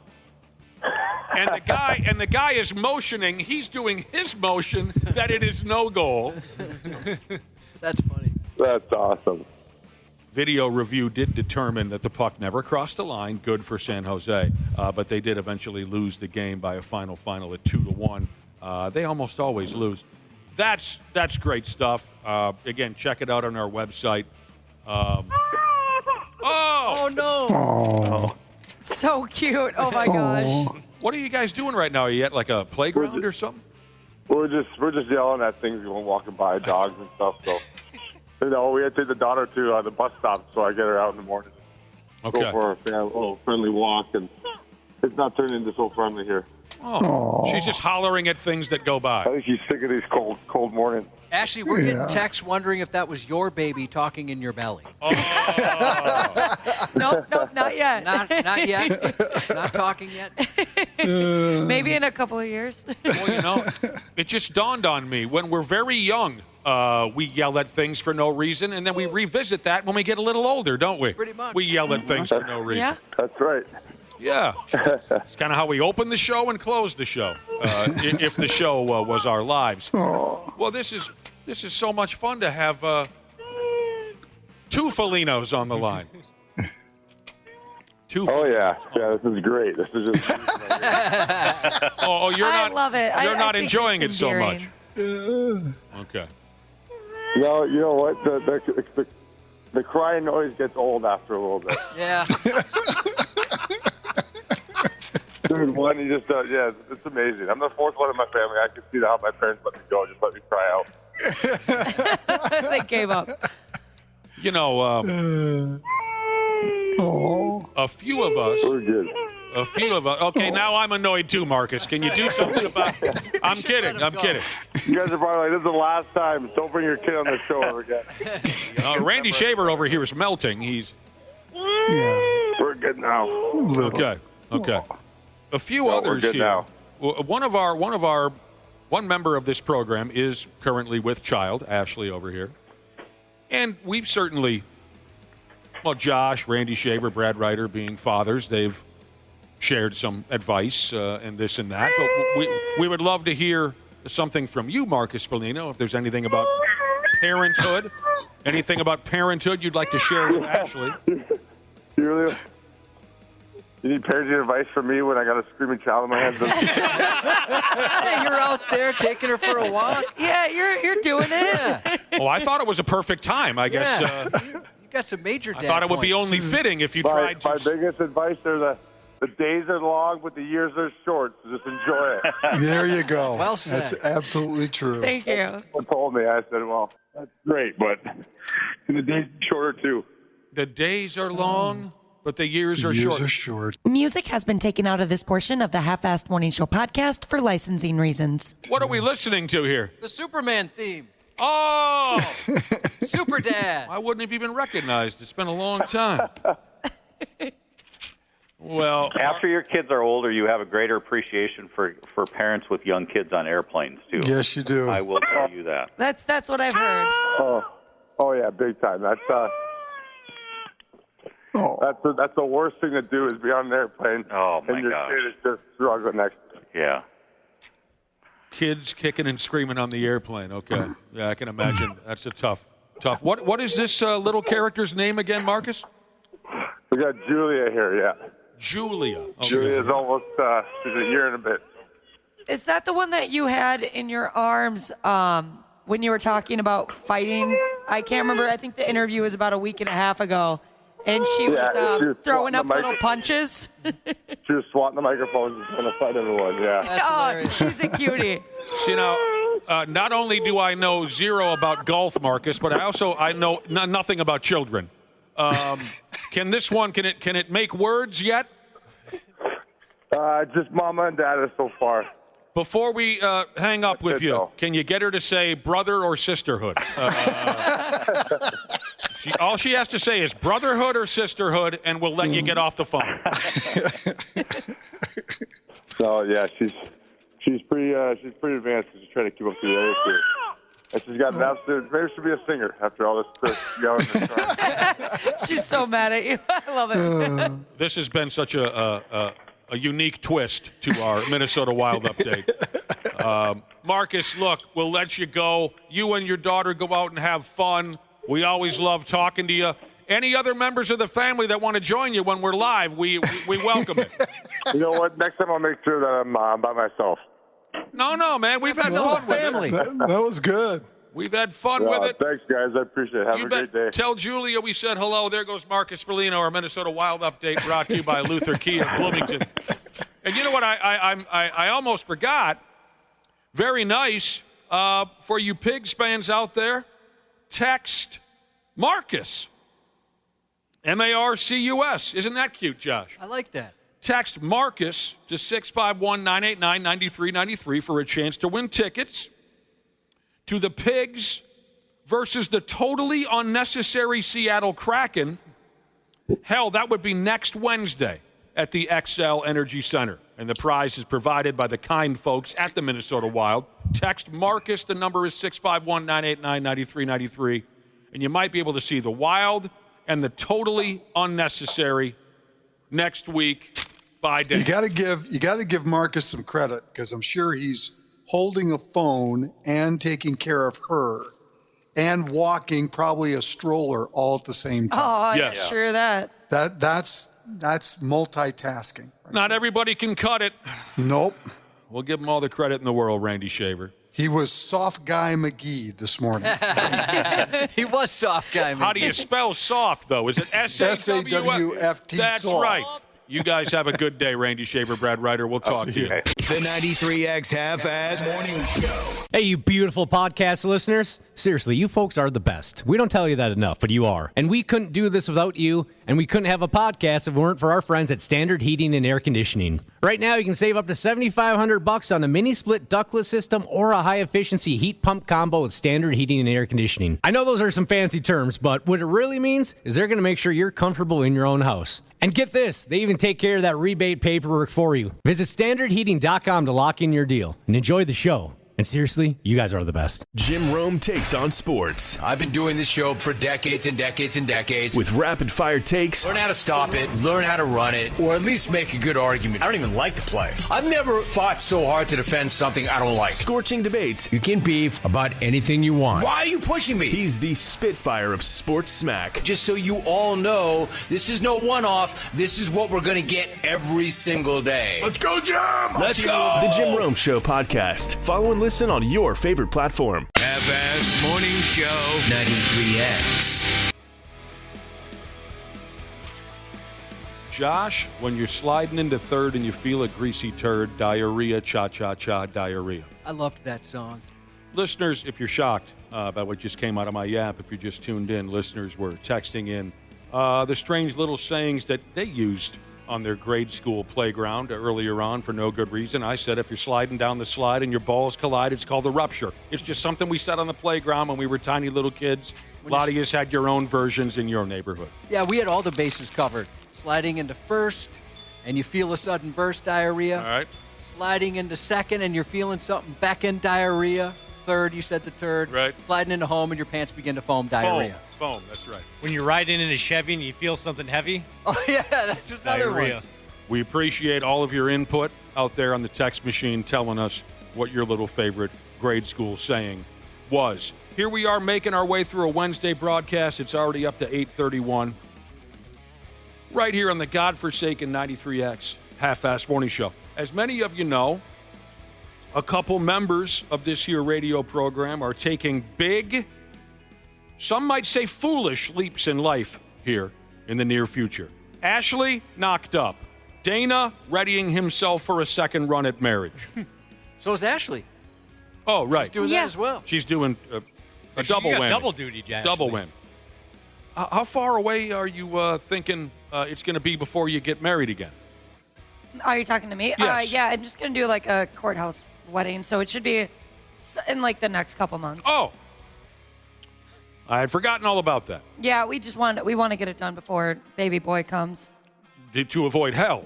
And the guy is motioning, he's doing his motion that it is no goal. That's funny. That's awesome. Video review did determine that the puck never crossed the line. Good for San Jose. But they did eventually lose the game by a final at 2-1. They almost always lose. That's great stuff. Again, check it out on our website. Oh, no. Oh. So cute. Oh, my gosh. What are you guys doing right now? Are you at like a playground or something? We're just yelling at things going walking by, dogs and stuff. So, we had to take the daughter to the bus stop, so I get her out in the morning. Okay. Go for a little friendly walk, and it's not turning into so friendly here. Oh, she's just hollering at things that go by. I think she's sick of these cold mornings. Ashley, we're getting texts wondering if that was your baby talking in your belly. Nope, not yet. Not yet. Not talking yet. Maybe in a couple of years. Well, it just dawned on me. When we're very young, we yell at things for no reason, and then we revisit that when we get a little older, don't we? Pretty much. We yell at things for no reason. Yeah. That's right. Yeah. It's kind of how we open the show and close the show, if the show was our lives. Well, this is so much fun to have two Folignos on the line. Oh, yeah. Yeah, this is great. This is just... you're not... I love it. You're not think enjoying it it's so much. endearing. Okay. No, you know what? The crying noise gets old after a little bit. Yeah. Dude, one, you just, it's amazing. I'm the fourth one in my family. I can see how my parents let me go. Just let me cry out. They gave up. You know, a few of us... We're good. A few of us. Okay, now I'm annoyed too, Marcus. Can you do something about it? I'm kidding. You guys are probably like, this is the last time. Don't bring your kid on the show ever again. Randy Shaver over here is melting. We're good now. Okay. A few others we're good here. Now. One member of this program is currently with child, Ashley over here. And we've certainly, Josh, Randy Shaver, Brad Ryder being fathers, they've shared some advice and this and that. But we would love to hear something from you, Marcus Foligno, if there's anything about parenthood, you'd like to share with Ashley. You need parenting advice from me when I got a screaming child in my hands? Hey, you're out there taking her for a walk. Yeah, you're doing it. Oh, I thought it was a perfect time. I guess you got some major. I thought it would be only fitting if you tried to. My biggest advice: the days are long, but the years are short. So just enjoy it. There you go. Well said. That's absolutely true. Thank you. Someone told me. I said, "Well, that's great, but the days are shorter too." The days are long. But the years are short. Music has been taken out of this portion of the Half-Assed Morning Show podcast for licensing reasons. What are we listening to here? The Superman theme. Oh! Super Dad. I wouldn't have even recognized. It's been a long time. Well, after your kids are older, you have a greater appreciation for parents with young kids on airplanes, too. Yes, you do. I will tell you that. That's what I've heard. Oh yeah, big time. That's the worst thing to do is be on an airplane. Oh, my and your gosh. kid is just struggling next to you. Yeah. Kids kicking and screaming on the airplane. Okay. Yeah, I can imagine. That's a tough. What is this little character's name again, Marcus? We got Julia here, yeah. Julia. Okay. Julia's almost, she's a year and a bit. Is that the one that you had in your arms when you were talking about fighting? I can't remember. I think the interview was about a week and a half ago. And she was throwing up little punches. She was swatting the microphones and trying to fight everyone, yeah. Oh, she's a cutie. Not only do I know zero about golf, Marcus, but I know nothing about children. Can it make words yet? Just mama and dada so far. Before we hang up with you, can you get her to say brother or sisterhood? All she has to say is brotherhood or sisterhood, and we'll let you get off the phone. So yeah, she's pretty advanced. She's trying to keep up to the others here. And she's got an absolute. Maybe she'll be a singer after all this yelling and crying. She's so mad at you. I love it. This has been such a unique twist to our Minnesota Wild update. Marcus, look, we'll let you go. You and your daughter go out and have fun. We always love talking to you. Any other members of the family that want to join you when we're live, we welcome it. You know what? Next time I'll make sure that I'm by myself. No, man. We've had fun with it. That was good. We've had fun with it. Thanks, guys. I appreciate it. Have a great day. Tell Julia we said hello. There goes Marcus Foligno, our Minnesota Wild update, brought to you by Luther Kia Bloomington. And you know what? I almost forgot. Very nice for you Pigs fans out there. Text Marcus. Marcus. Isn't that cute, Josh? I like that. Text Marcus to 651-989-9393 for a chance to win tickets to the Pigs versus the totally unnecessary Seattle Kraken. Hell, that would be next Wednesday at the XL Energy Center. And the prize is provided by the kind folks at the Minnesota Wild. Text Marcus. The number is 651-989-9393. And you might be able to see the Wild and the totally unnecessary next week by day. You got to give Marcus some credit, because I'm sure he's holding a phone and taking care of her and walking probably a stroller all at the same time. Oh, yeah. Sure that. That's multitasking. Not everybody can cut it. Nope. We'll give him all the credit in the world, Randy Shaver. He was Soft Guy McGee this morning. He was Soft Guy McGee. How do you spell soft, though? Is it S-A-W-F-T? That's soft. right. You guys have a good day, Randy Shaver, Brad Ryder. We'll talk to you. The 93X Half-Ass Morning Show. Hey, you beautiful podcast listeners. Seriously, you folks are the best. We don't tell you that enough, but you are. And we couldn't do this without you, and we couldn't have a podcast if it weren't for our friends at Standard Heating and Air Conditioning. Right now, you can save up to $7,500 on a mini-split ductless system or a high-efficiency heat pump combo with Standard Heating and Air Conditioning. I know those are some fancy terms, but what it really means is they're going to make sure you're comfortable in your own house. And get this, they even take care of that rebate paperwork for you. Visit standardheating.com to lock in your deal and enjoy the show. And seriously, you guys are the best. Jim Rome takes on sports. I've been doing this show for decades and decades and decades. With rapid-fire takes. Learn how to stop it, learn how to run it, or at least make a good argument. I don't even like to play. I've never fought so hard to defend something I don't like. Scorching debates. You can beef about anything you want. Why are you pushing me? He's the Spitfire of sports smack. Just so you all know, this is no one-off. This is what we're going to get every single day. Let's go, Jim! Let's go! The Jim Rome Show podcast. Follow and listen on your favorite platform. Half-Ass Morning Show. 93X. Josh, when you're sliding into third and you feel a greasy turd, diarrhea, cha-cha-cha, diarrhea. I loved that song. Listeners, if you're shocked by what just came out of my yap, if you just tuned in, listeners were texting in the strange little sayings that they used on their grade school playground earlier on for no good reason. I said if you're sliding down the slide and your balls collide, it's called a rupture. It's just something we said on the playground when we were tiny little kids. A lot of you had your own versions in your neighborhood. Yeah, we had all the bases covered. Sliding into first, and you feel a sudden burst, diarrhea. All right. Sliding into second, and you're feeling something, back end, diarrhea. Third, you said the third. Right. Sliding into home, and your pants begin to foam, diarrhea. Foam, that's right. When you're riding in a Chevy and you feel something heavy. Oh, yeah, that's another diarrhea. one. We appreciate all of your input out there on the text machine telling us what your little favorite grade school saying was. Here we are making our way through a Wednesday broadcast. It's already up to 8:31. Right here on the godforsaken 93X Half-Ass Morning Show. As many of you know, a couple members of this here radio program are taking big, some might say foolish, leaps in life here in the near future. Ashley, knocked up. Dana, readying himself for a second run at marriage. So is Ashley. Oh, right. She's doing that as well. She's doing a double whammy. Double duty, Ashley. Double whammy. How far away are you thinking it's going to be before you get married again? Are you talking to me? Yes. Yeah, I'm just going to do like a courthouse wedding, so it should be in like the next couple months. Oh. I had forgotten all about that. Yeah, we want to get it done before baby boy comes. To avoid hell.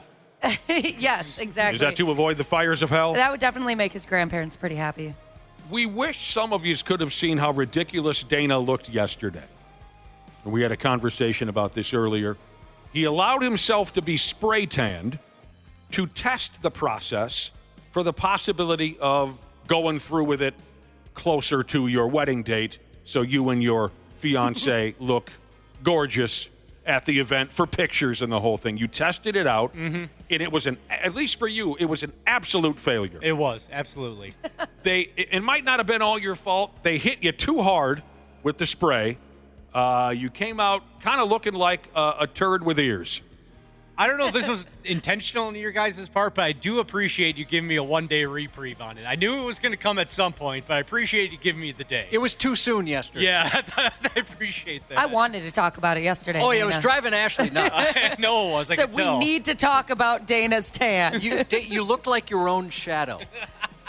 Yes, exactly. Is that to avoid the fires of hell? That would definitely make his grandparents pretty happy. We wish some of you could have seen how ridiculous Dana looked yesterday. We had a conversation about this earlier. He allowed himself to be spray tanned to test the process for the possibility of going through with it closer to your wedding date so you and your fiancé look gorgeous at the event for pictures and the whole thing. You tested it out, and it was at least for you, it was an absolute failure. It was, absolutely. It might not have been all your fault. They hit you too hard with the spray. You came out kind of looking like a turd with ears. I don't know if this was intentional on your guys' part, but I do appreciate you giving me a one-day reprieve on it. I knew it was going to come at some point, but I appreciate you giving me the day. It was too soon yesterday. Yeah, I appreciate that. I wanted to talk about it yesterday. Oh, yeah, Dana. it was driving Ashley nuts. I know it was. I Said could we tell. need to talk about Dana's tan. You looked like your own shadow.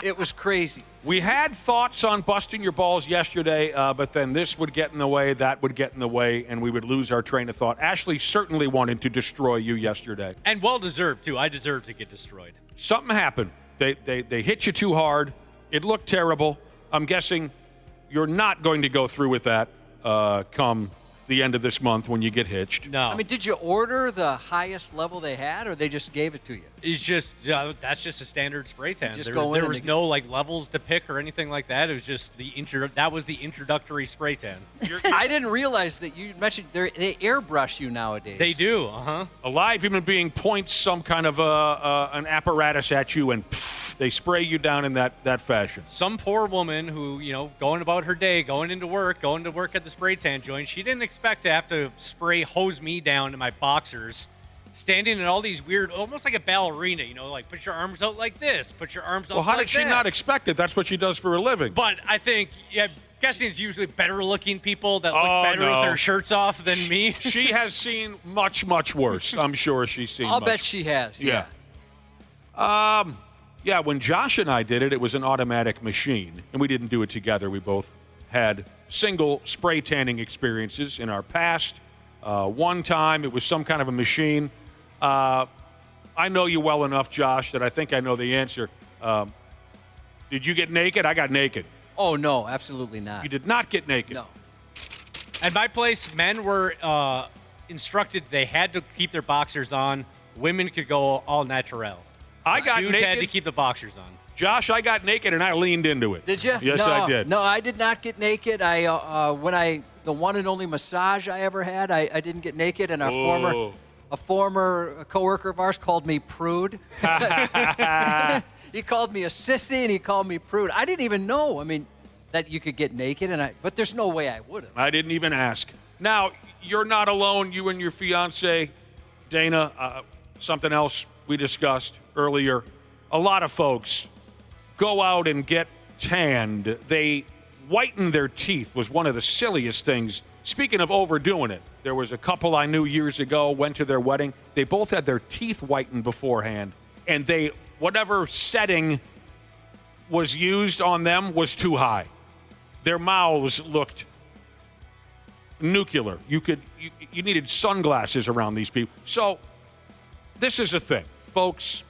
It was crazy. We had thoughts on busting your balls yesterday, but then this would get in the way, that would get in the way, and we would lose our train of thought. Ashley certainly wanted to destroy you yesterday. And well-deserved, too. I deserve to get destroyed. Something happened. They hit you too hard. It looked terrible. I'm guessing you're not going to go through with that come the end of this month when you get hitched. No. I mean, did you order the highest level they had, or they just gave it to you? It's just that's just a standard spray tan. Just There was no like levels to pick or anything like that. It was just that was the introductory spray tan. I didn't realize that you mentioned they airbrush you nowadays. They do, A live human being points some kind of an apparatus at you, and they spray you down in that fashion. Some poor woman who, going about her day, going to work at the spray tan joint, she didn't expect to have to hose me down in my boxers, standing in all these weird, almost like a ballerina, like put your arms out like this, put your arms out like that. Well, how did she not expect it? That's what she does for a living. But I think, guessing it's usually better-looking people that look better with their shirts off than me. She has seen much, much worse. I'm sure she's seen I'll bet she has, yeah. Yeah, when Josh and I did it, it was an automatic machine, and we didn't do it together. We both had single spray tanning experiences in our past. One time, it was some kind of a machine. I know you well enough, Josh, that I think I know the answer. Did you get naked? I got naked. Oh, no, absolutely not. You did not get naked. No. At my place, men were instructed they had to keep their boxers on. Women could go all natural. I got Dudes naked. had to keep the boxers on. Josh, I got naked and I leaned into it. Did you? Yes, no, I did. No, I did not get naked. The one and only massage I ever had, I didn't get naked, and a former coworker of ours called me prude. He called me a sissy, and he called me prude. I didn't even know, that you could get naked, but there's no way I would have. I didn't even ask. Now, you're not alone, you and your fiance, Dana. Something else we discussed earlier. A lot of folks go out and get tanned. They whiten their teeth was one of the silliest things. Speaking of overdoing it, there was a couple I knew years ago, went to their wedding. They both had their teeth whitened beforehand, and whatever setting was used on them was too high. Their mouths looked nuclear. You needed sunglasses around these people. So this is a thing. Folks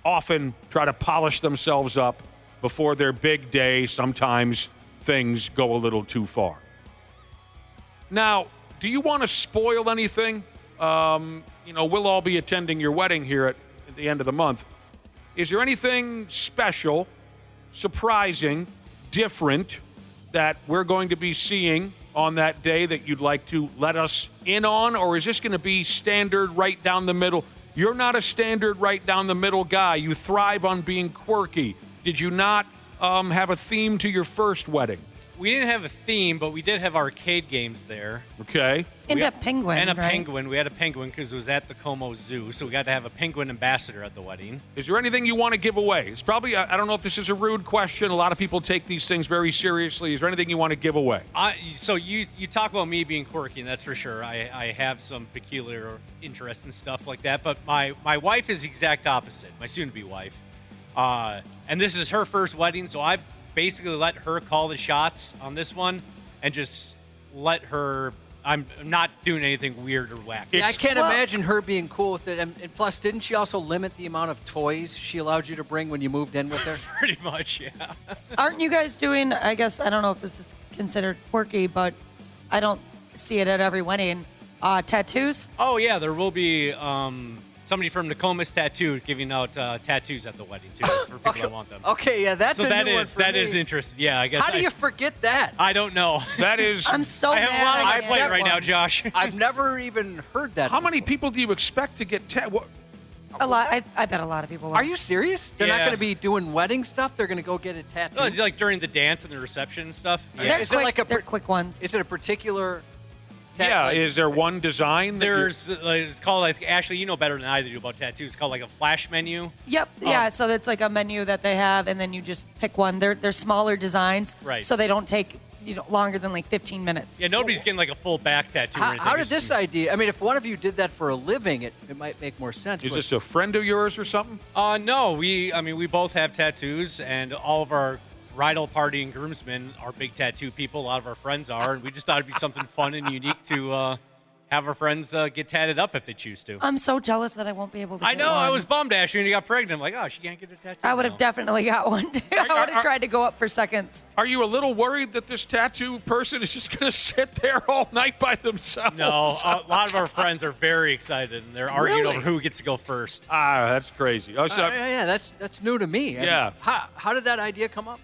often try to polish themselves up before their big day. Sometimes things go a little too far. Now, do you want to spoil anything? We'll all be attending your wedding here at the end of the month. Is there anything special, surprising, different that we're going to be seeing on that day that you'd like to let us in on? Or is this going to be standard right down the middle? You're not a standard right down the middle guy. You thrive on being quirky. Did you not have a theme to your first wedding? We didn't have a theme, but we did have arcade games there. Okay. And a penguin, And a right? penguin. We had a penguin because it was at the Como Zoo, so we got to have a penguin ambassador at the wedding. Is there anything you want to give away? It's probably, I don't know if this is a rude question. A lot of people take these things very seriously. Is there anything you want to give away? So you talk about me being quirky, and that's for sure. I have some peculiar interest and stuff like that, but my wife is the exact opposite, my soon-to-be wife. And this is her first wedding, so I've basically let her call the shots on this one and just let her. I'm not doing anything weird or wacky. Yeah, I can't imagine her being cool with it. And plus, didn't she also limit the amount of toys she allowed you to bring when you moved in with her? Pretty much, yeah. Aren't you guys doing, I guess, I don't know if this is considered quirky, but I don't see it at every wedding, tattoos? Oh, yeah, there will be somebody from Nokomis Tattoo giving out tattoos at the wedding, too, for people that want them. Okay, yeah, that's so a new one for that me. is interesting. Yeah, I guess. How do you forget that? I don't know. That is. I'm so I have mad a lot on I my plate get right one. now, Josh. I've never even heard that. How many people do you expect to get A lot. I bet a lot of people will. Are you serious? They're not Yeah. going to be doing wedding stuff? They're going to go get a tattoo? No, it's like during the dance and the reception and stuff. They're Is quick, it like they're quick ones. Is it a particular... Yeah, is there one design? It's called, like, Ashley, you know better than I do about tattoos. It's called like a flash menu. Yep. Yeah. So it's like a menu that they have, and then you just pick one. They're smaller designs, Right. So they don't take longer than like 15 minutes. Yeah, nobody's getting like a full back tattoo. or anything. How did this idea? I mean, if one of you did that for a living, it might make more sense. Is this a friend of yours or something? No, we both have tattoos, and all of our bridal party and groomsmen are big tattoo people. A lot of our friends are, and we just thought it'd be something fun and unique to have our friends get tatted up if they choose to. I'm so jealous that I won't be able to. I get know. one. I was bummed, Ashley, when you got pregnant. I'm like, oh, she can't get a tattoo. I would have definitely got one. I would have tried to go up for seconds. Are you a little worried that this tattoo person is just going to sit there all night by themselves? No, a lot of our friends are very excited, and they're arguing Really? over who gets to go first. That's crazy. Oh, so yeah, that's new to me. Yeah. How did that idea come up?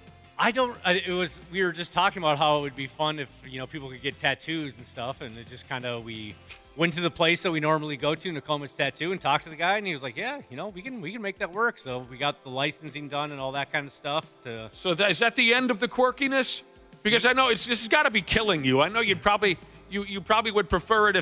We were just talking about how it would be fun if, people could get tattoos and stuff, and it just kind of, we went to the place that we normally go to, Nokomis Tattoo, and talked to the guy, and he was like, yeah, we can make that work. So we got the licensing done and all that kind of stuff. So is that the end of the quirkiness? Because I know this has got to be killing you. I know you probably would prefer it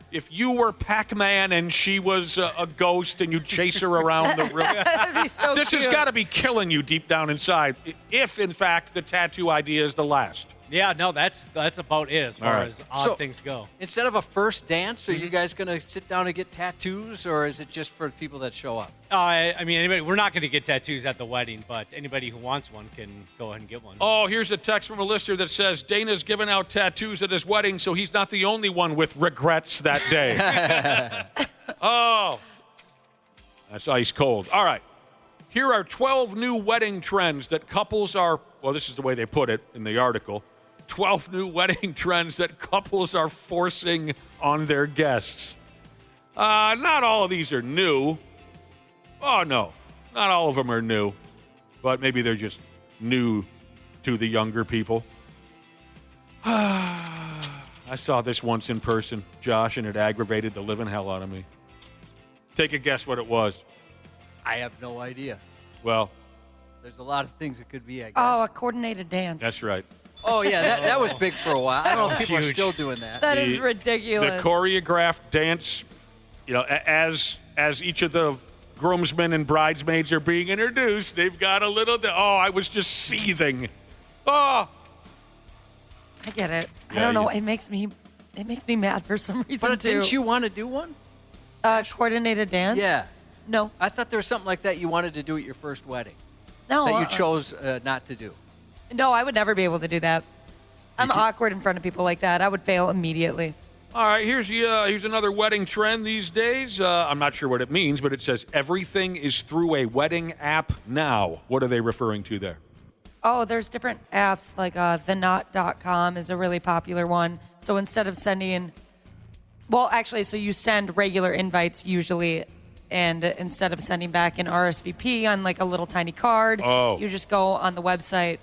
if you were Pac-Man and she was a ghost and you chase her around the room. That'd be so This cute. has got to be killing you deep down inside, if in fact the tattoo idea is the last. Yeah, no, that's about it as far as odd things go. Instead of a first dance, are you guys going to sit down and get tattoos, or is it just for people that show up? We're not going to get tattoos at the wedding, but anybody who wants one can go ahead and get one. Oh, here's a text from a listener that says Dana's giving out tattoos at his wedding, so he's not the only one with regrets that day. Oh, that's ice cold. All right. Here are 12 new wedding trends that couples are, well, this is the way they put it in the article, 12 new wedding trends that couples are forcing on their guests. Not all of these are new. Oh, no. Not all of them are new. But maybe they're just new to the younger people. I saw this once in person, Josh, and it aggravated the living hell out of me. Take a guess what it was. I have no idea. Well, there's a lot of things it could be, I guess. Oh, a coordinated dance. That's right. Oh, yeah, that was big for a while. I don't know if people are still doing that. That is ridiculous. The choreographed dance, as each of the groomsmen and bridesmaids are being introduced, they've got a little. I was just seething. Oh, I get it. Yeah, I don't know. It makes me mad for some reason. But didn't you want to do one? Coordinated dance? Yeah. No. I thought there was something like that you wanted to do at your first wedding. No. That you chose not to do. No, I would never be able to do that. I'm awkward in front of people like that. I would fail immediately. All right, here's another wedding trend these days. I'm not sure what it means, but it says everything is through a wedding app now. What are they referring to there? Oh, there's different apps like thenot.com is a really popular one. So instead of sending, so you send regular invites usually, and instead of sending back an RSVP on like a little tiny card, you just go on the website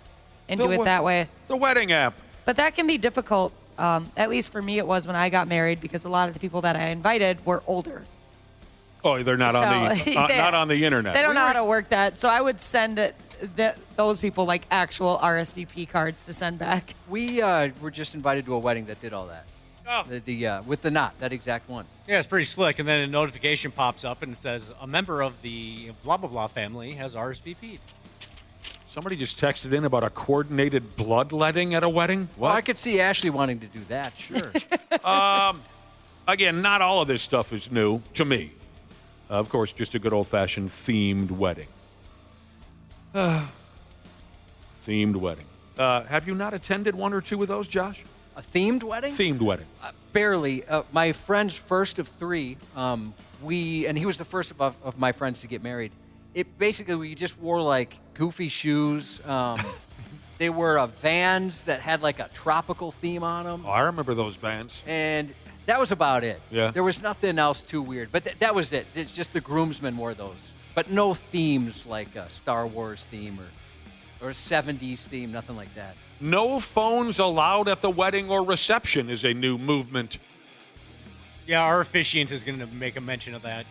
and do it that way. The wedding app. But that can be difficult. At least for me, it was when I got married because a lot of the people that I invited were older. Oh, they're not not on the internet. They don't know how to work that. So I would send those people like actual RSVP cards to send back. We were just invited to a wedding that did all that. Oh. With the knot, that exact one. Yeah, it's pretty slick. And then a notification pops up and it says, a member of the blah, blah, blah family has RSVP'd. Somebody just texted in about a coordinated bloodletting at a wedding. What? Well, I could see Ashley wanting to do that, sure. Again, not all of this stuff is new to me. Of course, just a good old-fashioned themed wedding. Themed wedding. Have you not attended one or two of those, Josh? A themed wedding? Themed wedding. Barely. My friend's first of three, and he was the first of my friends to get married. It basically, we just wore like goofy shoes. They were Vans that had like a tropical theme on them. Oh, I remember those Vans. And that was about it. Yeah. There was nothing else too weird. But that was it. It's just the groomsmen wore those. But no themes like a Star Wars theme or a 70s theme, nothing like that. No phones allowed at the wedding or reception is a new movement. Yeah, our officiant is going to make a mention of that.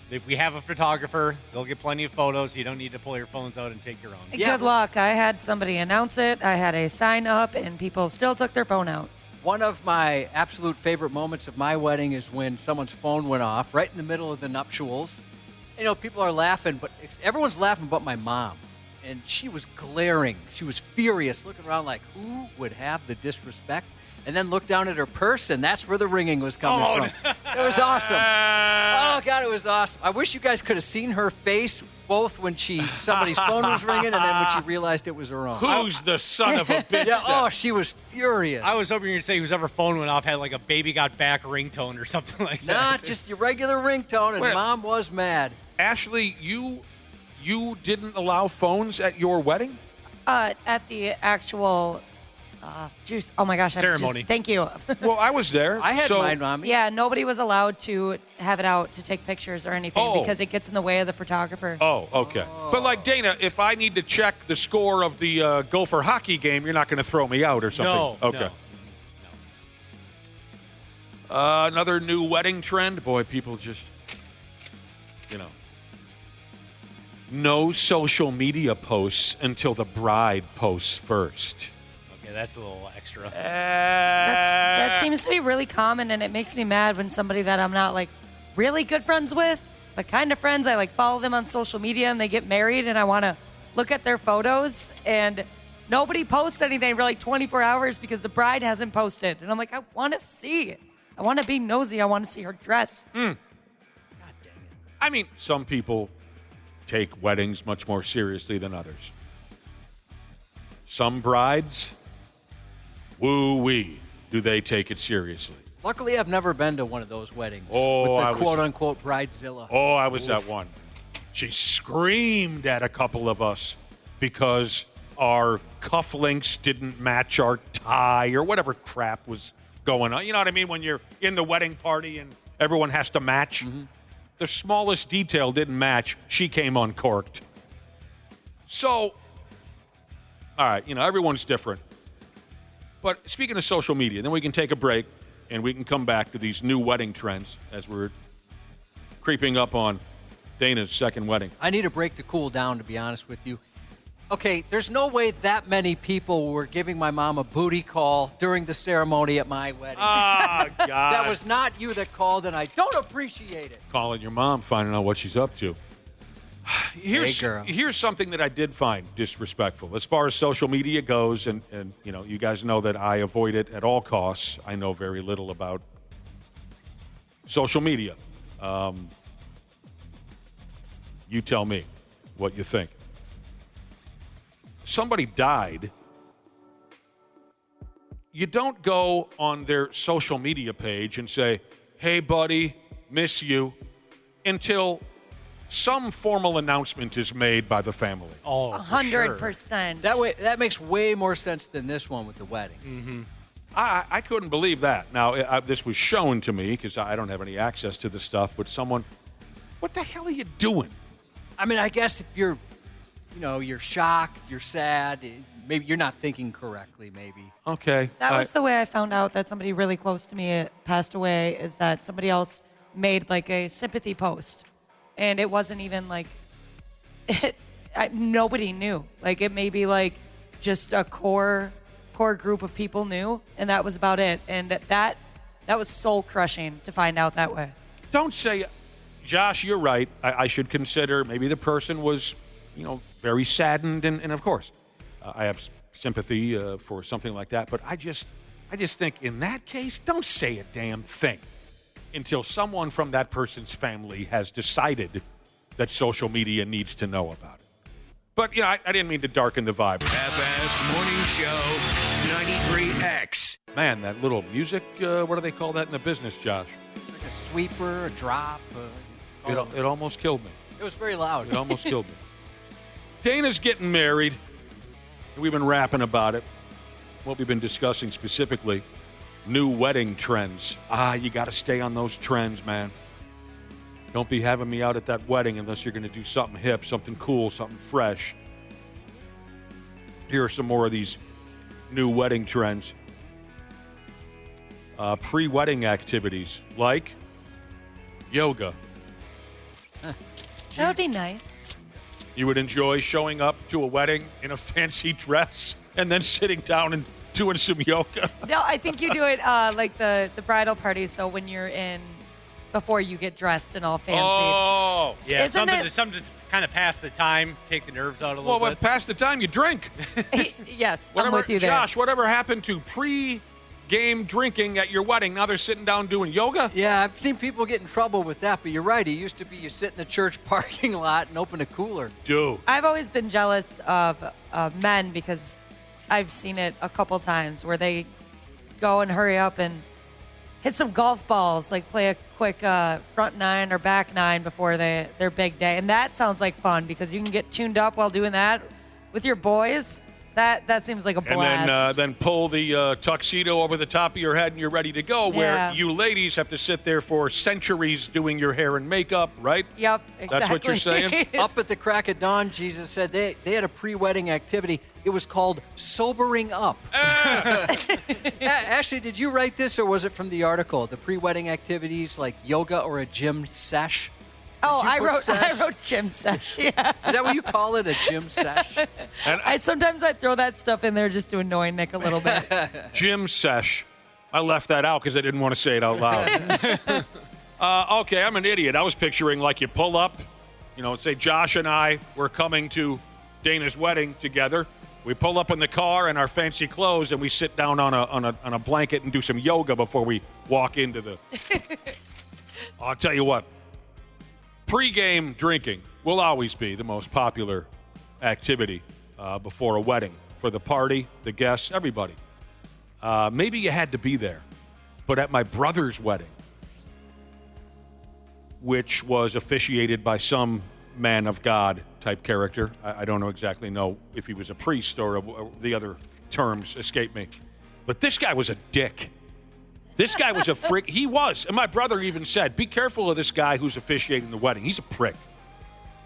If we have a photographer, they'll get plenty of photos. You don't need to pull your phones out and take your own. Good luck. I had somebody announce it. I had a sign up, and people still took their phone out. One of my absolute favorite moments of my wedding is when someone's phone went off right in the middle of the nuptials. People are laughing, but everyone's laughing but my mom. and she was glaring. She was furious, looking around like, who would have the disrespect? And then looked down at her purse, and that's where the ringing was coming from. It was awesome. Oh, God, it was awesome. I wish you guys could have seen her face, both when somebody's phone was ringing and then when she realized it was her own. Who's the son of a bitch? Yeah, oh, she was furious. I was hoping you were going to say whoever phone went off had like a baby got back ringtone or something like that. Not just your regular ringtone, and Mom was mad. Ashley, you didn't allow phones at your wedding? At the actual... juice. Oh my gosh. Ceremony. Thank you. Well, I was there. I had mine, Mommy. Yeah, nobody was allowed to have it out to take pictures or anything because it gets in the way of the photographer. Oh, okay. But like Dana, if I need to check the score of the Gopher hockey game, you're not going to throw me out or something? No. Okay. No. Another new wedding trend. Boy, people just, no social media posts until the bride posts first. Okay, that's a little extra. That seems to be really common, and it makes me mad when somebody that I'm not like really good friends with, but kind of friends, I like follow them on social media and they get married and I want to look at their photos and nobody posts anything for like 24 hours because the bride hasn't posted. And I'm like, I want to see it. I want to be nosy. I want to see her dress. God dang it. I mean, some people take weddings much more seriously than others. Some brides, woo-wee, do they take it seriously? Luckily, I've never been to one of those weddings with I the quote-unquote bridezilla. Oh, I was at one. She screamed at a couple of us because our cufflinks didn't match our tie or whatever crap was going on. You know what I mean? When you're in the wedding party and everyone has to match. Mm-hmm. The smallest detail didn't match. She came uncorked. So, all right, everyone's different. But speaking of social media, then we can take a break and we can come back to these new wedding trends as we're creeping up on Dana's second wedding. I need a break to cool down, to be honest with you. Okay, there's no way that many people were giving my mom a booty call during the ceremony at my wedding. Oh, God. That was not you that called, and I don't appreciate it. Calling your mom, finding out what she's up to. Here's something that I did find disrespectful. As far as social media goes, and you guys know that I avoid it at all costs. I know very little about social media. You tell me what you think. Somebody died. You don't go on their social media page and say, hey, buddy, miss you, until some formal announcement is made by the family. Oh, 100%. That makes way more sense than this one with the wedding. Mm-hmm. I couldn't believe that. Now, this was shown to me because I don't have any access to this stuff, but someone, what the hell are you doing? I mean, I guess if you're shocked, you're sad, maybe you're not thinking correctly, maybe. Okay. That was the way I found out that somebody really close to me passed away, is that somebody else made like a sympathy post. And it wasn't even like, nobody knew. Like, it may be like just a core group of people knew, and that was about it. And that was soul crushing to find out that way. Don't say, Josh, you're right. I should consider maybe the person was, very saddened, and of course, I have sympathy for something like that. But I just think in that case, don't say a damn thing until someone from that person's family has decided that social media needs to know about it. But, I didn't mean to darken the vibe. FS Morning Show, 93X. Man, that little music, what do they call that in the business, Josh? Like a sweeper, a drop. It almost killed me. It was very loud. It almost killed me. Dana's getting married. We've been rapping about it. What we've been discussing specifically, new wedding trends. You got to stay on those trends, man. Don't be having me out at that wedding unless you're going to do something hip, something cool, something fresh. Here are some more of these new wedding trends. Pre-wedding activities like yoga. That would be nice. You would enjoy showing up to a wedding in a fancy dress and then sitting down and doing some yoga. No, I think you do it like the bridal party. So when you're in before you get dressed and all fancy. Oh, yeah, Isn't something to kind of pass the time, take the nerves out a little well, bit. pass the time, you drink. Yes, Whatever, I'm with you there. Josh, whatever happened to pre-game drinking at your wedding? Now they're sitting down doing yoga? Yeah, I've seen people get in trouble with that, but you're right. It used to be you sit in the church parking lot and open a cooler. I've always been jealous of men because I've seen it a couple times where they go and hurry up and hit some golf balls, like play a quick front nine or back nine before their big day. And that sounds like fun because you can get tuned up while doing that with your boys. That seems like a blast. And then pull the tuxedo over the top of your head and you're ready to go, where Yeah. you ladies have to sit there for centuries doing your hair and makeup, right? Yep, exactly. That's what you're saying? Up at the crack of dawn, Jesus said they had a pre-wedding activity. It was called sobering up. Ashley, did you write this or was it from the article? The pre-wedding activities like yoga or a gym sesh? Oh, Did you put I sesh? wrote gym sesh. Yeah. Is that what you call it, a gym sesh? I sometimes I throw that stuff in there just to annoy Nick a little bit. Gym sesh. I left that out because I didn't want to say it out loud. Okay, I'm an idiot. I was picturing like you pull up, say Josh and I were coming to Dana's wedding together. We pull up in the car in our fancy clothes and we sit down on a blanket and do some yoga before we walk into the. I'll tell you what. Pre-game drinking will always be the most popular activity before a wedding for the party, the guests, everybody. Maybe you had to be there, but at my brother's wedding, which was officiated by some man of God type character, I don't exactly know if he was a priest or the other terms escape me, but this guy was a dick. This guy was a freak. He was. And my brother even said, be careful of this guy who's officiating the wedding. He's a prick.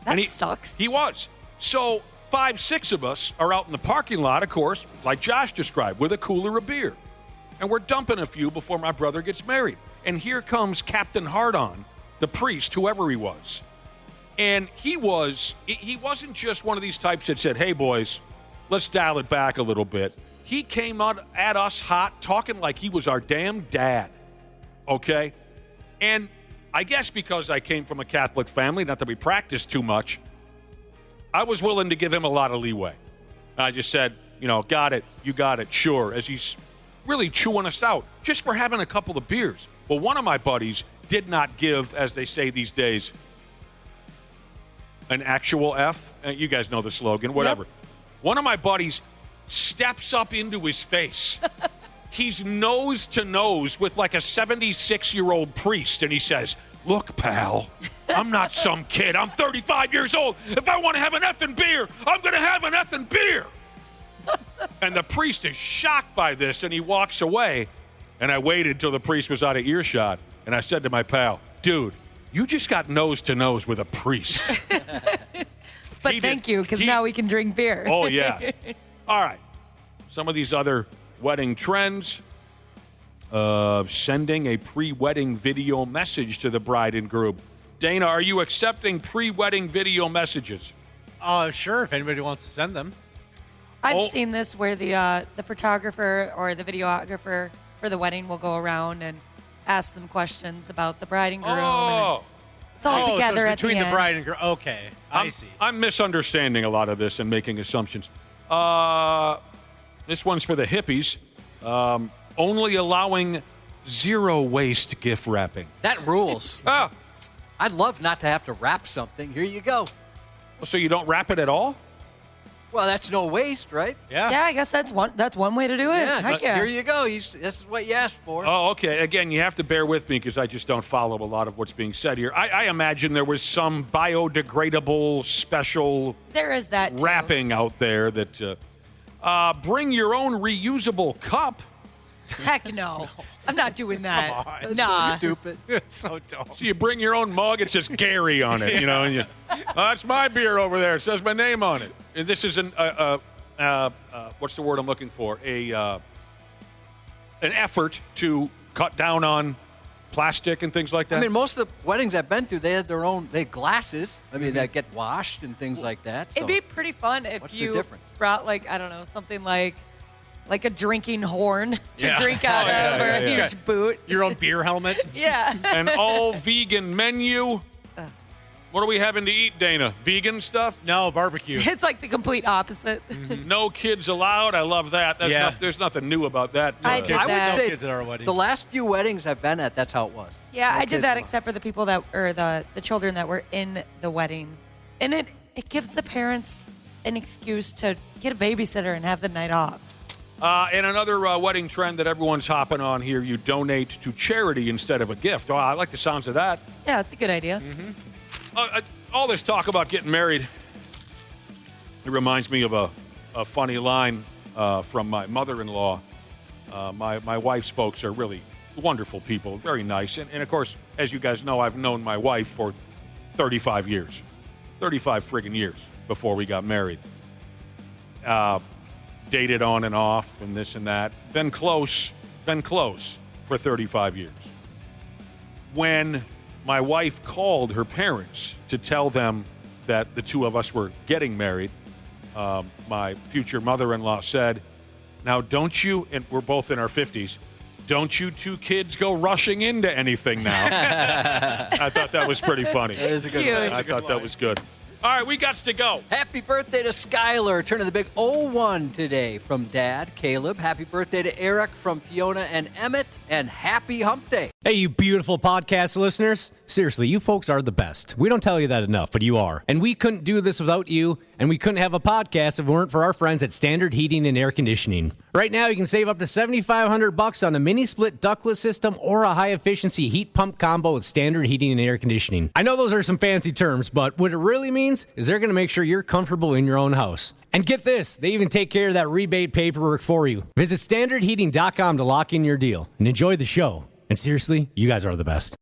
That sucks. He was. So 5, 6 of us are out in the parking lot, of course, like Josh described, with a cooler of beer. And we're dumping a few before my brother gets married. And here comes Captain Hardon, the priest, whoever he was. And he wasn't just one of these types that said, hey, boys, let's dial it back a little bit. He came out at us hot, talking like he was our damn dad, okay? And I guess because I came from a Catholic family, not that we practiced too much, I was willing to give him a lot of leeway. I just said, got it, you got it, sure, as he's really chewing us out just for having a couple of beers. Well, one of my buddies did not give, as they say these days, an actual F. You guys know the slogan, whatever. Yep. One of my buddies steps up into his face. He's nose to nose with like a 76-year-old priest, and he says, look, pal, I'm not some kid. I'm 35 years old. If I want to have an effing beer, I'm going to have an effing beer. And the priest is shocked by this, and he walks away. And I waited till the priest was out of earshot, and I said to my pal, dude, you just got nose to nose with a priest. But thank you, because now we can drink beer. Oh, yeah. All right. Some of these other wedding trends. Sending a pre-wedding video message to the bride and groom. Dana, are you accepting pre-wedding video messages? Sure, if anybody wants to send them. I've seen this where the photographer or the videographer for the wedding will go around and ask them questions about the bride and groom. And it's all together so it's at between the the bride and groom. Okay, I see. I'm misunderstanding a lot of this and making assumptions. This one's for the hippies. Only allowing zero waste gift wrapping. That rules. I'd love not to have to wrap something. Here you go. So you don't wrap it at all? Well, that's no waste, right? Yeah. Yeah, I guess that's one way to do it. Yeah, Heck yeah. Here you go. This is what you asked for. Oh, okay. Again, you have to bear with me because I just don't follow a lot of what's being said here. I imagine there was some biodegradable special there is that too. wrapping out there that bring your own reusable cup. Heck no. I'm not doing that. Come on, nah. so stupid. It's so dumb. So you bring your own mug. It says Gary on it, and that's my beer over there. It says my name on it. And this is what's the word I'm looking for? An effort to cut down on plastic and things like that. I mean, most of the weddings I've been to, they had glasses. I mean, that get washed and things like that. So It'd be pretty fun if what's the you difference? brought, like, I don't know, something like like a drinking horn to drink out of, or a huge boot. Your own beer helmet. Yeah. An all-vegan menu. What are we having to eat, Dana? Vegan stuff? No, barbecue. It's like the complete opposite. No kids allowed. I love that. There's nothing new about that. I did I that. would say kids at our wedding. the last few weddings I've been at, that's how it was. Yeah, No I did kids that allowed. except for the people that, or the children that were in the wedding. And it gives the parents an excuse to get a babysitter and have the night off. And another wedding trend that everyone's hopping on here, you donate to charity instead of a gift. Oh, I like the sounds of that. Yeah, it's a good idea. All this talk about getting married, it reminds me of a funny line from my mother-in-law. My wife's folks are really wonderful people, very nice. And of course, as you guys know, I've known my wife for 35 years. 35 friggin' years before we got married. Dated on and off and this and that. Been close for 35 years. When my wife called her parents to tell them that the two of us were getting married, my future mother-in-law said, now don't you, and we're both in our 50s, don't you two kids go rushing into anything now. I thought that was pretty funny. That is a good one. I thought that was good. All right, we got to go. Happy birthday to Skylar, turning the big 01 today from Dad, Caleb. Happy birthday to Eric from Fiona and Emmett, and happy hump day. Hey, you beautiful podcast listeners. Seriously, you folks are the best. We don't tell you that enough, but you are. And we couldn't do this without you, and we couldn't have a podcast if it weren't for our friends at Standard Heating and Air Conditioning. Right now, you can save up to $7,500 on a mini-split ductless system or a high-efficiency heat pump combo with Standard Heating and Air Conditioning. I know those are some fancy terms, but what it really means is they're going to make sure you're comfortable in your own house. And get this, they even take care of that rebate paperwork for you. Visit standardheating.com to lock in your deal and enjoy the show. And seriously, you guys are the best.